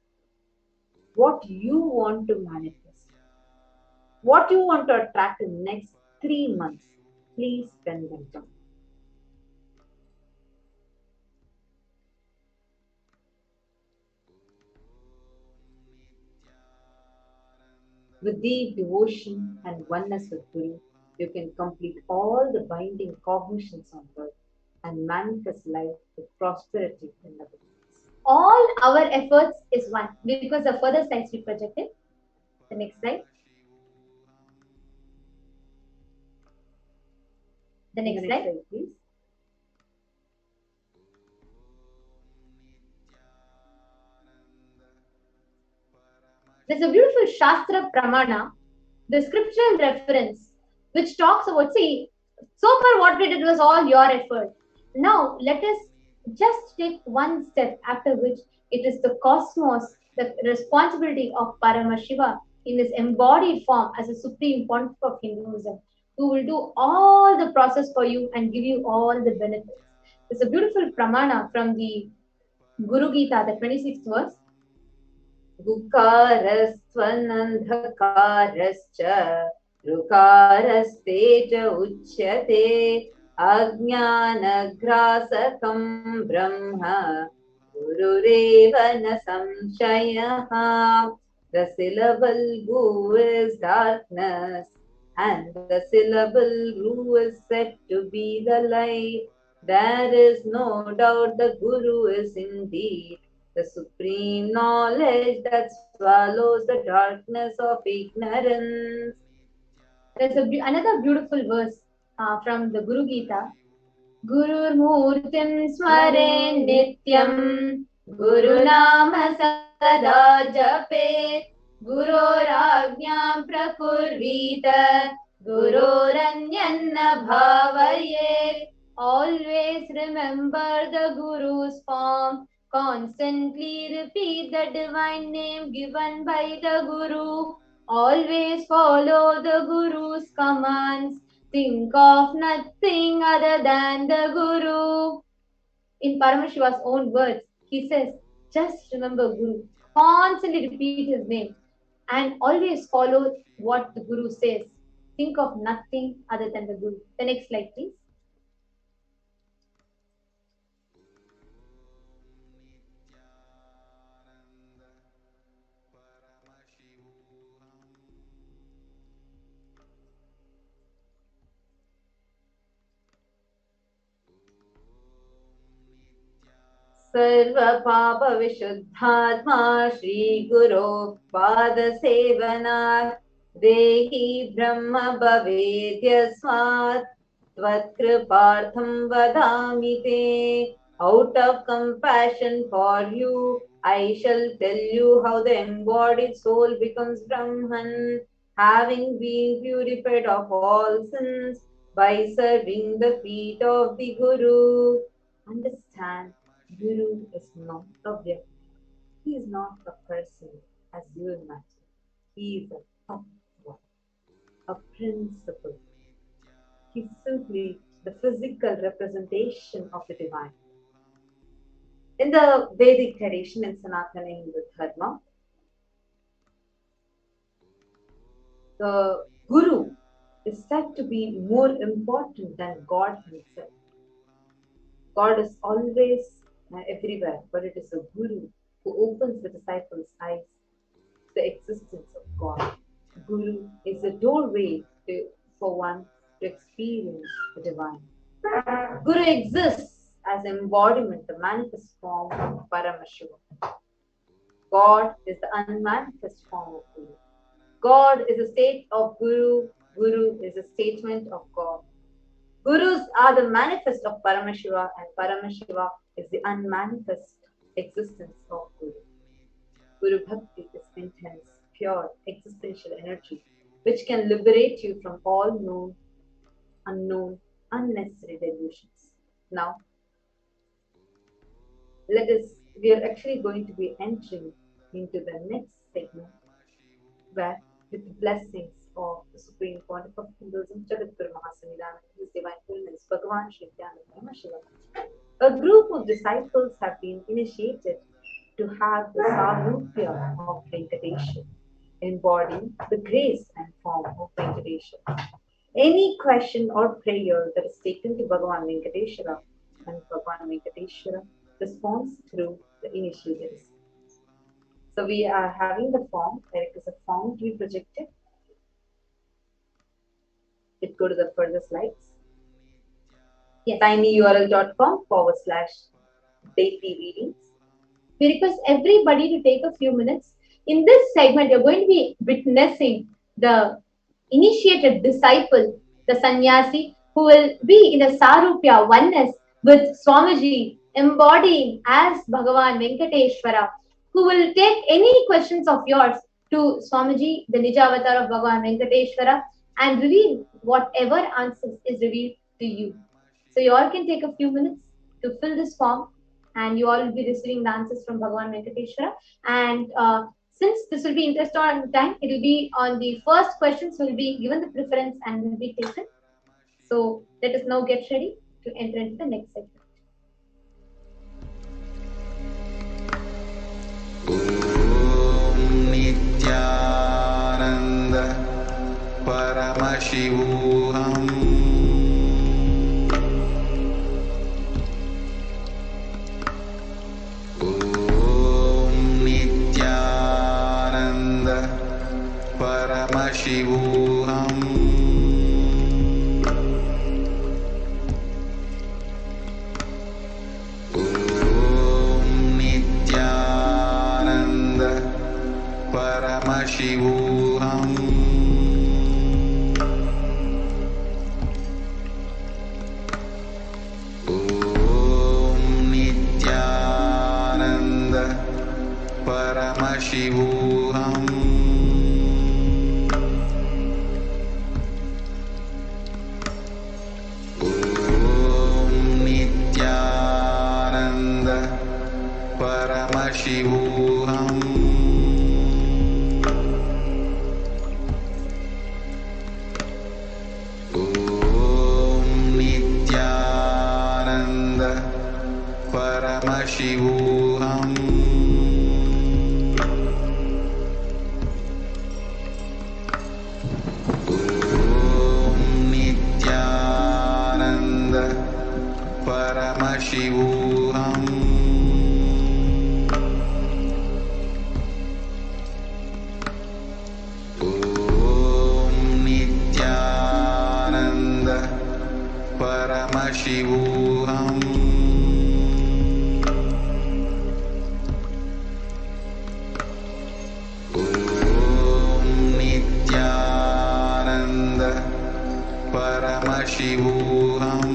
what you want to manifest, what you want to attract in the next 3 months, please spend them down. With deep devotion and oneness with Guru, you can complete all the binding cognitions on earth and manifest life with prosperity and abundance. All our efforts is one because the further slides we projected. The next slide. The next slide, please. There's a beautiful Shastra Pramana, the scriptural reference, which talks about, see, so far what we did was all your effort. Now let us just take one step, after which it is the cosmos, the responsibility of Paramashiva in his embodied form as a supreme pontiff of Hinduism, who will do all the process for you and give you all the benefits. There's a beautiful Pramana from the Guru Gita, the 26th verse. Gukarastvandhakarascha Rukaraste cha uchyate Ajnanagrasakam Brahma Gurureva na samshayaha. The syllable Gu is darkness and the syllable Ru is said to be the light. There is no doubt the Guru is indeed the supreme knowledge that swallows the darkness of ignorance. There's another beautiful verse from the Guru Gita. Gurur Murtim Smare Nityam Guru Nama Sada Jape Guru Rajñam Prakurvita Guru Ranyanna Bhavaye. Always remember the Guru's form. Constantly repeat the divine name given by the Guru. Always follow the Guru's commands. Think of nothing other than the Guru. In Paramashiva's own words, he says, just remember Guru. Constantly repeat his name and always follow what the Guru says. Think of nothing other than the Guru. The next slide, please. Sarva Papa Vishuddhatma Shri Guru Pada Sevanat Dehi Brahma Bhavedya Swat Tvat Kripartham Vadami Te. Out of compassion for you, I shall tell you how the embodied soul becomes Brahman, having been purified of all sins by serving the feet of the Guru. Understand, Guru is not a Vyakti. He is not a person as you imagine. He is a tattva, a principle. He is simply the physical representation of the divine. In the Vedic tradition in Sanatana Hindu Dharma, the Guru is said to be more important than God himself. God is always everywhere, but it is a Guru who opens the disciples' eyes to the existence of God. Guru is a doorway for one to experience the divine. Guru exists as embodiment, the manifest form of Paramashivoham. God is the unmanifest form of Guru. God is a state of Guru. Guru is a statement of God. Gurus are the manifest of Paramashiva, and Paramashiva is the unmanifest existence of Guru. Guru Bhakti is intense, pure existential energy which can liberate you from all known, unknown, unnecessary delusions. Now, we are actually going to be entering into the next segment where, with the blessings of the Supreme Pontiff of Hinduism, Jagadguru Mahasannidhanam, His Divine Holiness, Bhagavan Sri Nithyananda Paramashivam, a group of disciples have been initiated to have the Sarupya of Venkateshwara, embodying the grace and form of Venkateshwara. Any question or prayer that is taken to Bhagavan Venkateshwara, and Bhagavan Venkateshwara responds through the initiators. So we are having the form. There is a form to be projected. Let's go to the further slides. Yes. tinyurl.com/daily readings. We request everybody to take a few minutes. In this segment, you're going to be witnessing the initiated disciple, the sannyasi, who will be in a Sarupya oneness with Swamiji, embodying as Bhagavan Venkateshwara, who will take any questions of yours to Swamiji, the Nija avatar of Bhagavan Venkateshwara, and reveal whatever answers is revealed to you. So you all can take a few minutes to fill this form, and you all will be receiving the answers from Bhagavan Venkateshwara. And since this will be interest on time, it will be on the first questions will be given the preference and will be taken. So let us now get ready to enter into the next segment. Nithyananda Paramashivoham. Nithyananda Paramashivoham. Nithyananda Paramashivoham. Nithyananda Paramashivoham. Nithyananda Paramashivoham. Nithyananda Paramashivoham. Nithyananda Paramashivoham. Nithyananda Paramashivoham. Nithyananda Paramashivoham.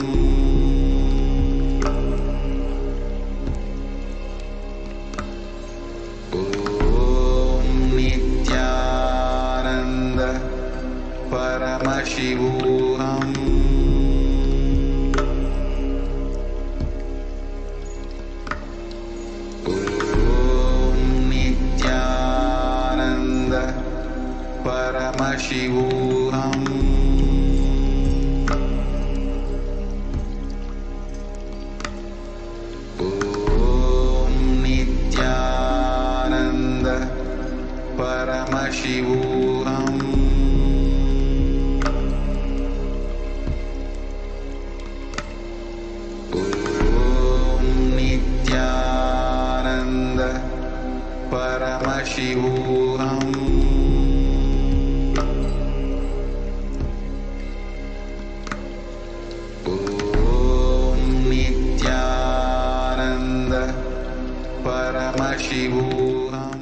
Nithyananda Paramashivoham. Nithyananda Paramashivoham. Nithyananda Paramashivoham. Nithyananda Paramashivoham. Nithyananda Paramashivoham.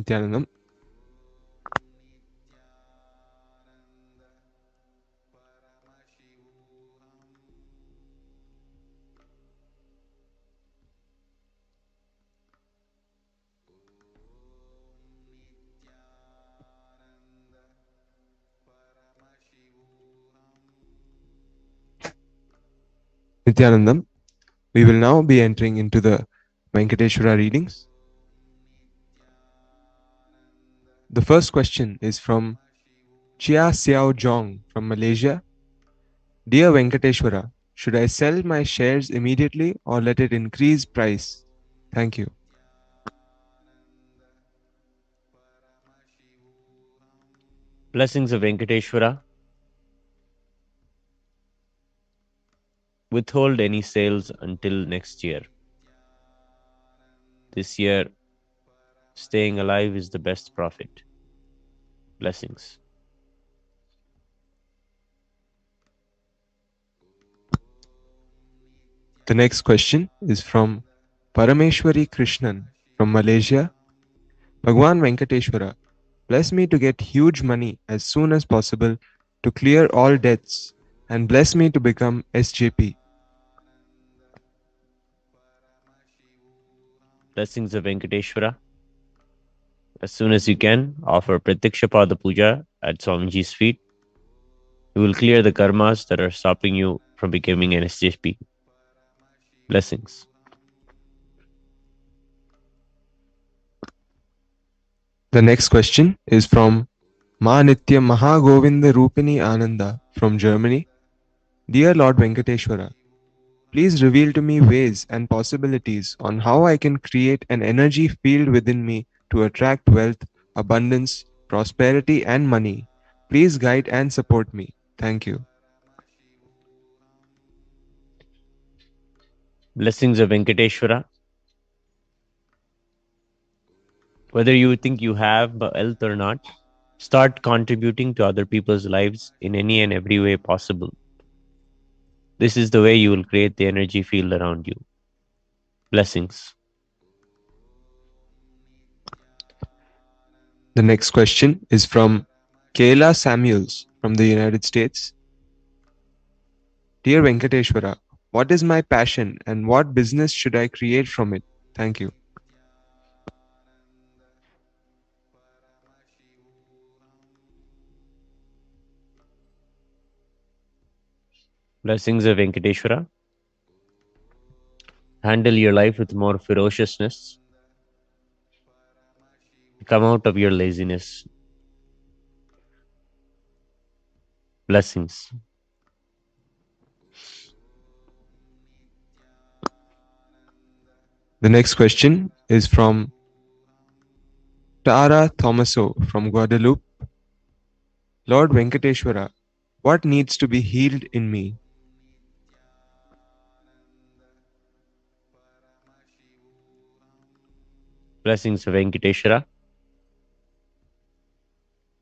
Nithyanandam. Nithyanandam, we will now be entering into the Venkateshwara readings. The first question is from Chia Xiao Jong from Malaysia. Dear Venkateshwara, should I sell my shares immediately or let it increase price? Thank you. Blessings of Venkateshwara. Withhold any sales until next year. This year, staying alive is the best profit. Blessings. The next question is from Parameshwari Krishnan from Malaysia. Bhagwan Venkateshwara, bless me to get huge money as soon as possible to clear all debts and bless me to become SJP. Blessings of Venkateshwara. As soon as you can, offer Pratyakshapada Puja at Swamiji's feet. You will clear the karmas that are stopping you from becoming an SJP. Blessings. The next question is from Ma Nitya Mahagovinda Rupini Ananda from Germany. Dear Lord Venkateshwara, please reveal to me ways and possibilities on how I can create an energy field within me to attract wealth, abundance, prosperity, and money. Please guide and support me. Thank you. Blessings of Venkateshwara. Whether you think you have wealth or not, start contributing to other people's lives in any and every way possible. This is the way you will create the energy field around you. Blessings. The next question is from Kayla Samuels from the United States. Dear Venkateshwara, what is my passion and what business should I create from it? Thank you. Blessings of Venkateshwara. Handle your life with more ferociousness. Come out of your laziness. Blessings. The next question is from Tara Thomaso from Guadeloupe. Lord Venkateshwara, what needs to be healed in me? Blessings of Venkateshwara.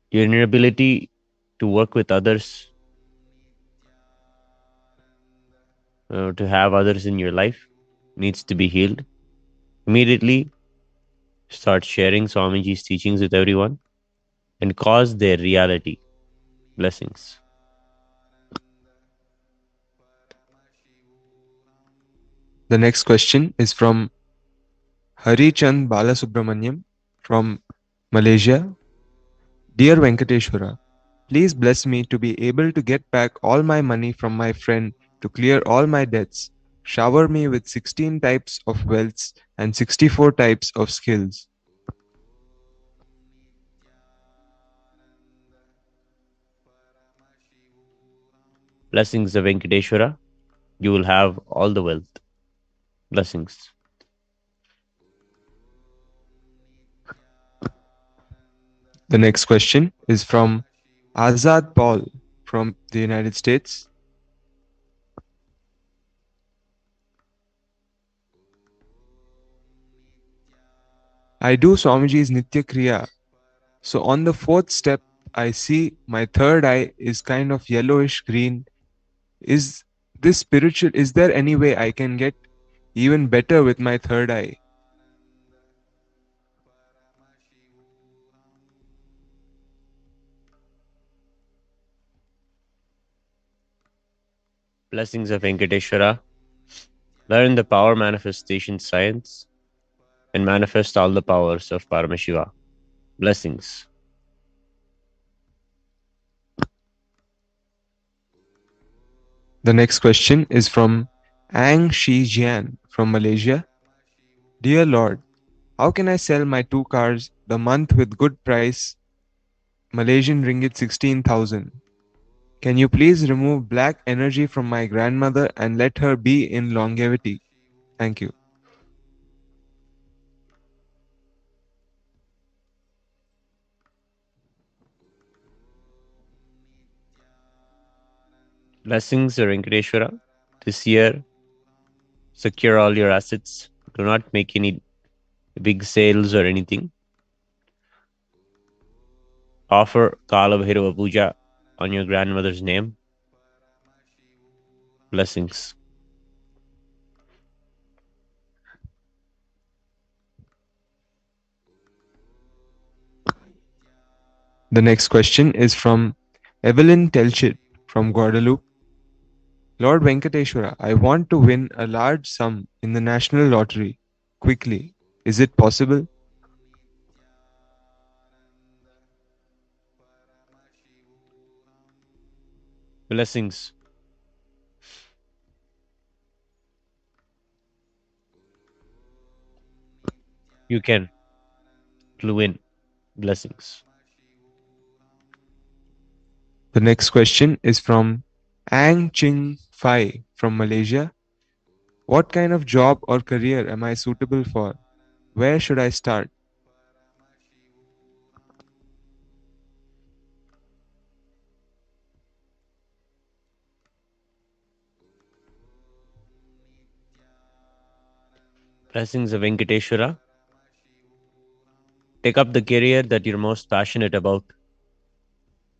Your inability to work with others, to have others in your life, needs to be healed. Immediately start sharing Swamiji's teachings with everyone and cause their reality. Blessings. The next question is from Harichand Balasubramaniam from Malaysia. Dear Venkateshwara, please bless me to be able to get back all my money from my friend to clear all my debts. Shower me with 16 types of wealths and 64 types of skills. Blessings of Venkateshwara. You will have all the wealth. Blessings. The next question is from Azad Paul from the United States. I do Swamiji's Nitya Kriya. So on the fourth step, I see my third eye is kind of yellowish green. Is this spiritual? Is there any way I can get even better with my third eye? Blessings of Venkateshwara. Learn the power manifestation science and manifest all the powers of Paramashiva. Blessings. The next question is from Ang Shi Jian from Malaysia. Dear Lord, how can I sell my 2 cars the month with good price, Malaysian ringgit 16,000? Can you please remove black energy from my grandmother and let her be in longevity? Thank you. Blessings of Venkateshwara. This year, secure all your assets. Do not make any big sales or anything. Offer Kala Bhairava Puja on your grandmother's name. Blessings. The next question is from Evelyn Telchit from Guadalupe. Lord Venkateshwara, I want to win a large sum in the national lottery quickly. Is it possible? Blessings. You can. Clue in. Blessings. The next question is from Ang Ching Fai from Malaysia. What kind of job or career am I suitable for? Where should I start? Blessings of Venkateshwara. Take up the career that you're most passionate about.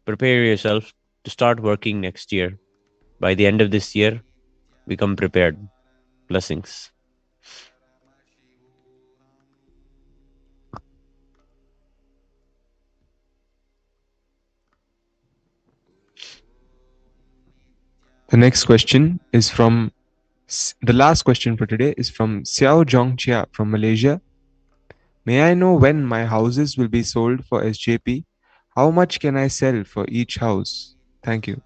Prepare yourself to start working next year. By the end of this year, become prepared. Blessings. The next question is from the last question for today is from Xiao Zhong Chia from Malaysia. May I know when my houses will be sold for SJP? How much can I sell for each house? Thank you.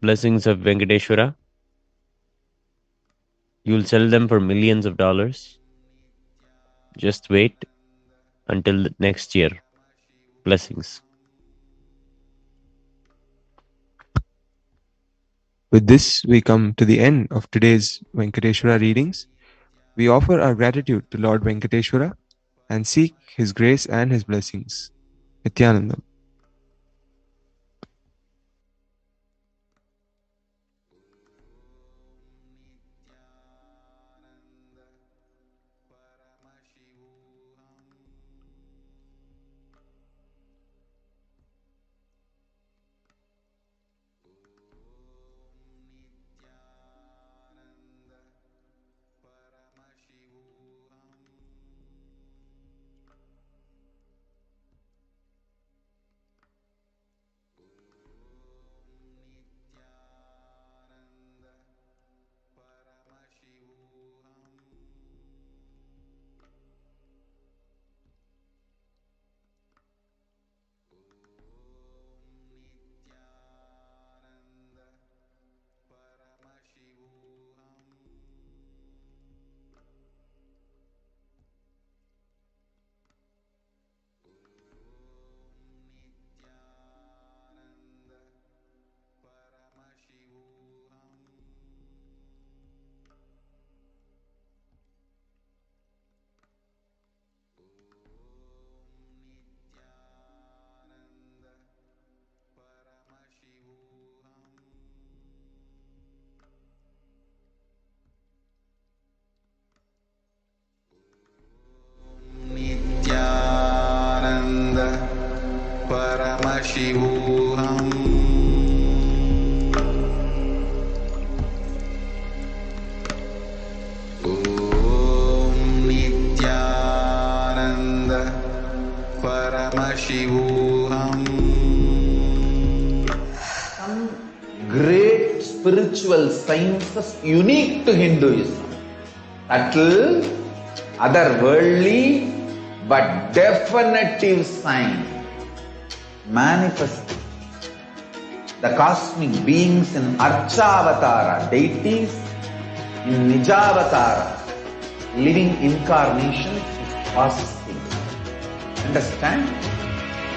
Blessings of Venkateshwara. You'll sell them for millions of dollars. Just wait until next year. Blessings. With this, we come to the end of today's Venkateshwara readings. We offer our gratitude to Lord Venkateshwara and seek his grace and his blessings. Nithyanandam. Nithyananda Paramashivoham. Om Nithyananda Paramashivoham. spiritual sciences unique to Hinduism. Subtle, otherworldly, but definitive sign. Manifesting the cosmic beings in Archavatara, deities in Nijavatara, living incarnations is possible. Understand?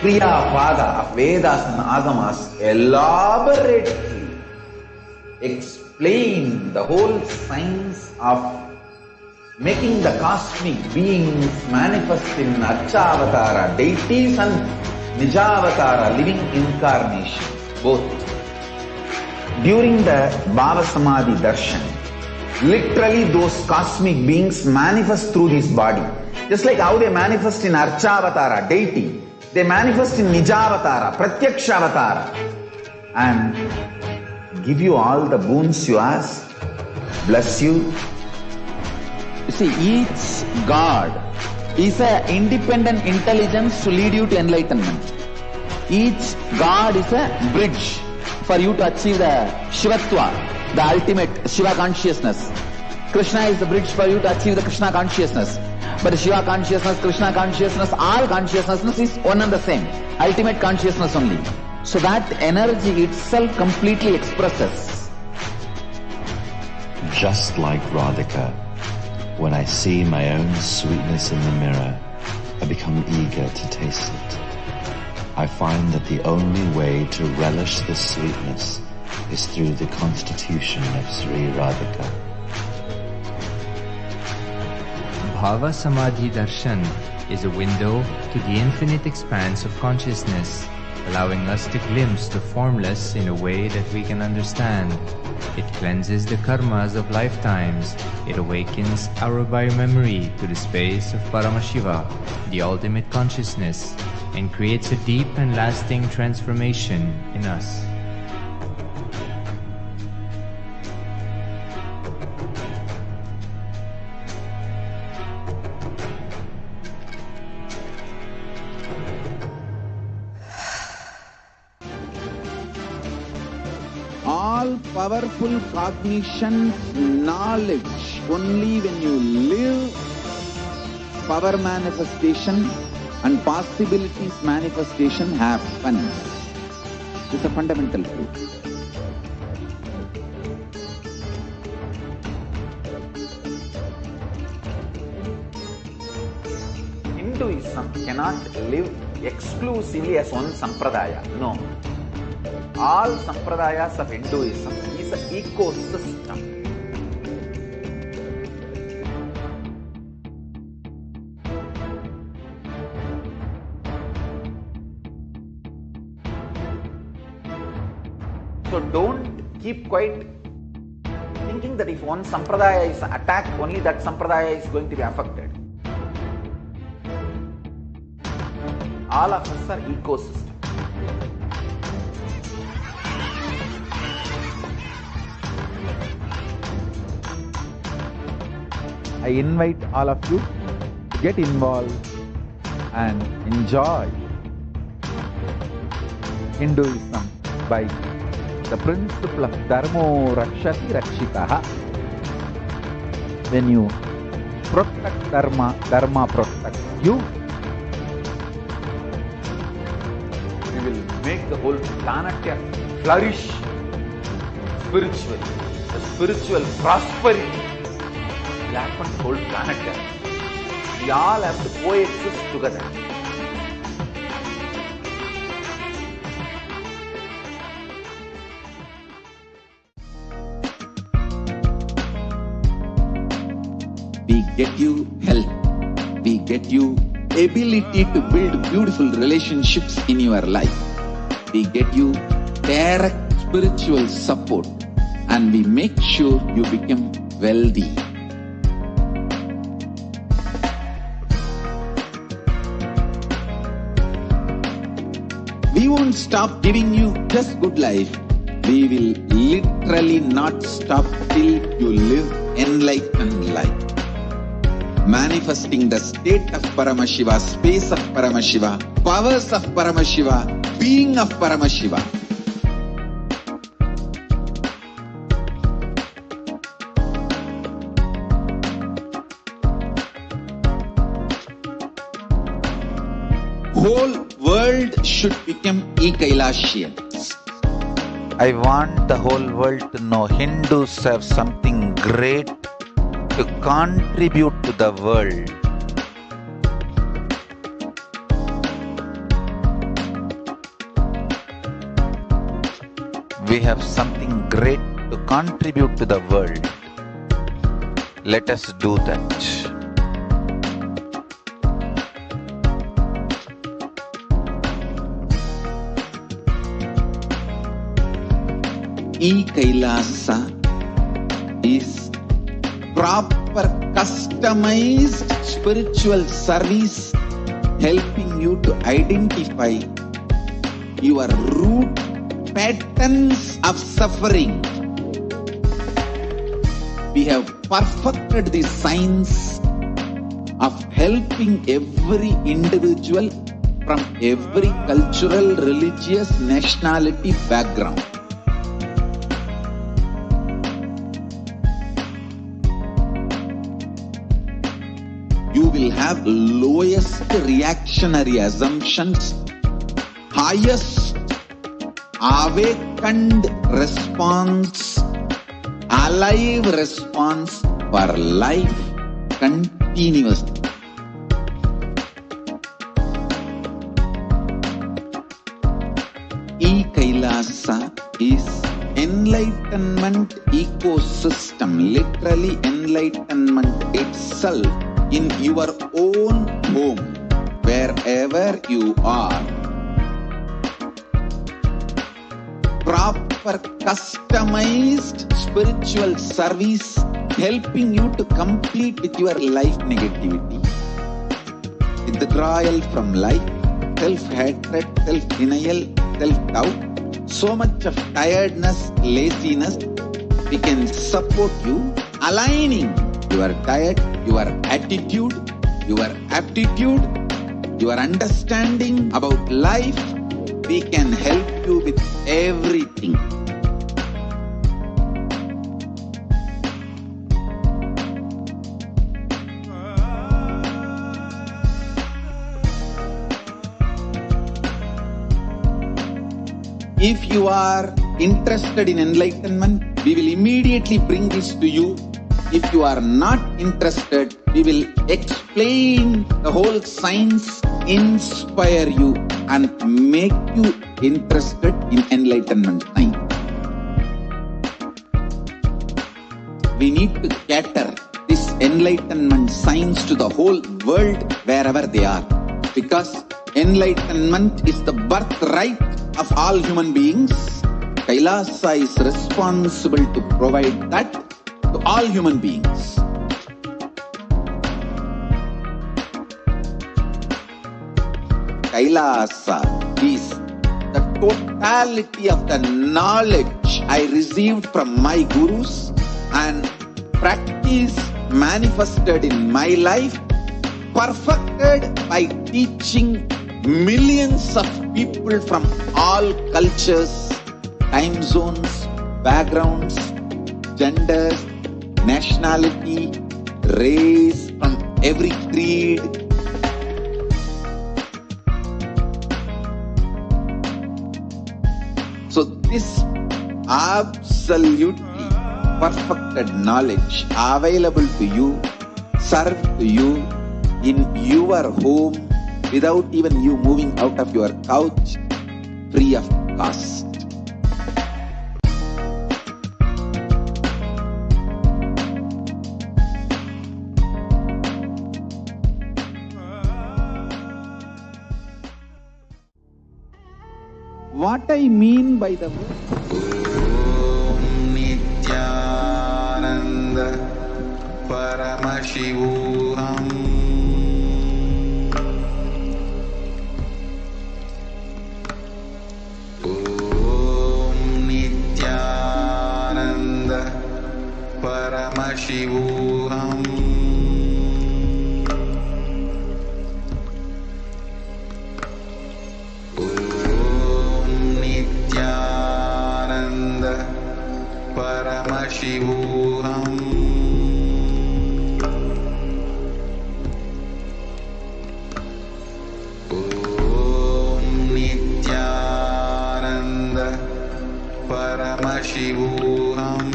Kriya Pada of Vedas and Agamas elaborately explain the whole science of making the cosmic beings manifest in Archavatara, deities and Nijavatara, living incarnations, both. During the Bhava Samadhi Darshan, literally those cosmic beings manifest through this body. Just like how they manifest in Archavatara, deity, they manifest in Nijavatara, Pratyakshavatara, and give you all the boons you ask, bless you. You see, each God is an independent intelligence to lead you to enlightenment. Each God is a bridge for you to achieve the Shivatva, the ultimate Shiva consciousness. Krishna is the bridge for you to achieve the Krishna consciousness. But Shiva consciousness, Krishna consciousness, all consciousness is one and the same. Ultimate consciousness only. So that energy itself completely expresses. Just like Radhika, when I see my own sweetness in the mirror, I become eager to taste it. I find that the only way to relish this sweetness is through the constitution of Sri Radhika. Bhava Samadhi Darshan is a window to the infinite expanse of consciousness, allowing us to glimpse the formless in a way that we can understand. It cleanses the karmas of lifetimes. It awakens our biomemory to the space of Paramashiva, the ultimate consciousness, and creates a deep and lasting transformation in us. All-powerful cognition, knowledge, only when you live, power manifestation and possibilities manifestation happens. It's a fundamental truth. Hinduism cannot live exclusively as one sampradaya. No. All sampradayas of Hinduism is an ecosystem. So don't keep quiet thinking that if one sampradaya is attacked, only that sampradaya is going to be affected. All of us are ecosystem. I invite all of you to get involved and enjoy Hinduism by the principle of Dharmo Rakshati Rakshitaha. When you protect Dharma, Dharma protects you. We will make the whole planet flourish spiritually. The spiritual prosperity will happen to the whole planet. We all have to coexist together. We get you health. We get you ability to build beautiful relationships in your life. We get you direct spiritual support, and we make sure you become wealthy. We won't stop giving you just good life. We will literally not stop till you live enlightened life. Manifesting the state of Paramashiva, space of Paramashiva, powers of Paramashiva, being of Paramashiva. should become e-Kailasians. I want the whole world to know Hindus have something great to contribute to the world. We have something great to contribute to the world. Let us do that. E-Kailasa is proper customized spiritual service helping you to identify your root patterns of suffering. We have perfected the science of helping every individual from every cultural, religious, nationality background. You will have lowest reactionary assumptions, highest awakened response, alive response for life continuously. E-Kailasa is enlightenment ecosystem, literally enlightenment itself in your own home, wherever you are. Proper customized spiritual service helping you to complete with your life negativity, withdrawal from life, self-hatred, self-denial, self-doubt, so much of tiredness, laziness. We can support you aligning your diet, your attitude, your aptitude, your understanding about life. We can help you with everything. If you are interested in enlightenment, we will immediately bring this to you. If you are not interested, we will explain the whole science, inspire you and make you interested in enlightenment science. We need to cater this enlightenment science to the whole world wherever they are, because enlightenment is the birthright of all human beings. Kailasa is responsible to provide that to all human beings. Kailasa is the totality of the knowledge I received from my gurus and practice manifested in my life, perfected by teaching millions of people from all cultures, time zones, backgrounds, genders, nationality, race, from every creed. So this absolutely perfected knowledge available to you, served to you in your home without even you moving out of your couch, free of cost. What I mean by the word Nithyananda Paramashivoham. Nithyananda Paramashivoham. Nithyananda Paramashivoham. Nithyananda Paramashivoham.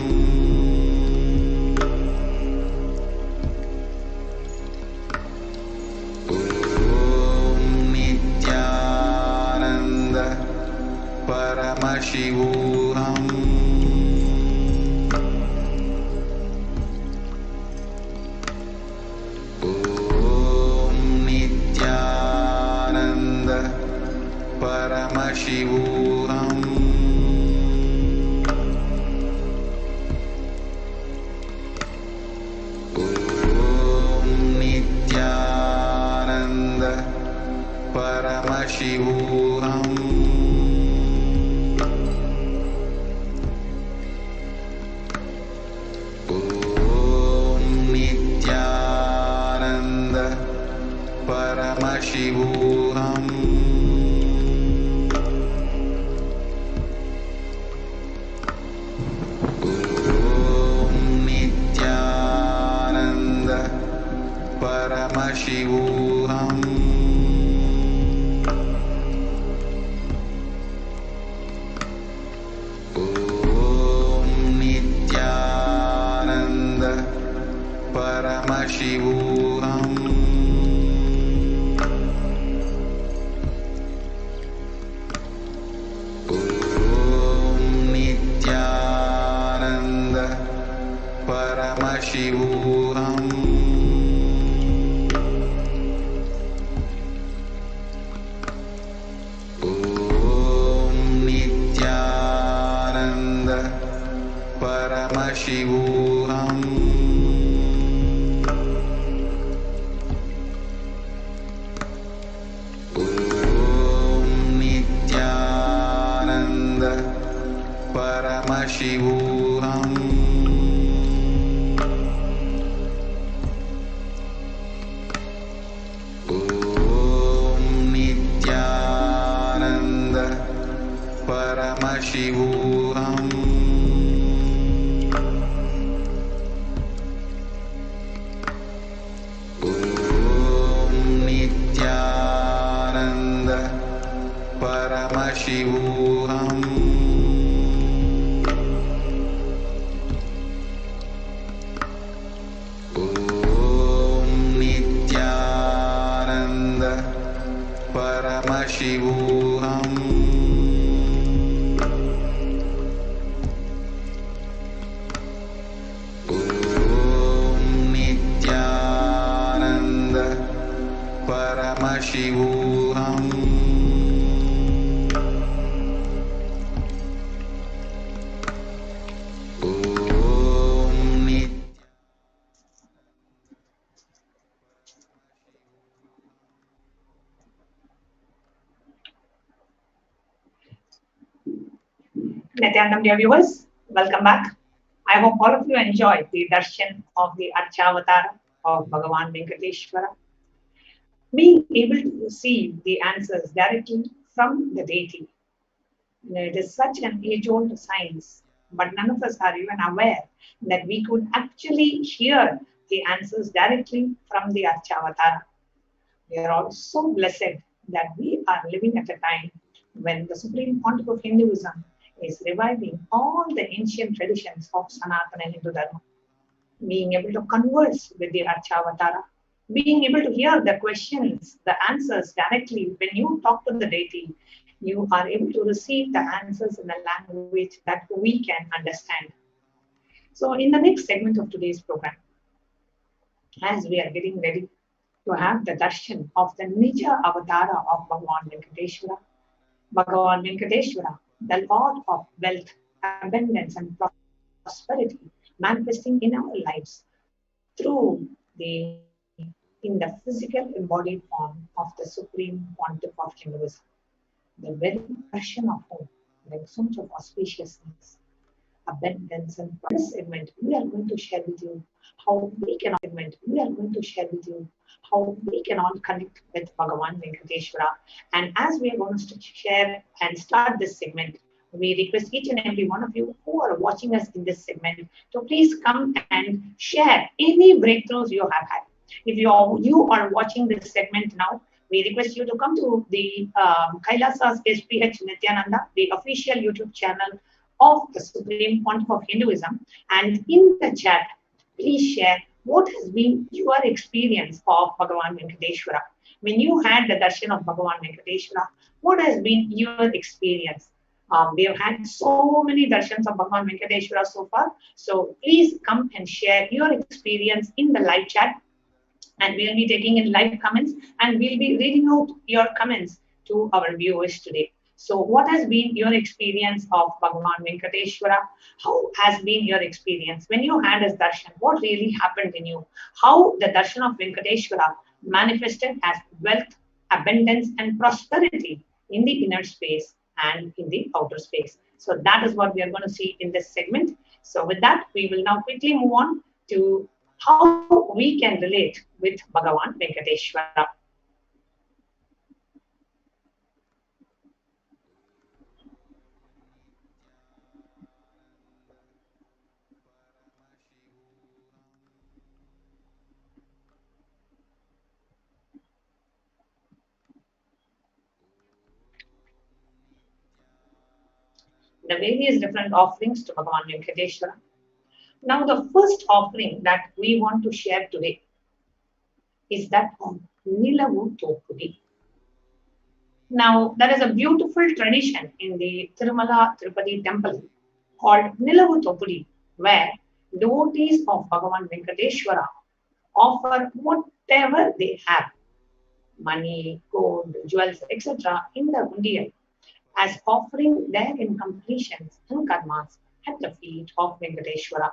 Nithyananda Paramashivoham. Nithyananda Paramashivoham. Nithyananda Paramashivoham. Nithyananda Paramashivoham. Nithyananda Paramashivoham. Nithyananda Paramashivoham. Nithyananda Paramashivoham. Nithyananda Paramashivoham. Nithyananda Paramashivoham. Nithyananda Paramashivoham. Nithyananda Paramashivoham. Nithyananda Paramashivoham. Nithyananda Paramashivoham. Nithyanandam, dear viewers, welcome back. I hope all of you enjoyed the darshan of the Archavatara of Bhagavan Venkateshwara. Being able to receive the answers directly from the deity. It is such an age-old science, but none of us are even aware that we could actually hear the answers directly from the Archavatara. We are all so blessed that we are living at a time when the Supreme Pontiff of Hinduism is reviving all the ancient traditions of Sanatana Hindu Dharma. Being able to converse with the Archavatara, being able to hear the questions, the answers directly. When you talk to the deity, you are able to receive the answers in a language that we can understand. So in the next segment of today's program, as we are getting ready to have the darshan of the Nija Avatara of Bhagavan Venkateshwara, Bhagavan Venkateshwara, the Lord of wealth, abundance, and prosperity, manifesting in our lives through in the physical embodied form of the Supreme Pontiff of Hinduism, the very expression of whom brings so much of auspiciousness, abundance, and this segment we are going to share with you how we can all connect with Bhagavan Venkateshwara. And as we are going to share and start this segment, we request each and every one of you who are watching us in this segment to please come and share any breakthroughs you have had. If you are watching this segment now, we request you to come to the Kailasa's HDH Nithyananda, the official YouTube channel of the Supreme Pontiff of Hinduism. And in the chat, please share what has been your experience of Bhagavan Venkateshwara. When you had the darshan of Bhagavan Venkateshwara, what has been your experience? We have had so many darshans of Bhagavan Venkateshwara so far. So please come and share your experience in the live chat, and we'll be taking in live comments, and we'll be reading out your comments to our viewers today. So what has been your experience of Bhagavan Venkateshwara? How has been your experience when you had his darshan? What really happened in you? How the darshan of Venkateshwara manifested as wealth, abundance, and prosperity in the inner space and in the outer space. So that is what we are going to see in this segment. So with that, we will now quickly move on to how we can relate with Bhagavan Venkateshwara. The various different offerings to Bhagavan Venkateshwara. Now, the first offering that we want to share today is that of Nilavu Topudi. Now, there is a beautiful tradition in the Tirumala Tirupati temple called Nilavu Topudi, where devotees of Bhagavan Venkateshwara offer whatever they have, money, gold, jewels, etc., in the undial, as offering their incompletions and karmas at the feet of Venkateshwara.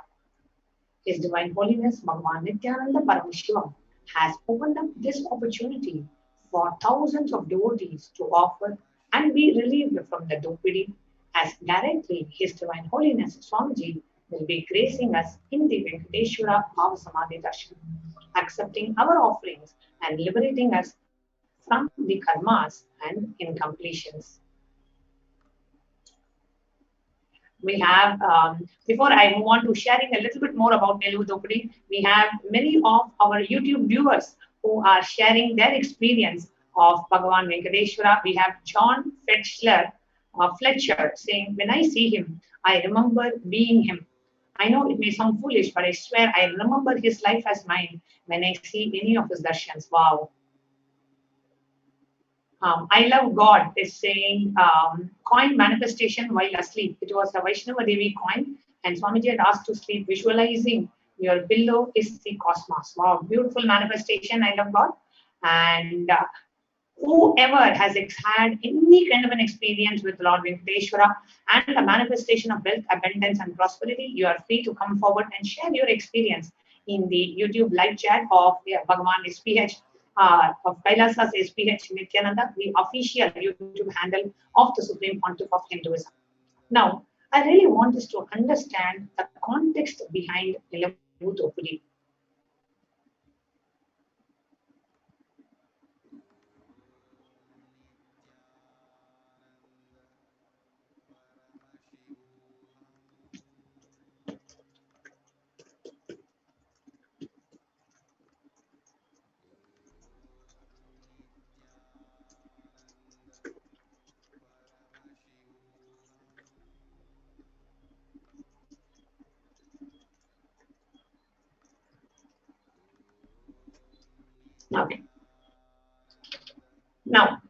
His Divine Holiness Bhagavan Nithyananda Paramashivam has opened up this opportunity for thousands of devotees to offer and be relieved from the dopidi, as directly His Divine Holiness Swamiji will be gracing us in the Venkateshwara Bhava Samadhi Darshan, accepting our offerings and liberating us from the karmas and incompletions. We have, before I move on to sharing a little bit more about Nelu Dopudi, we have many of our YouTube viewers who are sharing their experience of Bhagavan Venkateshwara. We have John Fletcher saying, when I see him, I remember being him. I know it may sound foolish, but I swear I remember his life as mine when I see any of his darshans. Wow. I love God is saying coin manifestation while asleep. It was a Vaishnava Devi coin, and Swamiji had asked to sleep, visualizing your pillow is the cosmos. Wow, beautiful manifestation. I love God. And whoever has had any kind of an experience with Lord Venkateshwara and the manifestation of wealth, abundance, and prosperity, you are free to come forward and share your experience in the YouTube live chat of Bhagavan SPH. Of Kailasa's HDH Nithyananda, the official YouTube handle of the Supreme Pontiff of Hinduism. Now, I really want us to understand the context behind Nilavu Topudi. Okay. Now,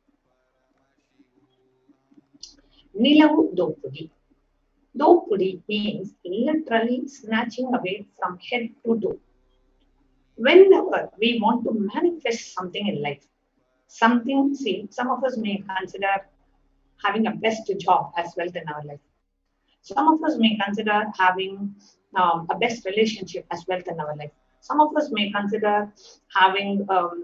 Nilavu Dopudi. Dopudi means literally snatching away from head to toe. Whenever we want to manifest something in life, something, see, some of us may consider having a best job as wealth in our life. Some of us may consider having a best relationship as wealth in our life. Some of us may consider having, health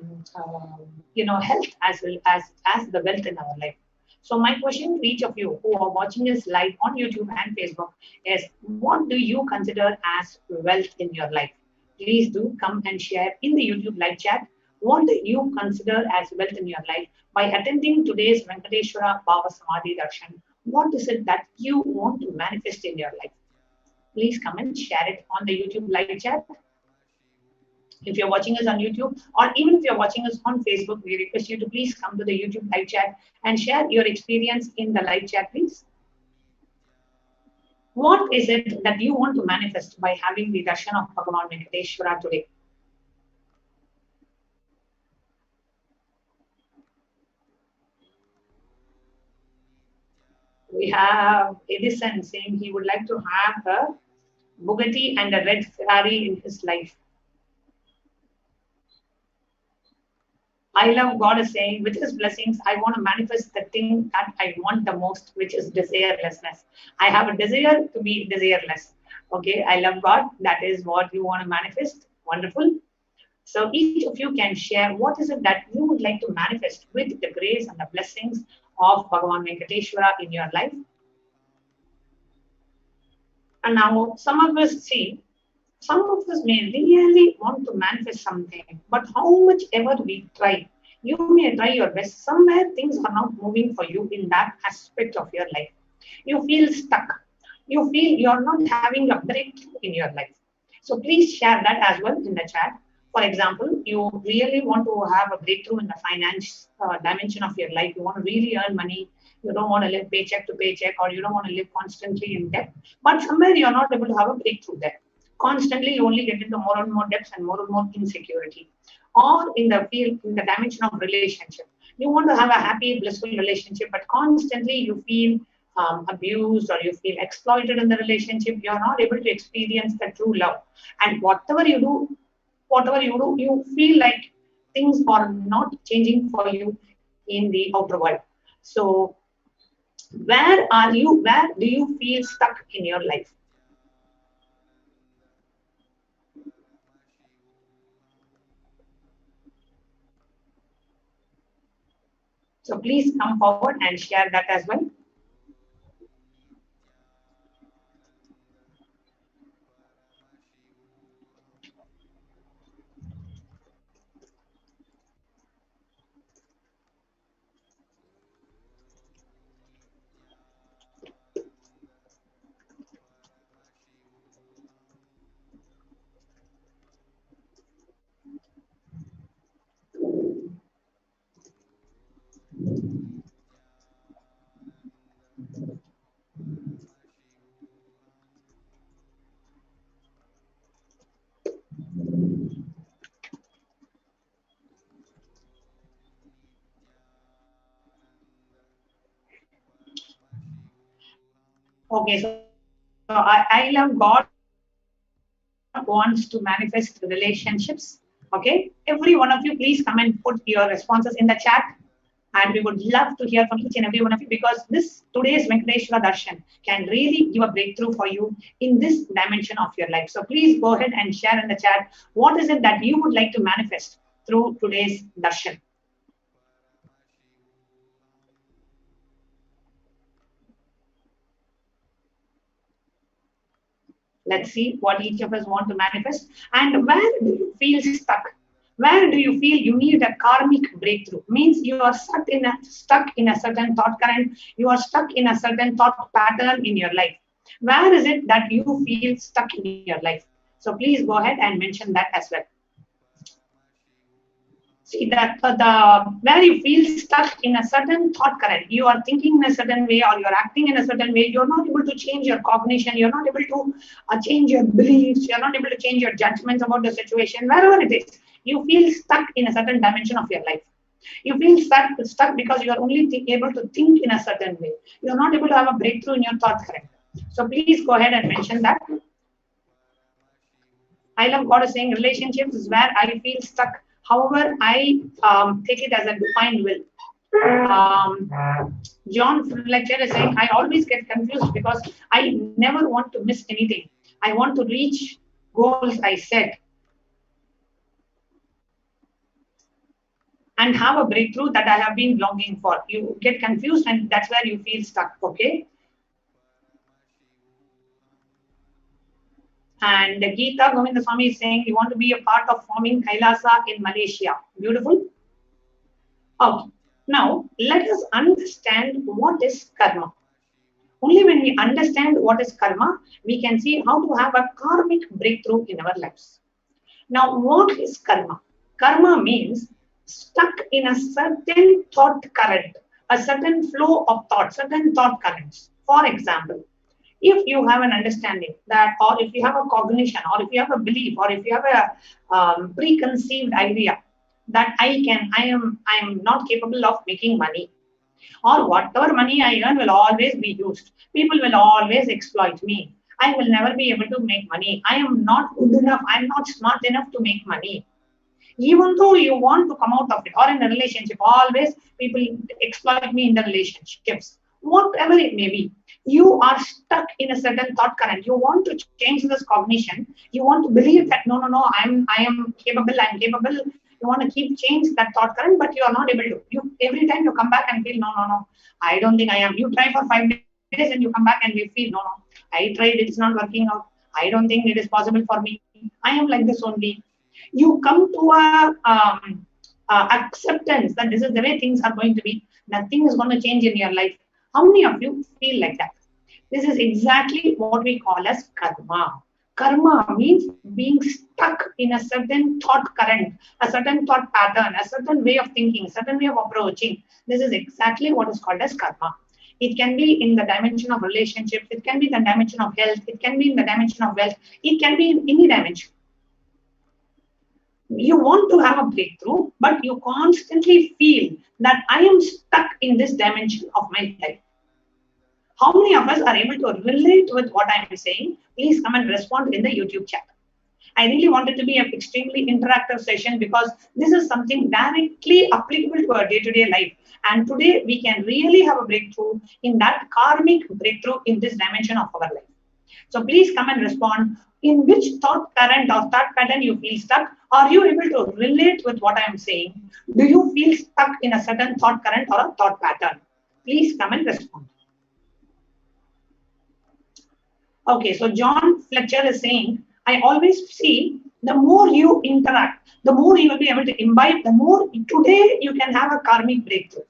as well as the wealth in our life. So my question to each of you who are watching this live on YouTube and Facebook is, what do you consider as wealth in your life? Please do come and share in the YouTube live chat. What do you consider as wealth in your life? By attending today's Venkateshwara Bhava Samadhi Darshan, what is it that you want to manifest in your life? Please come and share it on the YouTube live chat. If you're watching us on YouTube, or even if you're watching us on Facebook, we request you to please come to the YouTube live chat and share your experience in the live chat, please. What is it that you want to manifest by having the darshan of Bhagavan Venkateshwara today? We have Edison saying he would like to have a Bugatti and a red Ferrari in his life. I love God is saying, with his blessings, I want to manifest the thing that I want the most, which is desirelessness. I have a desire to be desireless. Okay, I love God. That is what you want to manifest. Wonderful. So each of you can share what is it that you would like to manifest with the grace and the blessings of Bhagavan Venkateshwara in your life. And now some of us see, some of us may really want to manifest something, but how much ever we try, you may try your best. Somewhere things are not moving for you in that aspect of your life. You feel stuck. You feel you're not having a breakthrough in your life. So please share that as well in the chat. For example, you really want to have a breakthrough in the finance dimension of your life. You want to really earn money. You don't want to live paycheck to paycheck, or you don't want to live constantly in debt. But somewhere you're not able to have a breakthrough there. Constantly, you only get into more and more debts and more insecurity. Or in the field, in the dimension of relationship, you want to have a happy, blissful relationship, but constantly you feel abused or you feel exploited in the relationship. You're not able to experience the true love. And whatever you do, you feel like things are not changing for you in the outer world. So, where are you? Where do you feel stuck in your life? So please come forward and share that as well. Okay, so I love God wants to manifest relationships. Okay, every one of you, please come and put your responses in the chat. And we would love to hear from each and every one of you, because this today's Venkateshwara Darshan can really give a breakthrough for you in this dimension of your life. So please go ahead and share in the chat what is it that you would like to manifest through today's Darshan. Let's see what each of us want to manifest. And where do you feel stuck? Where do you feel you need a karmic breakthrough? Means you are stuck in a certain thought current. You are stuck in a certain thought pattern in your life. Where is it that you feel stuck in your life? So please go ahead and mention that as well. See that the where you feel stuck in a certain thought current, you are thinking in a certain way or you're acting in a certain way, you're not able to change your cognition, you're not able to change your beliefs, you're not able to change your judgments about the situation, wherever it is, you feel stuck in a certain dimension of your life. You feel stuck because you are only able to think in a certain way. You're not able to have a breakthrough in your thought current. So please go ahead and mention that. I love God is saying relationships is where I feel stuck. However, I take it as a defined will. John Fletcher is saying, I always get confused because I never want to miss anything. I want to reach goals I set and have a breakthrough that I have been longing for. You get confused and that's where you feel stuck, okay? And Geeta Govindaswamy is saying, you want to be a part of forming Kailasa in Malaysia. Beautiful. Okay. Now, let us understand what is karma. Only when we understand what is karma, we can see how to have a karmic breakthrough in our lives. Now, what is karma? Karma means stuck in a certain thought current, a certain flow of thought, certain thought currents. For example, If you have an understanding that, or if you have a cognition, or if you have a belief, or if you have a preconceived idea that I am not capable of making money, or whatever money I earn will always be used. People will always exploit me. I will never be able to make money. I am not good enough. I am not smart enough to make money. Even though you want to come out of it, or in a relationship, always people exploit me in the relationships. Whatever it may be, you are stuck in a certain thought current. You want to change this cognition. You want to believe that no, I am capable. I am capable. You want to keep change that thought current, but you are not able to. You every time you come back and feel no. I don't think I am. You try for 5 days and you come back and you feel no. I tried. It's not working out. I don't think it is possible for me. I am like this only. You come to a acceptance that this is the way things are going to be. Nothing is going to change in your life. How many of you feel like that? This is exactly what we call as karma. Karma means being stuck in a certain thought current, a certain thought pattern, a certain way of thinking, a certain way of approaching. This is exactly what is called as karma. It can be in the dimension of relationships, it can be in the dimension of health, it can be in the dimension of wealth, it can be in any dimension. You want to have a breakthrough, but you constantly feel that I am stuck in this dimension of my life. How many of us are able to relate with what I am saying? Please come and respond in the YouTube chat. I really want it to be an extremely interactive session because this is something directly applicable to our day-to-day life. And today we can really have a breakthrough in that karmic breakthrough in this dimension of our life. So please come and respond. In which thought current or thought pattern you feel stuck? Are you able to relate with what I am saying? Do you feel stuck in a certain thought current or a thought pattern? Please come and respond. Okay, so John Fletcher is saying, I always see the more you interact, the more you will be able to imbibe, the more today you can have a karmic breakthrough.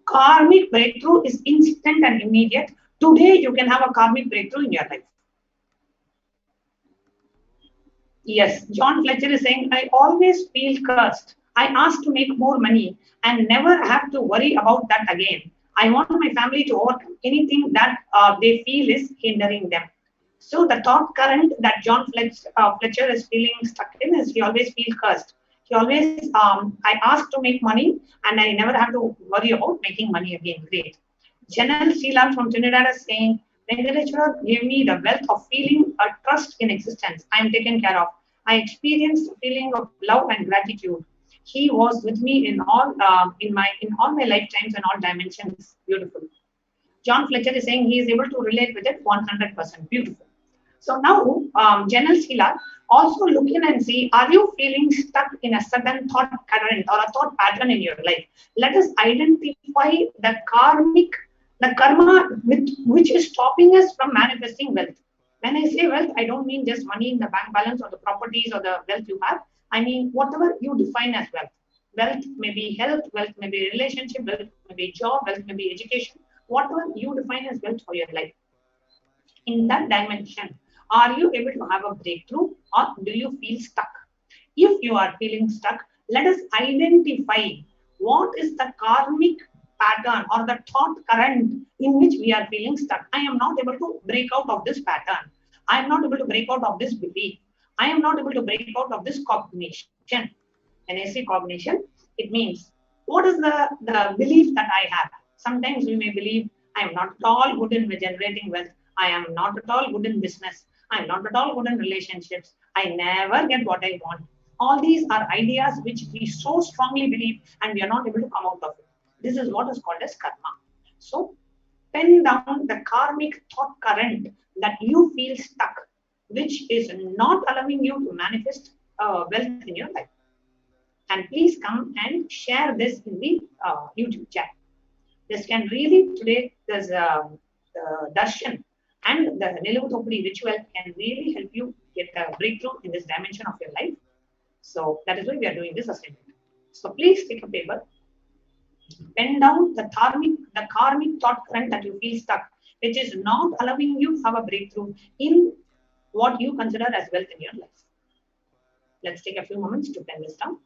Karmic breakthrough is instant and immediate. Today you can have a karmic breakthrough in your life. Yes, John Fletcher is saying, I always feel cursed. I ask to make more money and never have to worry about that again. I want my family to overcome anything that they feel is hindering them. So the thought current that John Fletcher is feeling stuck in is he always feels cursed. He always, I ask to make money and I never have to worry about making money again. Great. Janelle Sheila from Trinidad is saying, Venkateshwara gave me the wealth of feeling a trust in existence. I am taken care of. I experienced a feeling of love and gratitude. He was with me in all my lifetimes and all dimensions. Beautiful. John Fletcher is saying he is able to relate with it 100%. Beautiful. So now, Janelle Sheila, also look in and see, are you feeling stuck in a certain thought current or a thought pattern in your life? Let us identify the karma which is stopping us from manifesting wealth. When I say wealth, I don't mean just money in the bank balance or the properties or the wealth you have. I mean whatever you define as wealth. Wealth may be health, wealth may be relationship, wealth may be job, wealth may be education. Whatever you define as wealth for your life. In that dimension, are you able to have a breakthrough or do you feel stuck? If you are feeling stuck, let us identify what is the karmic pattern or the thought current in which we are feeling stuck. I am not able to break out of this pattern. I am not able to break out of this belief. I am not able to break out of this cognition. When I say cognition, it means what is the belief that I have? Sometimes we may believe I am not at all good in generating wealth. I am not at all good in business. I am not at all good in relationships. I never get what I want. All these are ideas which we so strongly believe and we are not able to come out of it. This is what is called as karma. So pen down the karmic thought current that you feel stuck, which is not allowing you to manifest wealth in your life. And please come and share this in the YouTube chat. This can really, today, there's the Darshan and the Nilutopudi ritual can really help you get a breakthrough in this dimension of your life. So that is why we are doing this assignment. So please take a paper, pen down the karmic thought current that you feel stuck, which is not allowing you to have a breakthrough in what you consider as wealth in your life. Let's take a few moments to pen this down.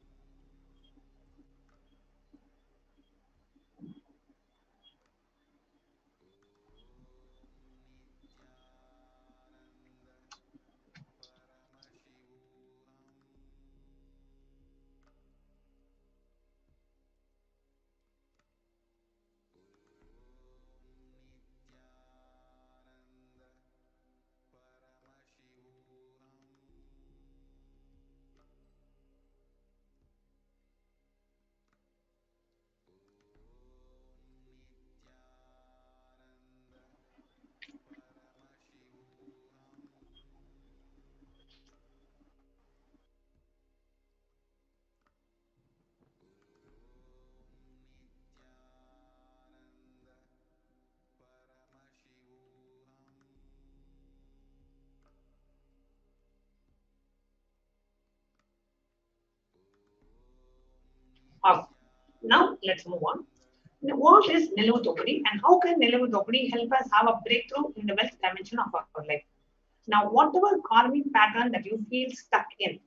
Now let's move on. What is Nilavu Dopadi and how can Nilavu Dopadi help us have a breakthrough in the wealth dimension of our life? Now, whatever karmic pattern that you feel stuck in,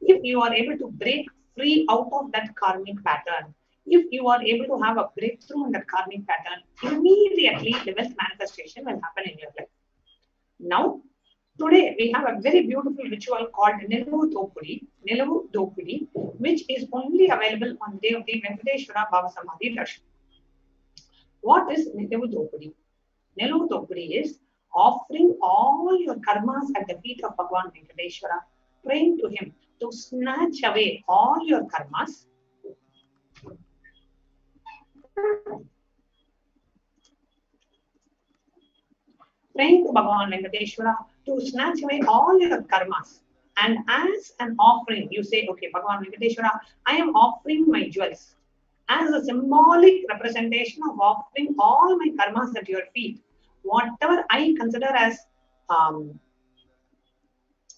if you are able to break free out of that karmic pattern, if you are able to have a breakthrough in that karmic pattern, immediately the wealth manifestation will happen in your life. Now, today we have a very beautiful ritual called Nilavu Dopadi, which is only available on the day of the Venkateshwara Bhava Samadhi Darshan. What is Nilavu Dopadi? Nilavu Dopadi is offering all your karmas at the feet of Bhagavan Venkateshwara, praying to him to snatch away all your karmas. Praying to Bhagavan Venkateshwara to snatch away all your karmas. And as an offering, you say, okay, Bhagavan Venkateshwara, I am offering my jewels as a symbolic representation of offering all my karmas at your feet. Whatever I consider as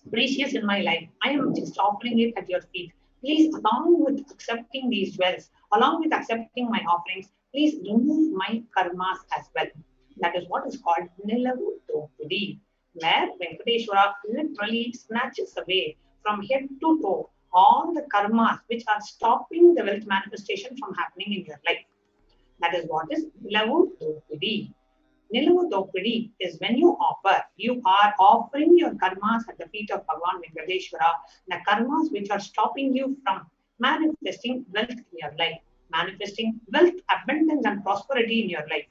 precious in my life, I am just offering it at your feet. Please, along with accepting these jewels, along with accepting my offerings, please remove my karmas as well. That is what is called Nilavu Dopadi, where Venkateshwara literally snatches away from head to toe all the karmas which are stopping the wealth manifestation from happening in your life. That is what is Nilavu Dopadi. Nilavu Dopadi is when you are offering your karmas at the feet of Bhagavan Venkateshwara, the karmas which are stopping you from manifesting wealth in your life, manifesting wealth, abundance, and prosperity in your life.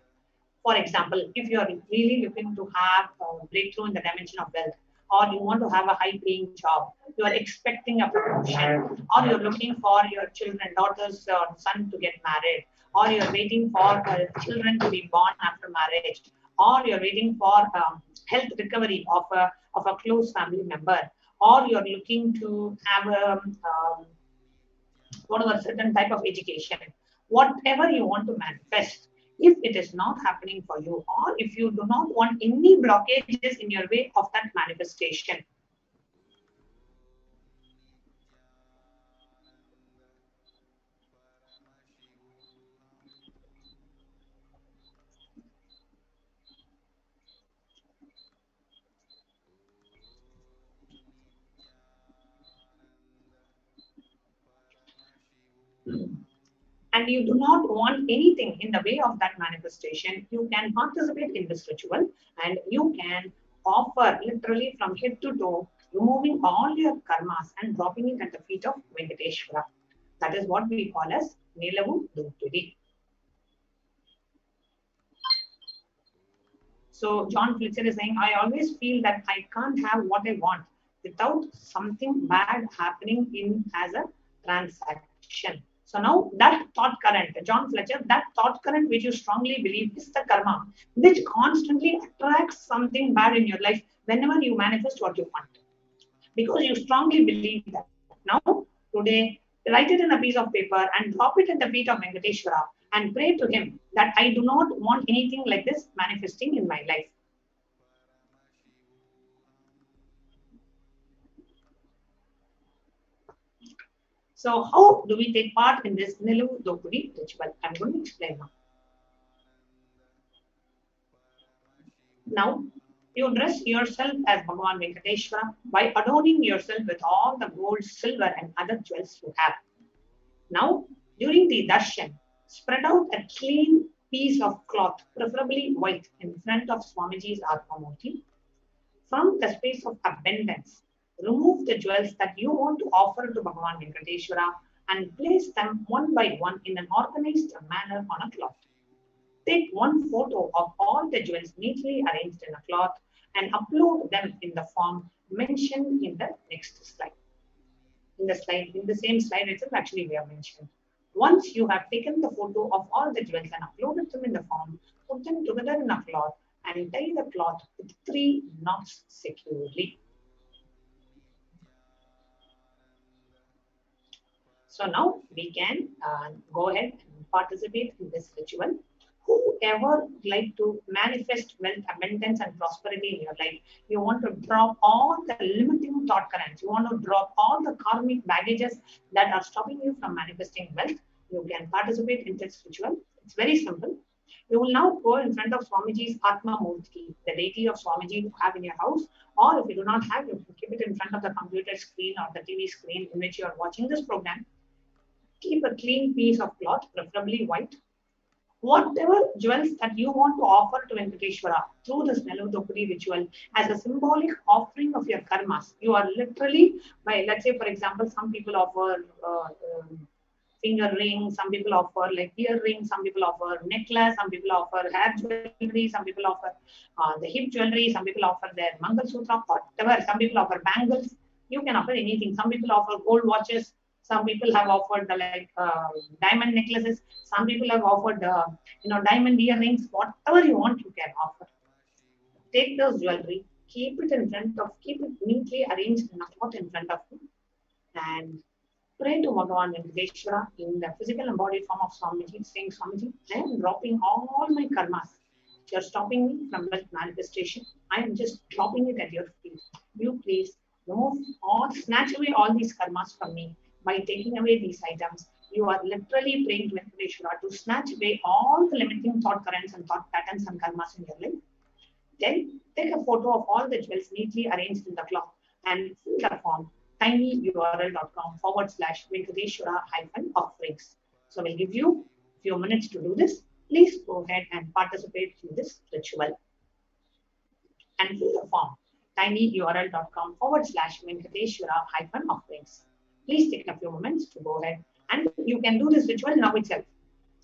For example, if you are really looking to have a breakthrough in the dimension of wealth, or you want to have a high paying job, you are expecting a promotion, or you're looking for your children, daughters or son to get married, or you're waiting for children to be born after marriage, or you're waiting for health recovery of a close family member, or you're looking to have a whatever certain type of education, whatever you want to manifest, if it is not happening for you, or if you do not want any blockages in your way of that manifestation, and you do not want anything in the way of that manifestation, you can participate in this ritual and you can offer literally from head to toe, removing all your karmas and dropping it at the feet of Venkateshwara. That is what we call as Nilavu Dopadi. So John Fletcher is saying, I always feel that I can't have what I want without something bad happening in as a transaction. So now that thought current, John Fletcher, that thought current which you strongly believe is the karma, which constantly attracts something bad in your life whenever you manifest what you want. Because you strongly believe that. Now, today, write it in a piece of paper and drop it at the feet of Venkateshwara and pray to him that I do not want anything like this manifesting in my life. So, how do we take part in this Nilavu Dopadi ritual? I'm going to explain now. Now, you dress yourself as Bhagavan Venkateshwara by adorning yourself with all the gold, silver, and other jewels you have. Now, during the darshan, spread out a clean piece of cloth, preferably white, in front of Swamiji's Atmamurti. From the space of abundance, remove the jewels that you want to offer to Bhagavan Venkateshwara and place them one by one in an organized manner on a cloth. Take one photo of all the jewels neatly arranged in a cloth and upload them in the form mentioned in the next slide. In the same slide itself, actually we have mentioned. Once you have taken the photo of all the jewels and uploaded them in the form, put them together in a cloth and tie the cloth with 3 knots securely. So now we can go ahead and participate in this ritual. Whoever would like to manifest wealth, abundance, and prosperity in your life, you want to drop all the limiting thought currents, you want to drop all the karmic baggages that are stopping you from manifesting wealth, you can participate in this ritual. It's very simple. You will now go in front of Swamiji's Atma Murti, the deity of Swamiji you have in your house, or if you do not have, you can keep it in front of the computer screen or the TV screen in which you are watching this program. Keep a clean piece of cloth, preferably white. Whatever jewels that you want to offer to Venkateshwara through this Neludopuri ritual as a symbolic offering of your karmas, you are literally, by, let's say, for example, some people offer finger rings, some people offer like earrings, some people offer necklace, some people offer hair jewelry, some people offer the hip jewelry, some people offer their Mangal Sutra, whatever, some people offer bangles. You can offer anything. Some people offer gold watches, some people have offered diamond necklaces, some people have offered diamond earrings, whatever you want, you can offer. Take those jewelry, keep it neatly arranged in a pot in front of you, and pray to Bhagavan Venkateshwara in the physical embodied form of Swamiji, saying, Swamiji, I am dropping all my karmas. You're stopping me from wealth manifestation. I am just dropping it at your feet. You please remove or snatch away all these karmas from me by taking away these items. You are literally praying to Venkateshwara to snatch away all the limiting thought currents and thought patterns and karmas in your life. Then take a photo of all the jewels neatly arranged in the cloth and fill the form tinyurl.com/Venkateshwara-offerings. So we'll give you a few minutes to do this. Please go ahead and participate in this ritual and fill the form tinyurl.com/Venkateshwara-offerings. Please take a few moments to go ahead, and you can do this ritual now itself.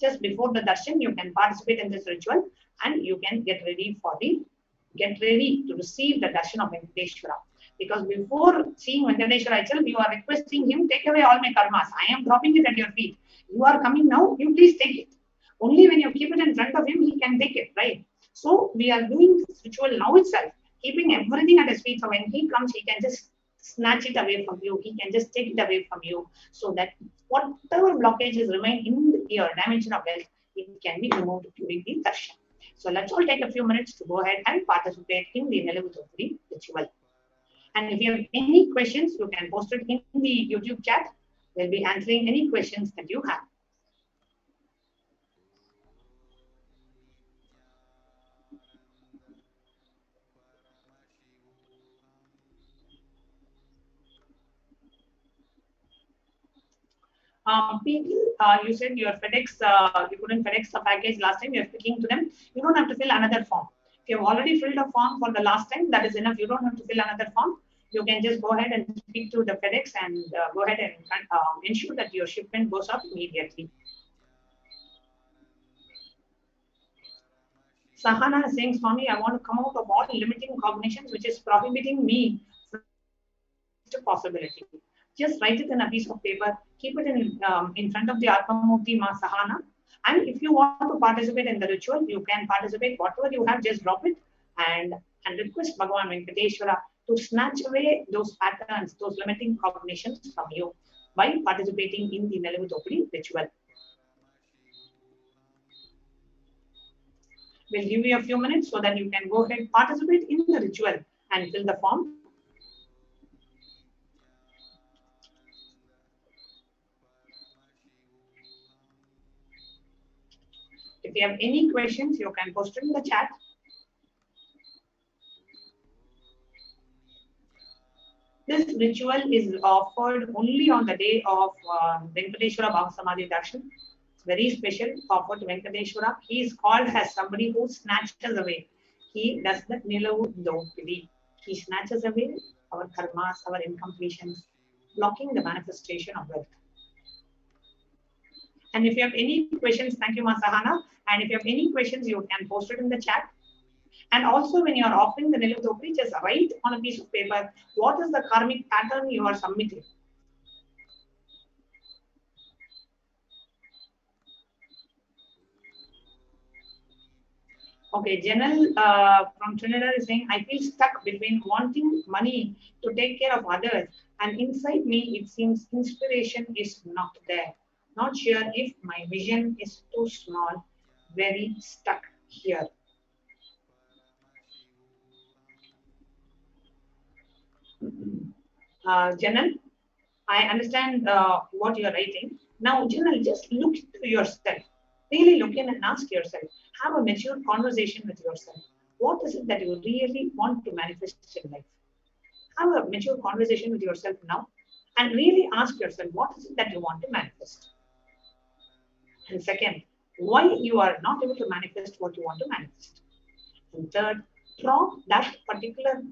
Just before the darshan, you can participate in this ritual, and you can get ready to receive the darshan of Venkateshwara. Because before seeing Venkateshwara itself, you are requesting him, take away all my karmas. I am dropping it at your feet. You are coming now, you please take it. Only when you keep it in front of him, he can take it, right? So we are doing this ritual now itself, keeping everything at his feet. So when he comes, he can just snatch it away from you. He can just take it away from you, so that whatever blockages remain in your dimension of wealth, it can be removed during the darshan. So let's all take a few minutes to go ahead and participate in the Neluvutopuri ritual. And if you have any questions, you can post it in the YouTube chat. We'll be answering any questions that you have. People, you said your FedEx, you couldn't FedEx the package last time. You're speaking to them. You don't have to fill another form. If you've already filled a form for the last time, that is enough. You don't have to fill another form. You can just go ahead and speak to the FedEx and go ahead and ensure that your shipment goes up immediately. Sahana is saying, Swami, I want to come out of all limiting cognitions which is prohibiting me from possibility. Just write it in a piece of paper, keep it in front of the Atmamurti Ma Sahana. And if you want to participate in the ritual, you can participate. Whatever you have, just drop it and request Bhagavan Venkateshwara to snatch away those patterns, those limiting cognitions from you by participating in the Neluvutopuri ritual. We'll give you a few minutes so that you can go ahead, participate in the ritual and fill the form. If you have any questions, you can post it in the chat. This ritual is offered only on the day of Venkateshwara Bhava Samadhi Darshan. It's very special, offered to Venkateshwara. He is called as somebody who snatches away. He does the Nilavudopidi. He snatches away our karmas, our incompletions, blocking the manifestation of wealth. And if you have any questions, thank you, Masahana. And if you have any questions, you can post it in the chat. And also, when you are offering the Neluvutopuri, just write on a piece of paper what is the karmic pattern you are submitting. Okay, Janal from Trinidad is saying, I feel stuck between wanting money to take care of others, and inside me, it seems inspiration is not there. Not sure if my vision is too small, very stuck here. Janal, I understand what you are writing. Now, Janal, just look to yourself. Really look in and ask yourself. Have a mature conversation with yourself. What is it that you really want to manifest in life? Have a mature conversation with yourself now and really ask yourself, what is it that you want to manifest? And second, why you are not able to manifest what you want to manifest. And third, drop that particular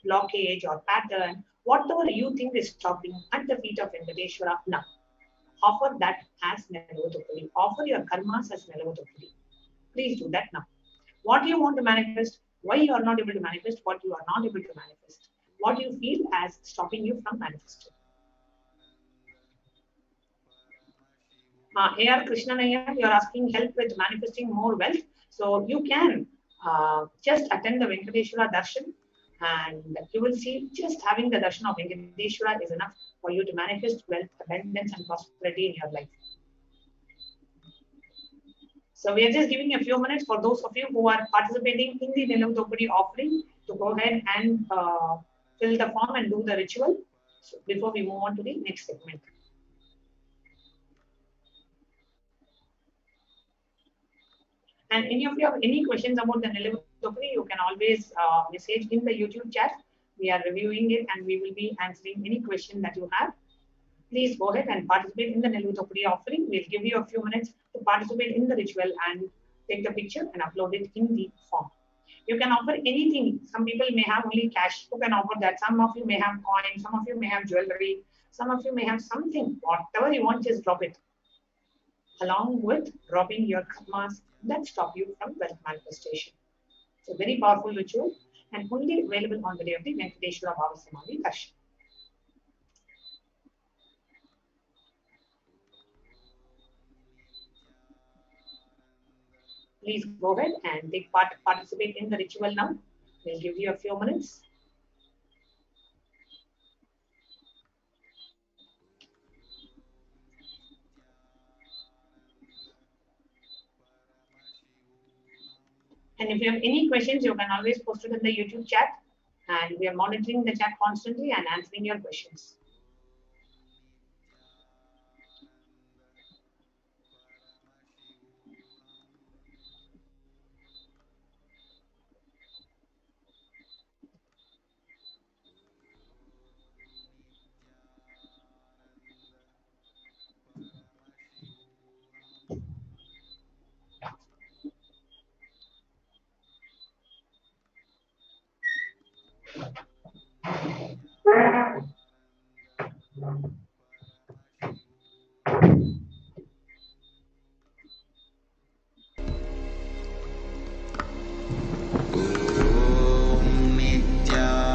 blockage or pattern, whatever you think is stopping at the feet of Venkateshwara now. Offer that as Nelavotopudi. Offer your karmas as Nelavotopudi. Please do that now. What you want to manifest, why you are not able to manifest, what you are not able to manifest, what you feel as stopping you from manifesting. A.R. Krishnanaya, you are asking help with manifesting more wealth. So you can just attend the Venkateshwara Darshan and you will see just having the Darshan of Venkateshwara is enough for you to manifest wealth, abundance and prosperity in your life. So we are just giving a few minutes for those of you who are participating in the Nelavotopudi offering to go ahead and fill the form and do the ritual before we move on to the next segment. And any of you have any questions about the Nelavotopudi, you can always message in the YouTube chat. We are reviewing it and we will be answering any question that you have. Please go ahead and participate in the Nelavotopudi offering. We'll give you a few minutes to participate in the ritual and take the picture and upload it in the form. You can offer anything. Some people may have only cash. You can offer that. Some of you may have coins. Some of you may have jewelry. Some of you may have something. Whatever you want, just drop it. Along with dropping your karmas that stop you from wealth manifestation. It's a very powerful ritual and only available on the day of the Venkateshwara Bhava Samadhi Darshan. Please go ahead and participate in the ritual now. We'll give you a few minutes. And if you have any questions, you can always post it in the YouTube chat. And we are monitoring the chat constantly and answering your questions.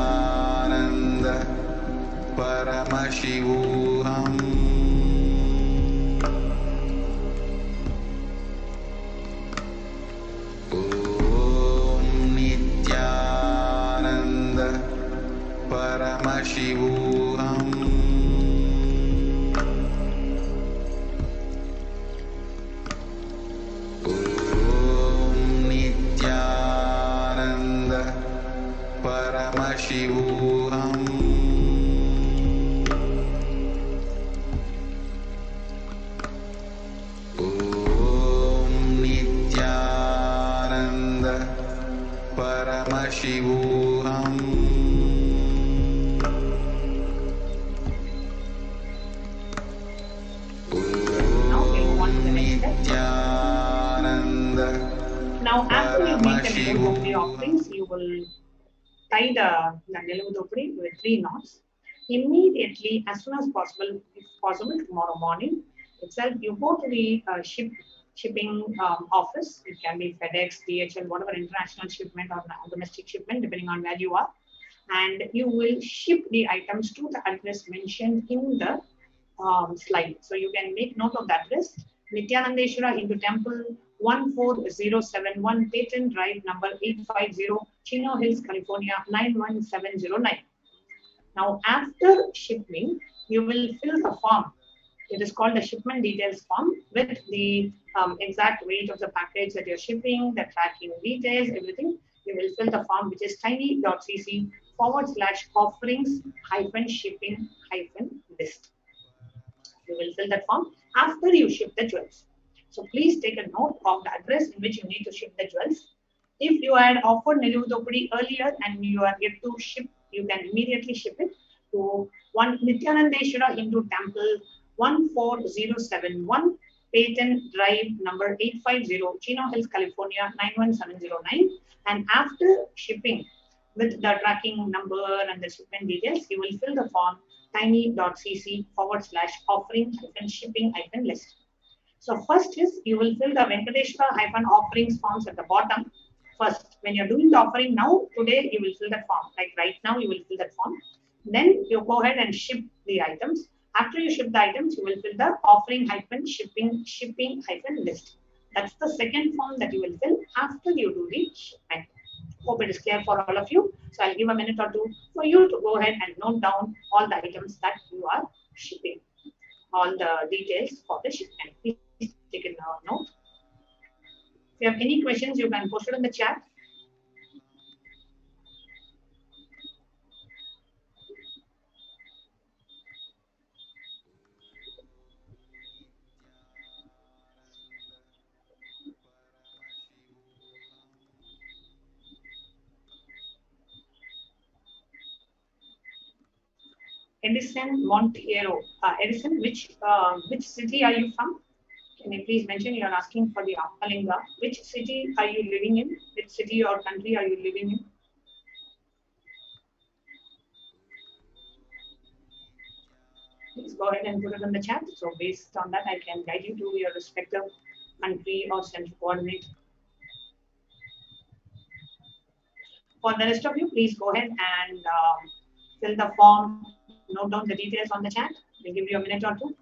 Nithyananda Paramashivoham. Nithyananda Paramashivoham. Nithyananda Paramashivoham. Nithyananda Paramashivoham. Now we'll move on to the next step. Now, after you make the Nelavotopudi offerings, you will tie the Nelavotopudi with 3 knots. Immediately, as soon as possible, if possible, tomorrow morning itself, you go to the shipping office. It can be FedEx, DHL, whatever international shipment or domestic shipment, depending on where you are. And you will ship the items to the address mentioned in the slide. So you can make note of that address. Nithyanandeshwara Hindu Temple, 14071 Patent Drive, number 850, Chino Hills, California, 91709. Now, after shipping, you will fill the form. It is called the shipment details form with the exact weight of the package that you're shipping, the tracking details, everything. You will fill the form, which is tiny.cc/offerings-shipping-list. You will fill that form after you ship the jewels. So please take a note of the address in which you need to ship the jewels. If you had offered Niludopudi earlier and you are yet to ship, you can immediately ship it to 1 Nithyanandeshwara Hindu Temple, 14071 Patent Drive, number 850, Chino Hills, California 91709. And after shipping, with the tracking number and the shipment details, you will fill the form tiny.cc/offering-shipping-list. So first is you will fill the Venkateshwara-offerings forms at the bottom. First, when you're doing the offering now, today you will fill that form. Like right now, you will fill that form. Then you go ahead and ship the items. After you ship the items, you will fill the offering-shipping-list. That's the second form that you will fill after you do the shipment. Hope it is clear for all of you. So I'll give a minute or two for you to go ahead and note down all the items that you are shipping, all the details for the shipment. Please take a note. If you have any questions, you can post it in the chat. Edison Monteiro. Edison, which city are you from? Can you please mention? You are asking for the Appalinga. Which city are you living in? Which city or country are you living in? Please go ahead and put it in the chat. So based on that, I can guide you to your respective country or central coordinate. For the rest of you, please go ahead and fill the form, note down the details on the chat. We'll give you a minute or two.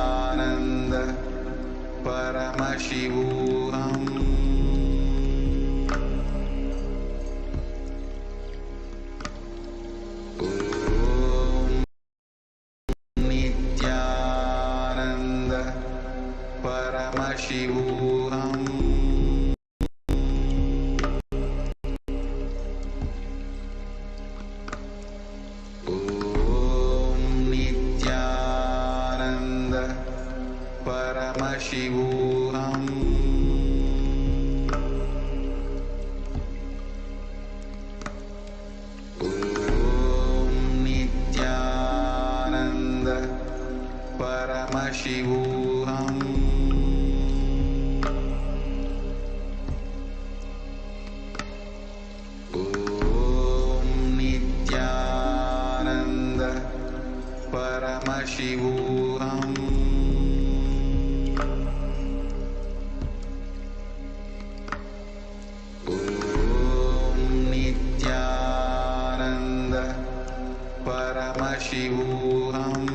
Nithyananda Paramashivoham. Nithyananda Paramashivoham. Nithyananda Paramashivoham. Nithyananda Paramashivoham. Nithyananda Paramashivoham. Nithyananda Paramashivoham.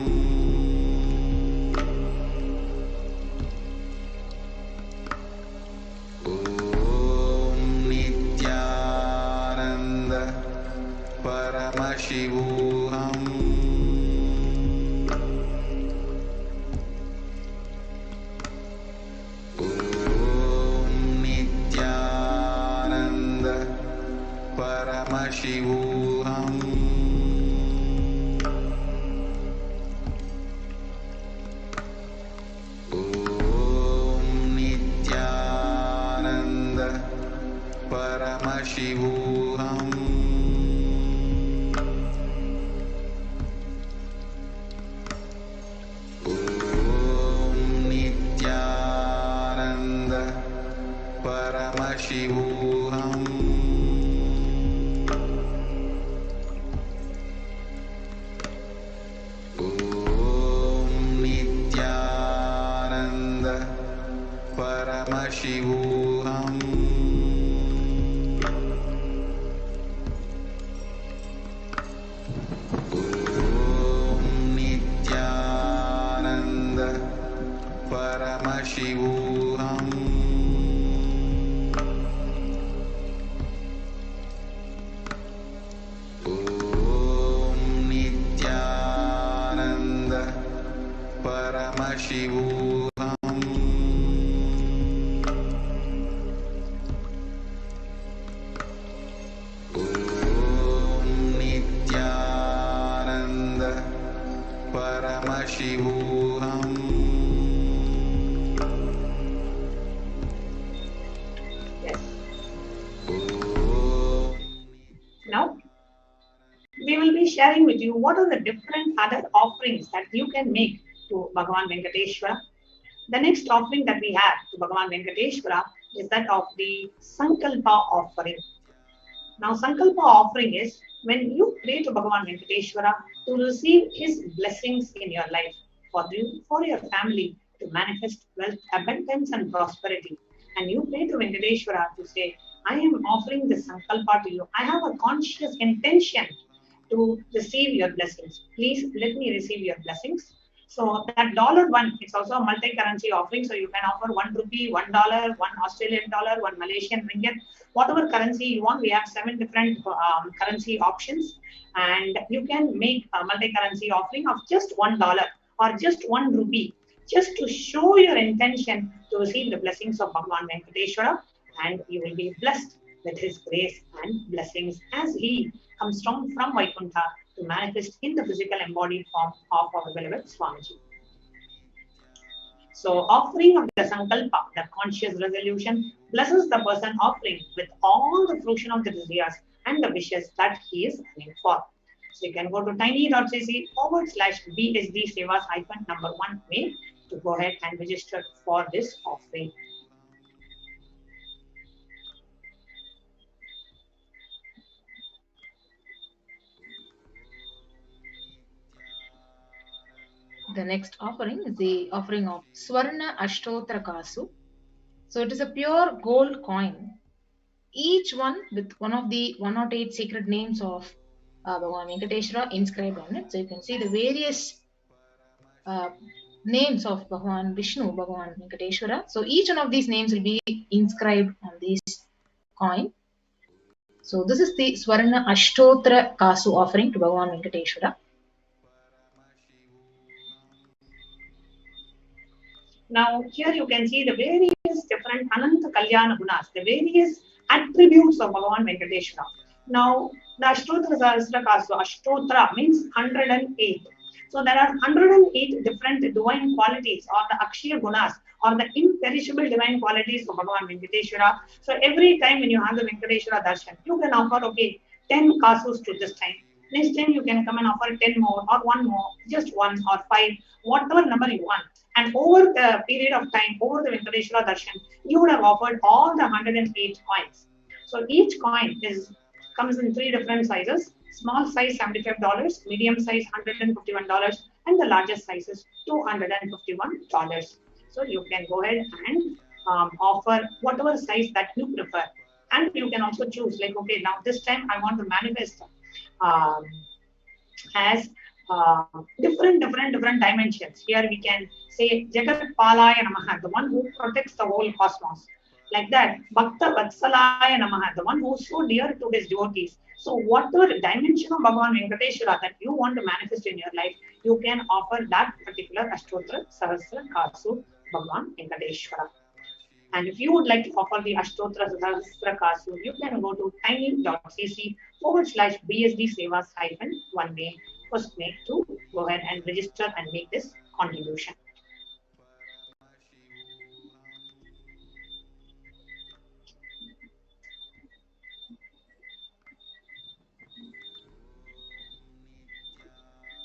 Nithyananda Paramashivoham. Nithyananda Paramashivoham. Nithyananda Paramashivoham. Nithyananda Paramashivoham. Paramashivoham. Om Nithyananda Paramashivoham. Om Nithyananda Paramashivoham. Om Nithyananda Paramashivoham. Yes. Now, we will be sharing with you what are the different other offerings that you can make to Bhagavan Venkateshwara. The next offering that we have to Bhagavan Venkateshwara is that of the Sankalpa offering. Now, Sankalpa offering is when you pray to Bhagavan Venkateshwara to receive his blessings in your life, for you, for your family, to manifest wealth, abundance, and prosperity. And you pray to Venkateshwara to say, I am offering this Sankalpa to you. I have a conscious intention to receive your blessings. Please let me receive your blessings. So that dollar one, it's also a multi-currency offering. So you can offer 1 rupee, $1, 1 Australian dollar, 1 Malaysian ringgit, whatever currency you want. We have 7 different currency options, and you can make a multi-currency offering of just $1 or just 1 rupee, just to show your intention to receive the blessings of Bhagavan Venkateshwara, and you will be blessed with his grace and blessings as he comes from Vaikuntha to manifest in the physical embodied form of our beloved Swamiji. So, offering of the Sankalpa, the conscious resolution, blesses the person offering with all the fruition of the desires and the wishes that he is aiming for. So, you can go to tiny.cc/BSD Sevas -1 May to go ahead and register for this offering. The next offering is the offering of Swarna Ashtotra Kasu. So it is a pure gold coin, each one with one of the 108 sacred names of Bhagavan Venkateshwara inscribed on it. So you can see the various names of Bhagavan Vishnu, Bhagavan Venkateshwara. So each one of these names will be inscribed on this coin. So this is the Swarna Ashtotra Kasu offering to Bhagavan Venkateshwara. Now, here you can see the various different Ananta Kalyana Gunas, the various attributes of Bhagavan Venkateshwara. Now, the Ashtotra Sahasra Kasu, Ashtotra means 108. So, there are 108 different divine qualities or the Akshaya Gunas or the imperishable divine qualities of Bhagavan Venkateshwara. So, every time when you have the Venkateshwara Darshan, you can offer, okay, 10 Kasus to this time. Next time you can come and offer 10 more or 1 more, just 1 or 5, whatever number you want. And over the period of time, over the Venkateshwara Darshan, you would have offered all the 108 coins. So each coin comes in 3 different sizes. Small size $75, medium size $151, and the largest size is $251. So you can go ahead and offer whatever size that you prefer. And you can also choose, like, okay, now this time I want to manifest as different dimensions. Here we can say Jagat Palaya Namaha, the one who protects the whole cosmos. Like that, Bhakta Vatsalaya Namaha, the one who is so dear to his devotees. So whatever dimension of Bhagavan Venkateshwara that you want to manifest in your life, you can offer that particular Ashtotra Sahasra Kasu Bhagavan Venkateshwara. And if you would like to offer the Ashtotra Sahasra Kasu, you can go to tiny.cc/BSD Sevas -1 May, 1st May to go ahead and register and make this contribution.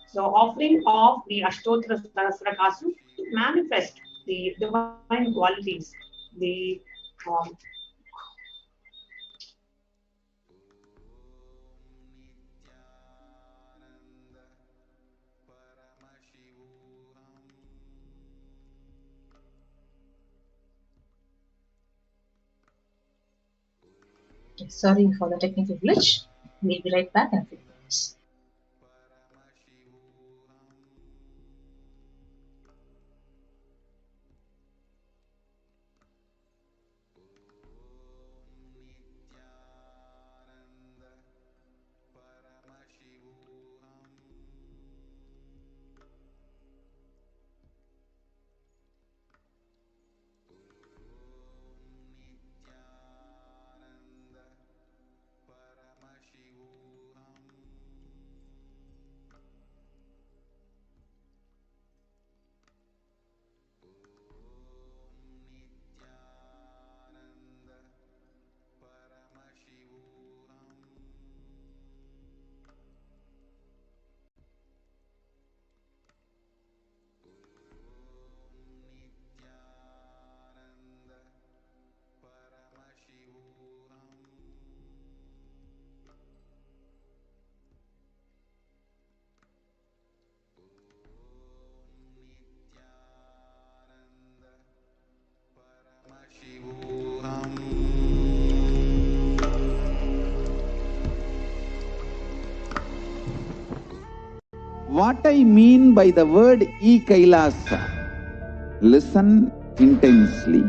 So offering of the Ashtotra Sahasra Kasu to manifest the divine qualities, the Sorry for the technical glitch. We'll be right back in a few minutes. What I mean by the word Kailasa, listen intensely.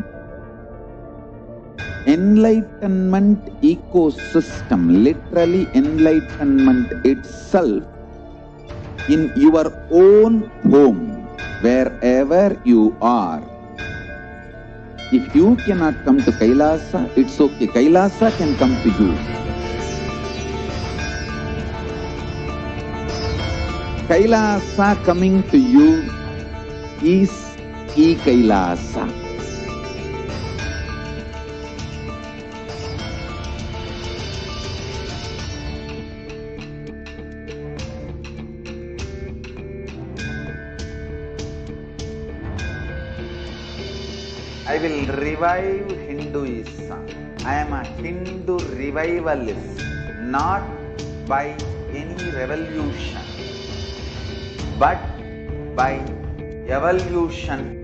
Enlightenment ecosystem, literally enlightenment itself, in your own home, wherever you are. If you cannot come to Kailasa, it's okay. Kailasa can come to you. Kailasa coming to you is Kailasa. I will revive Hinduism. I am a Hindu revivalist, not by any revolution, but by evolution.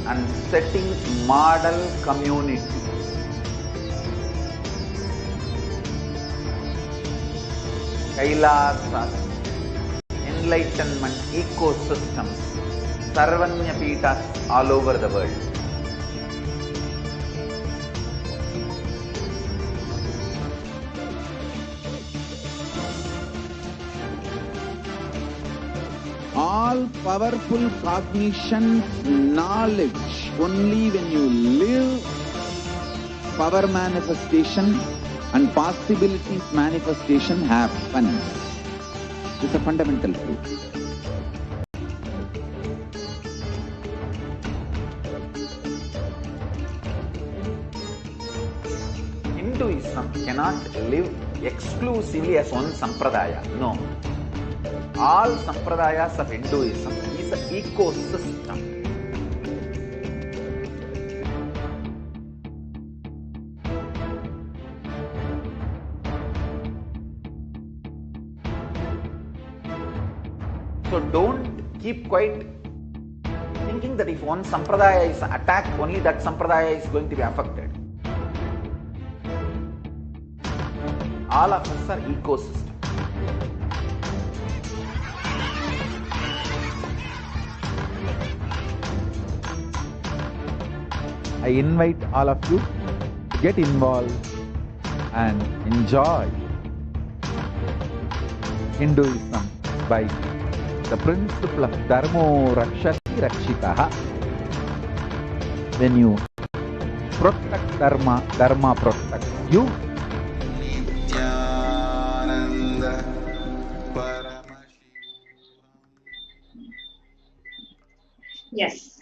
And setting model community. Kailasas, enlightenment ecosystems, Sarvanya Pitas all over the world. All powerful cognition, knowledge, only when you live, power manifestation and possibilities manifestation happens. It's a fundamental truth. Hinduism cannot live exclusively as one sampradaya. No. All sampradayas of Hinduism is an ecosystem. So don't keep quiet thinking that if one sampradaya is attacked, only that sampradaya is going to be affected. All of us are ecosystems. I invite all of you to get involved and enjoy Hinduism by the principle of Dharmo Rakshati Rakshitaha. When you protect Dharma, Dharma protects you. Nithyananda Yes.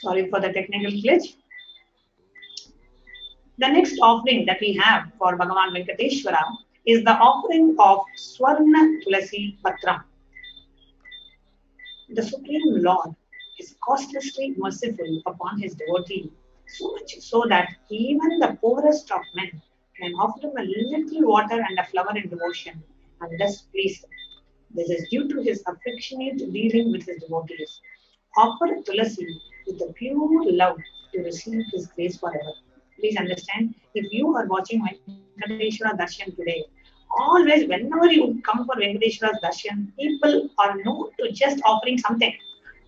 Sorry for the technical glitch. The next offering that we have for Bhagavan Venkateshwara is the offering of Swarna Tulasi Patram. The Supreme Lord is costlessly merciful upon his devotee, so much so that even the poorest of men can offer him a little water and a flower in devotion, and thus please him. This is due to his affectionate dealing with his devotees. Offer Tulasi with a pure love to receive his grace forever. Please understand, if you are watching Venkateshwara Darshan today, always whenever you come for Venkateshwara's Darshan, people are known to just offering something.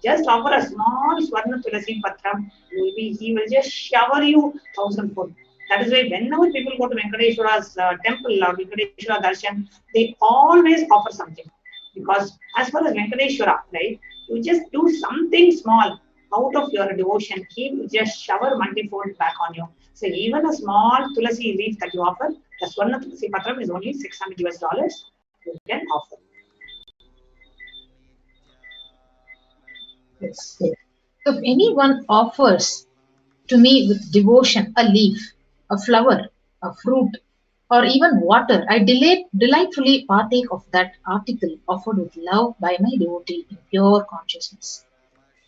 Just offer a small Swarna Tulasi Patram, maybe he will just shower you thousandfold. That is why whenever people go to Venkateshwara's temple or Venkateshwara Darshan, they always offer something. Because as far as Venkateshwara, right, you just do something small out of your devotion, he will just shower multifold back on you. So even a small tulasi leaf that you offer, the Swarna Tulasi Patram is only $600 you can offer. Yes. If anyone offers to me with devotion a leaf, a flower, a fruit, or even water, I delightfully partake of that article offered with love by my devotee in pure consciousness.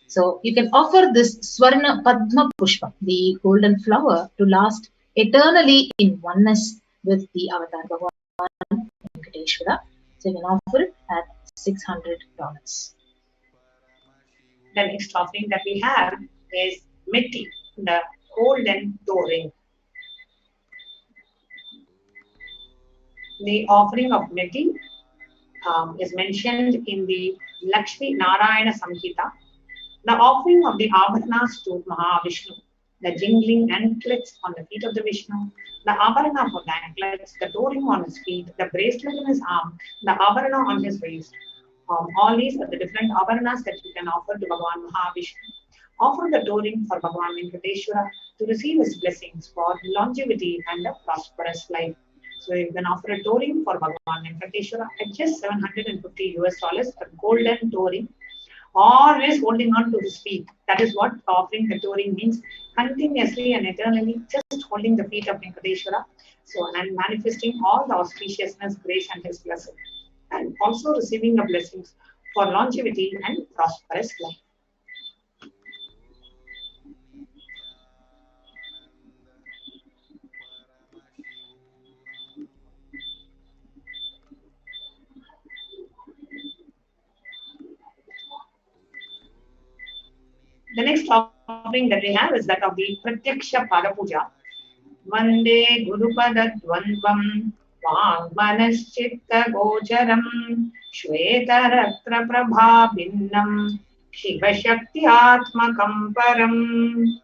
So you can offer this Swarna Padma Pushpa, the golden flower, to last eternally in oneness with the Avatar Bhagavan Venkateshwara. So you can offer it at $600. The next offering that we have is Metti, the golden toe ring. The offering of Metti is mentioned in the Lakshmi Narayana Samhita. The offering of the Abharanas to Mahavishnu, the jingling anklets on the feet of the Vishnu, the Abharana for the anklets, the toe ring on his feet, the bracelet in his arm, the Abharana on his waist. All these are the different Abharanas that you can offer to Bhagavan Mahavishnu. Offer the toe ring for Bhagavan Venkateshwara to receive his blessings for longevity and a prosperous life. So you can offer a toe ring for Bhagavan Venkateshwara at just $750, a golden toe ring, always holding on to his feet. That is what offering the toe ring means, continuously and eternally just holding the feet of Venkateshwara. So, and manifesting all the auspiciousness, grace, and his blessing, and also receiving the blessings for longevity and prosperous life. The next offering that we have is that of the Pratyaksha Pada Puja. Vande Gurupada Dvandvam Vangmanaschitta Gocharam Shvetaratra Prabha Binnam Shiva Shakti Atmakam Param.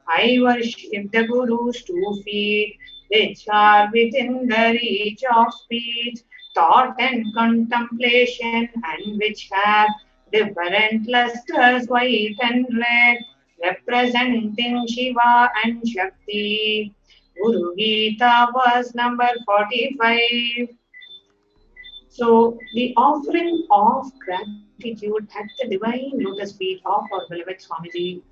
I worship the Guru's 2 feet, which are within the reach of speech, thought and contemplation, and which have different lustres, white and red, representing Shiva and Shakti. Guru Gita verse number 45. So the offering of gratitude at the divine lotus feet of our beloved Swamiji,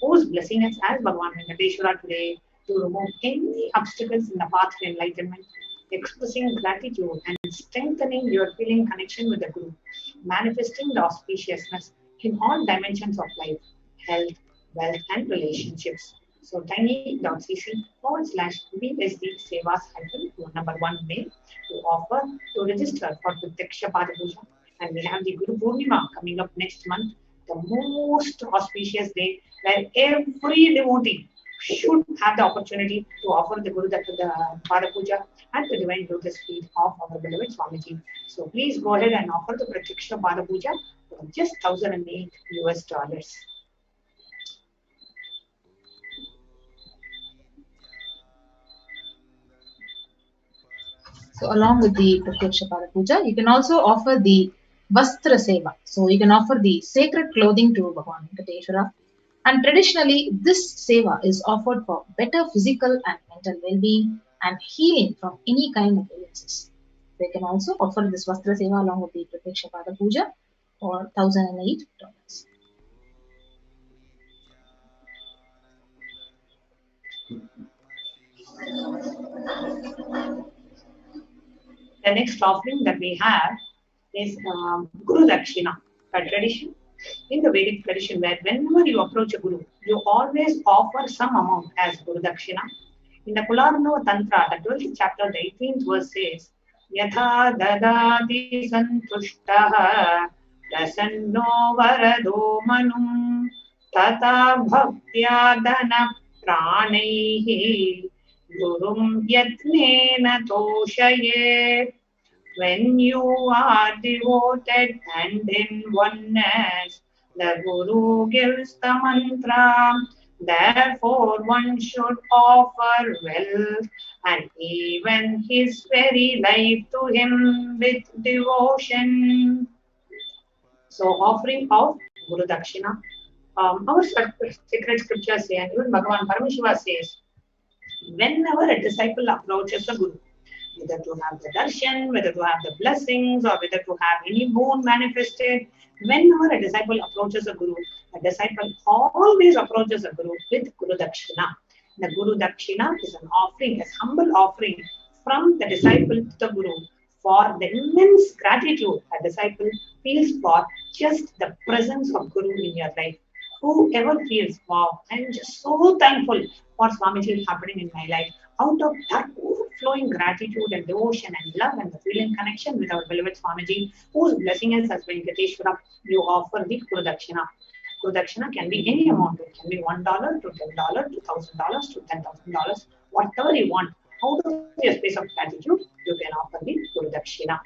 whose blessing us as Bhagavan Venkateshwara today to remove any obstacles in the path to enlightenment, expressing gratitude and strengthening your feeling connection with the Guru, manifesting the auspiciousness in all dimensions of life, health, wealth, and relationships. So tiny.cc/BSD Sevas number 1 mail to offer to register for the Pratyaksha Pada Puja. And we have the Guru Purnima coming up next month, the most auspicious day where every devotee should have the opportunity to offer the Guru the Pada Puja at the divine lotus feet of our beloved Swamiji. So please go ahead and offer the Pratyaksha Pada Puja for just $1,008. So along with the Pratyaksha Pada Puja, you can also offer the Vastra Seva. So you can offer the sacred clothing to Bhagavan Venkateshwara. And traditionally, this seva is offered for better physical and mental well-being and healing from any kind of illnesses. They can also offer this Vastra Seva along with the Pratyaksha Pada Puja for $1,008. The next offering that we have is Guru Dakshina, a tradition in the Vedic tradition, where whenever you approach a guru, you always offer some amount as Guru Dakshina. In the Kularno Tantra, the 12th chapter, the 18th verse says, Yatha dadati santushtaha prasanno varado manum tata bhaktya dana pranaihi gurum yatnena toshayet. When you are devoted and in oneness, the Guru gives the mantra. Therefore, one should offer wealth and even his very life to him with devotion. So, offering of Guru Dakshina. Our sacred scriptures say, and even Bhagavan Paramashiva says, whenever a disciple approaches a Guru, whether to have the darshan, whether to have the blessings, or whether to have any boon manifested. Whenever a disciple approaches a guru, a disciple always approaches a guru with Guru Dakshina. The Guru Dakshina is an offering, a humble offering from the disciple to the guru for the immense gratitude a disciple feels for just the presence of Guru in your life. Whoever feels, wow, I'm just so thankful for Swamiji happening in my life. Out of that overflowing gratitude and devotion and love and the feeling connection with our beloved Swamiji, whose blessing us as Venkateshwara, you offer the Guru Dakshina. Guru Dakshina can be any amount. It can be $1 to $10 to $1,000 to $10,000, whatever you want. Out of your space of gratitude, you can offer the Guru Dakshina.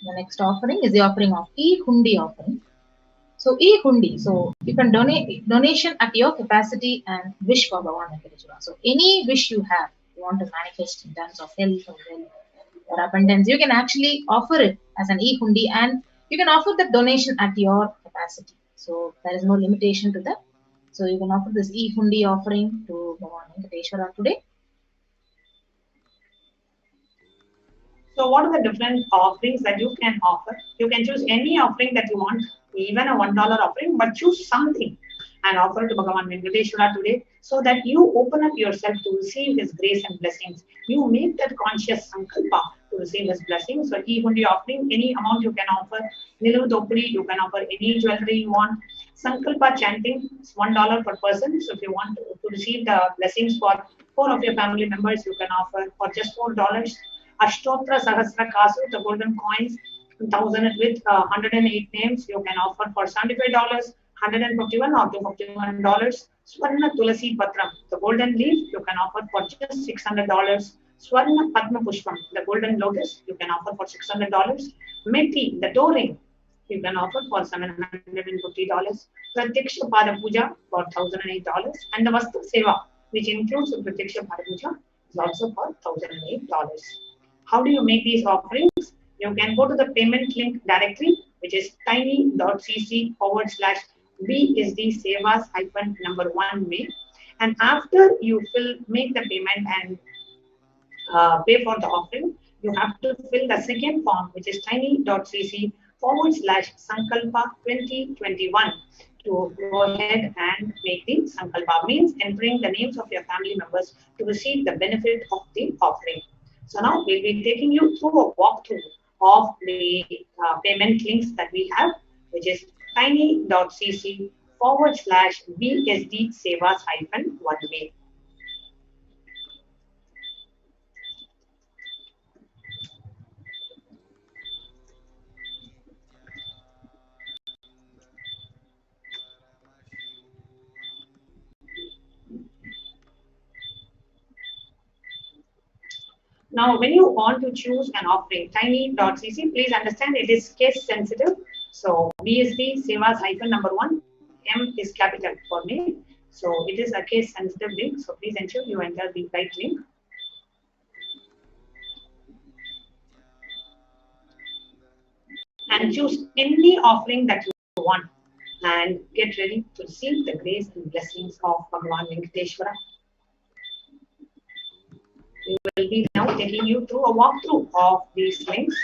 The next offering is the offering of e-hundi offering. So e-hundi, so you can donate donation at your capacity and wish for Bhagavan Venkateshwara. So any wish you have, you want to manifest in terms of health or wealth or abundance, you can actually offer it as an e-hundi, and you can offer the donation at your capacity. So there is no limitation to that. So you can offer this e-hundi offering to Bhagavan Venkateshwara today. So what are the different offerings that you can offer? You can choose any offering that you want, even a $1 offering, but choose something and offer it to Bhagavan Venkateshwara today so that you open up yourself to receive his grace and blessings. You make that conscious sankalpa to receive his blessings. So e-hundi offering, any amount you can offer. Nilu Dopuri, you can offer any jewelry you want. Sankalpa chanting is $1 per person. So if you want to receive the blessings for 4 of your family members, you can offer for just $4. Ashtotra Sahasra Kasu, the golden coins, 1000 with 108 names, you can offer for $75, 151 or $251. Swarna Tulasi Patram, the golden leaf, you can offer for just $600. Swarna Padma Pushpam, the golden lotus, you can offer for $600. Meti, the door ring, you can offer for $750. Pratiksha Pada Puja for $1,008. And the Vastu Seva, which includes the Pratiksha Pada Puja, is also for $1,008. How do you make these offerings? You can go to the payment link directly, which is tiny.cc/BSD Sevas -1 May. And after you make the payment and pay for the offering, you have to fill the second form, which is tiny.cc/Sankalpa 2021 to go ahead and make the Sankalpa, means entering the names of your family members to receive the benefit of the offering. So now we'll be taking you through a walkthrough of the payment links that we have, which is tiny.cc/BSD Sevas -1 May. Now, when you want to choose an offering, tiny.cc, please understand it is case sensitive. So, BSD Sevas -1, M is capital for me. So, it is a case sensitive link. So, please ensure you enter the right link. And choose any offering that you want. And get ready to receive the grace and blessings of Bhagavan Venkateshwara. We will be now taking you through a walkthrough of these links.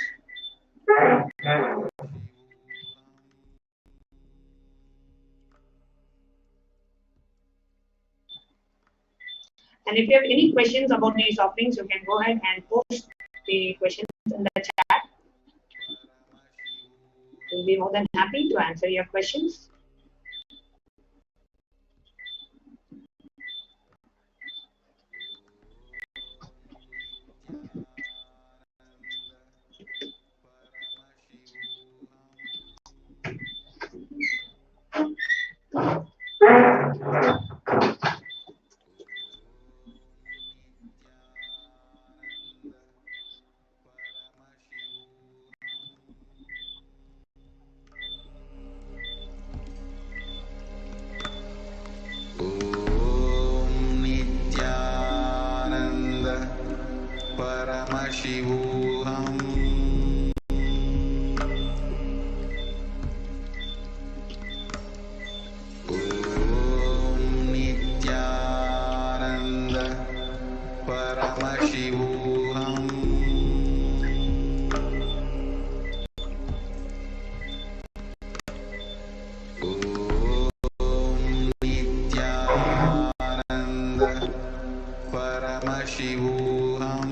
And if you have any questions about these offerings, you can go ahead and post the questions in the chat. We'll be more than happy to answer your questions. Nithyananda Paramashivoham. Nithyananda Paramashivoham. Nithyananda Paramashivoham.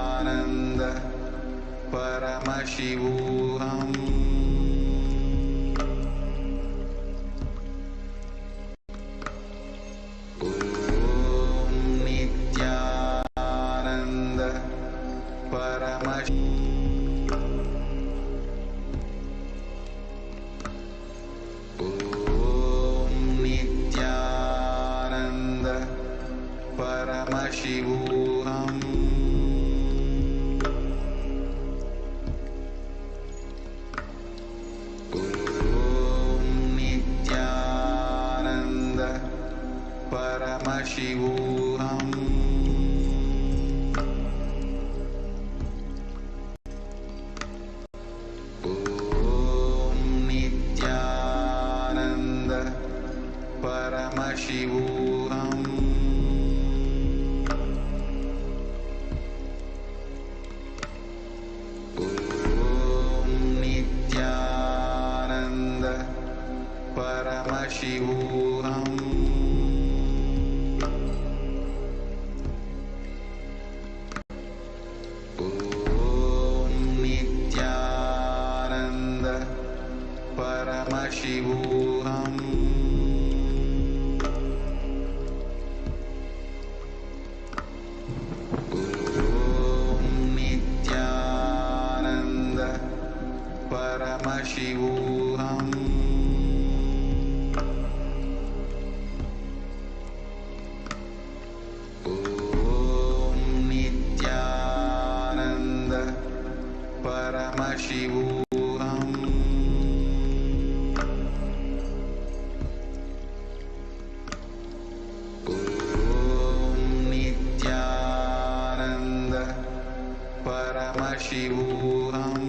Nithyananda Paramashivoham. Nithyananda Paramashivoham. Nithyananda Nithyananda Paramashivoham. Nithyananda Paramashivoham. Nithyananda Paramashivoham. Nithyananda Paramashivoham. Nithyananda Paramashivoham. Nithyananda Paramashivoham. Nithyananda Paramashivoham. Nithyananda Paramashivoham.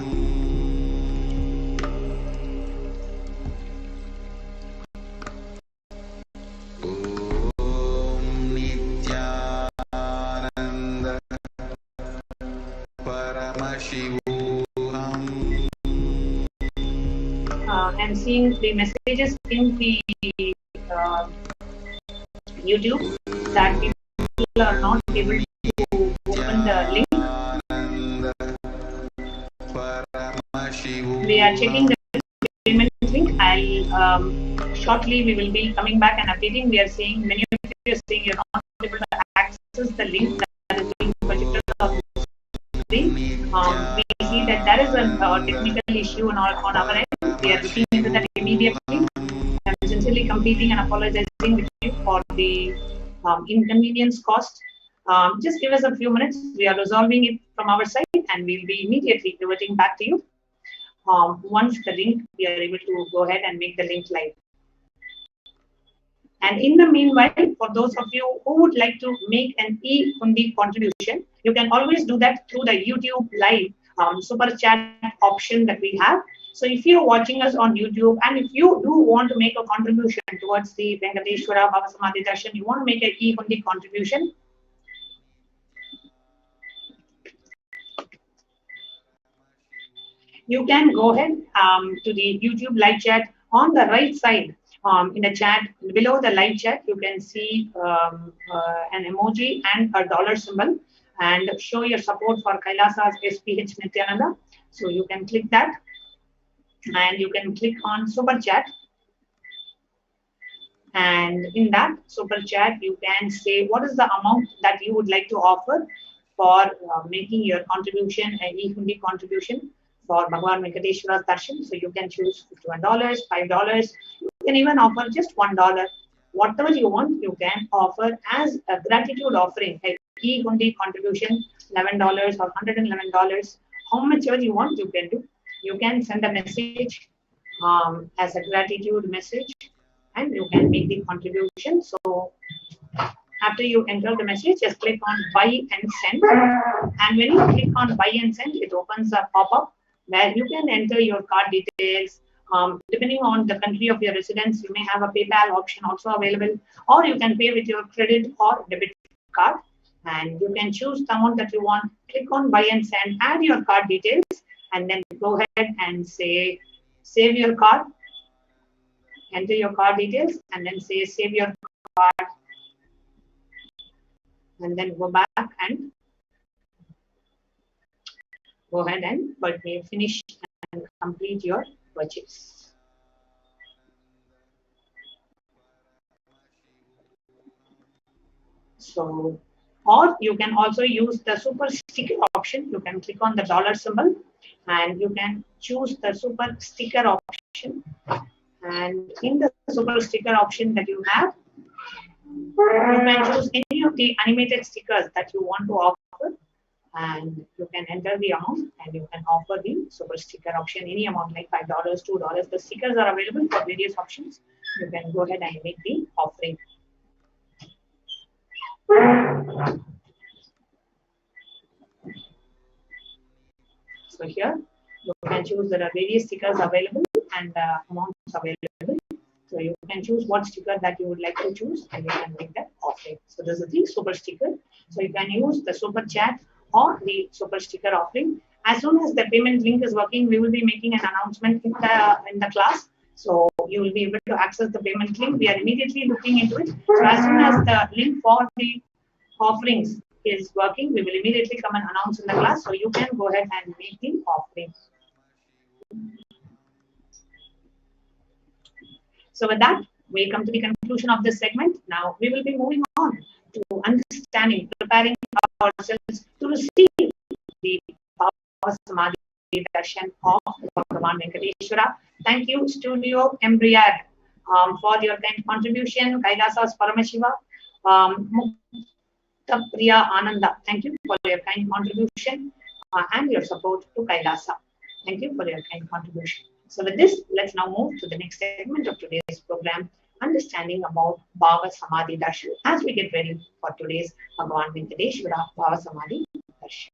Nithyananda Paramashivoham. I'm seeing the messages in the YouTube that people are not able to open the link. We are checking the payment link. Shortly we will be coming back and updating. We are seeing many of you are saying you're not able to access the link that is being projected on the screen. We see that there is a technical issue on our end. We are looking into that immediately. I'm sincerely completing and apologizing with you for the inconvenience caused. Just give us a few minutes. We are resolving it from our side and we'll be immediately pivoting back to you. Once the link, we are able to go ahead and make the link live. And in the meanwhile, for those of you who would like to make an e-hundi contribution, you can always do that through the YouTube live super chat option that we have. So if you're watching us on YouTube and if you do want to make a contribution towards the Venkateshwara Bhava Samadhi Darshan, you want to make an e-hundi contribution, You can go ahead to the YouTube live chat on the right side. In the chat below the live chat, you can see an emoji and a dollar symbol, and show your support for Kailasa's HDH Nithyananda. So you can click that, and you can click on super chat. And in that super chat, you can say what is the amount that you would like to offer for making your contribution, an e-hundi contribution for Bhagavan Venkateshwara's Darshan. So you can choose $51, $5. You can even offer just $1. Whatever you want, you can offer as a gratitude offering, like e-hundi contribution, $11 or $111. How much ever you want, you can do. You can send a message as a gratitude message, and you can make the contribution. So after you enter the message, just click on buy and send. And when you click on buy and send, it opens a pop-up where you can enter your card details. Depending on the country of your residence, you may have a PayPal option also available, or you can pay with your credit or debit card. And you can choose the amount that you want. Click on buy and send, add your card details, and then go ahead and say save your card. Enter your card details, and then say save your card, and then go back and go ahead and finish and complete your purchase. So, or you can also use the super sticker option. You can click on the dollar symbol, and you can choose the super sticker option. And in the super sticker option that you have, you can choose any of the animated stickers that you want to offer, and you can enter the amount, and you can offer the super sticker option, any amount like $5, $2. The stickers are available for various options. You can go ahead and make the offering. So here you can choose, there are various stickers available and amounts available. So you can choose what sticker that you would like to choose, and you can make that offering. So this is the super sticker. So you can use the super chat or the super sticker offering. As soon as the payment link is working, we will be making an announcement in the class. So you will be able to access the payment link. We are immediately looking into it. So as soon as the link for the offerings is working, we will immediately come and announce in the class. So you can go ahead and make the offering. So with that, we come to the conclusion of this segment. Now we will be moving on to understanding, preparing ourselves to receive the Bhava Samadhi Darshan of Bhagavan Venkateshwara. Thank you, Studio Embriad, for your kind contribution. Kailasa's Paramashiva, Priya Ananda, thank you for your kind contribution and your support to Kailasa. Thank you for your kind contribution. So with this, let's now move to the next segment of today's program, understanding about Bhava Samadhi Darshan, as we get ready for today's Bhagavan Venkateshwara Bhava Samadhi Darshan.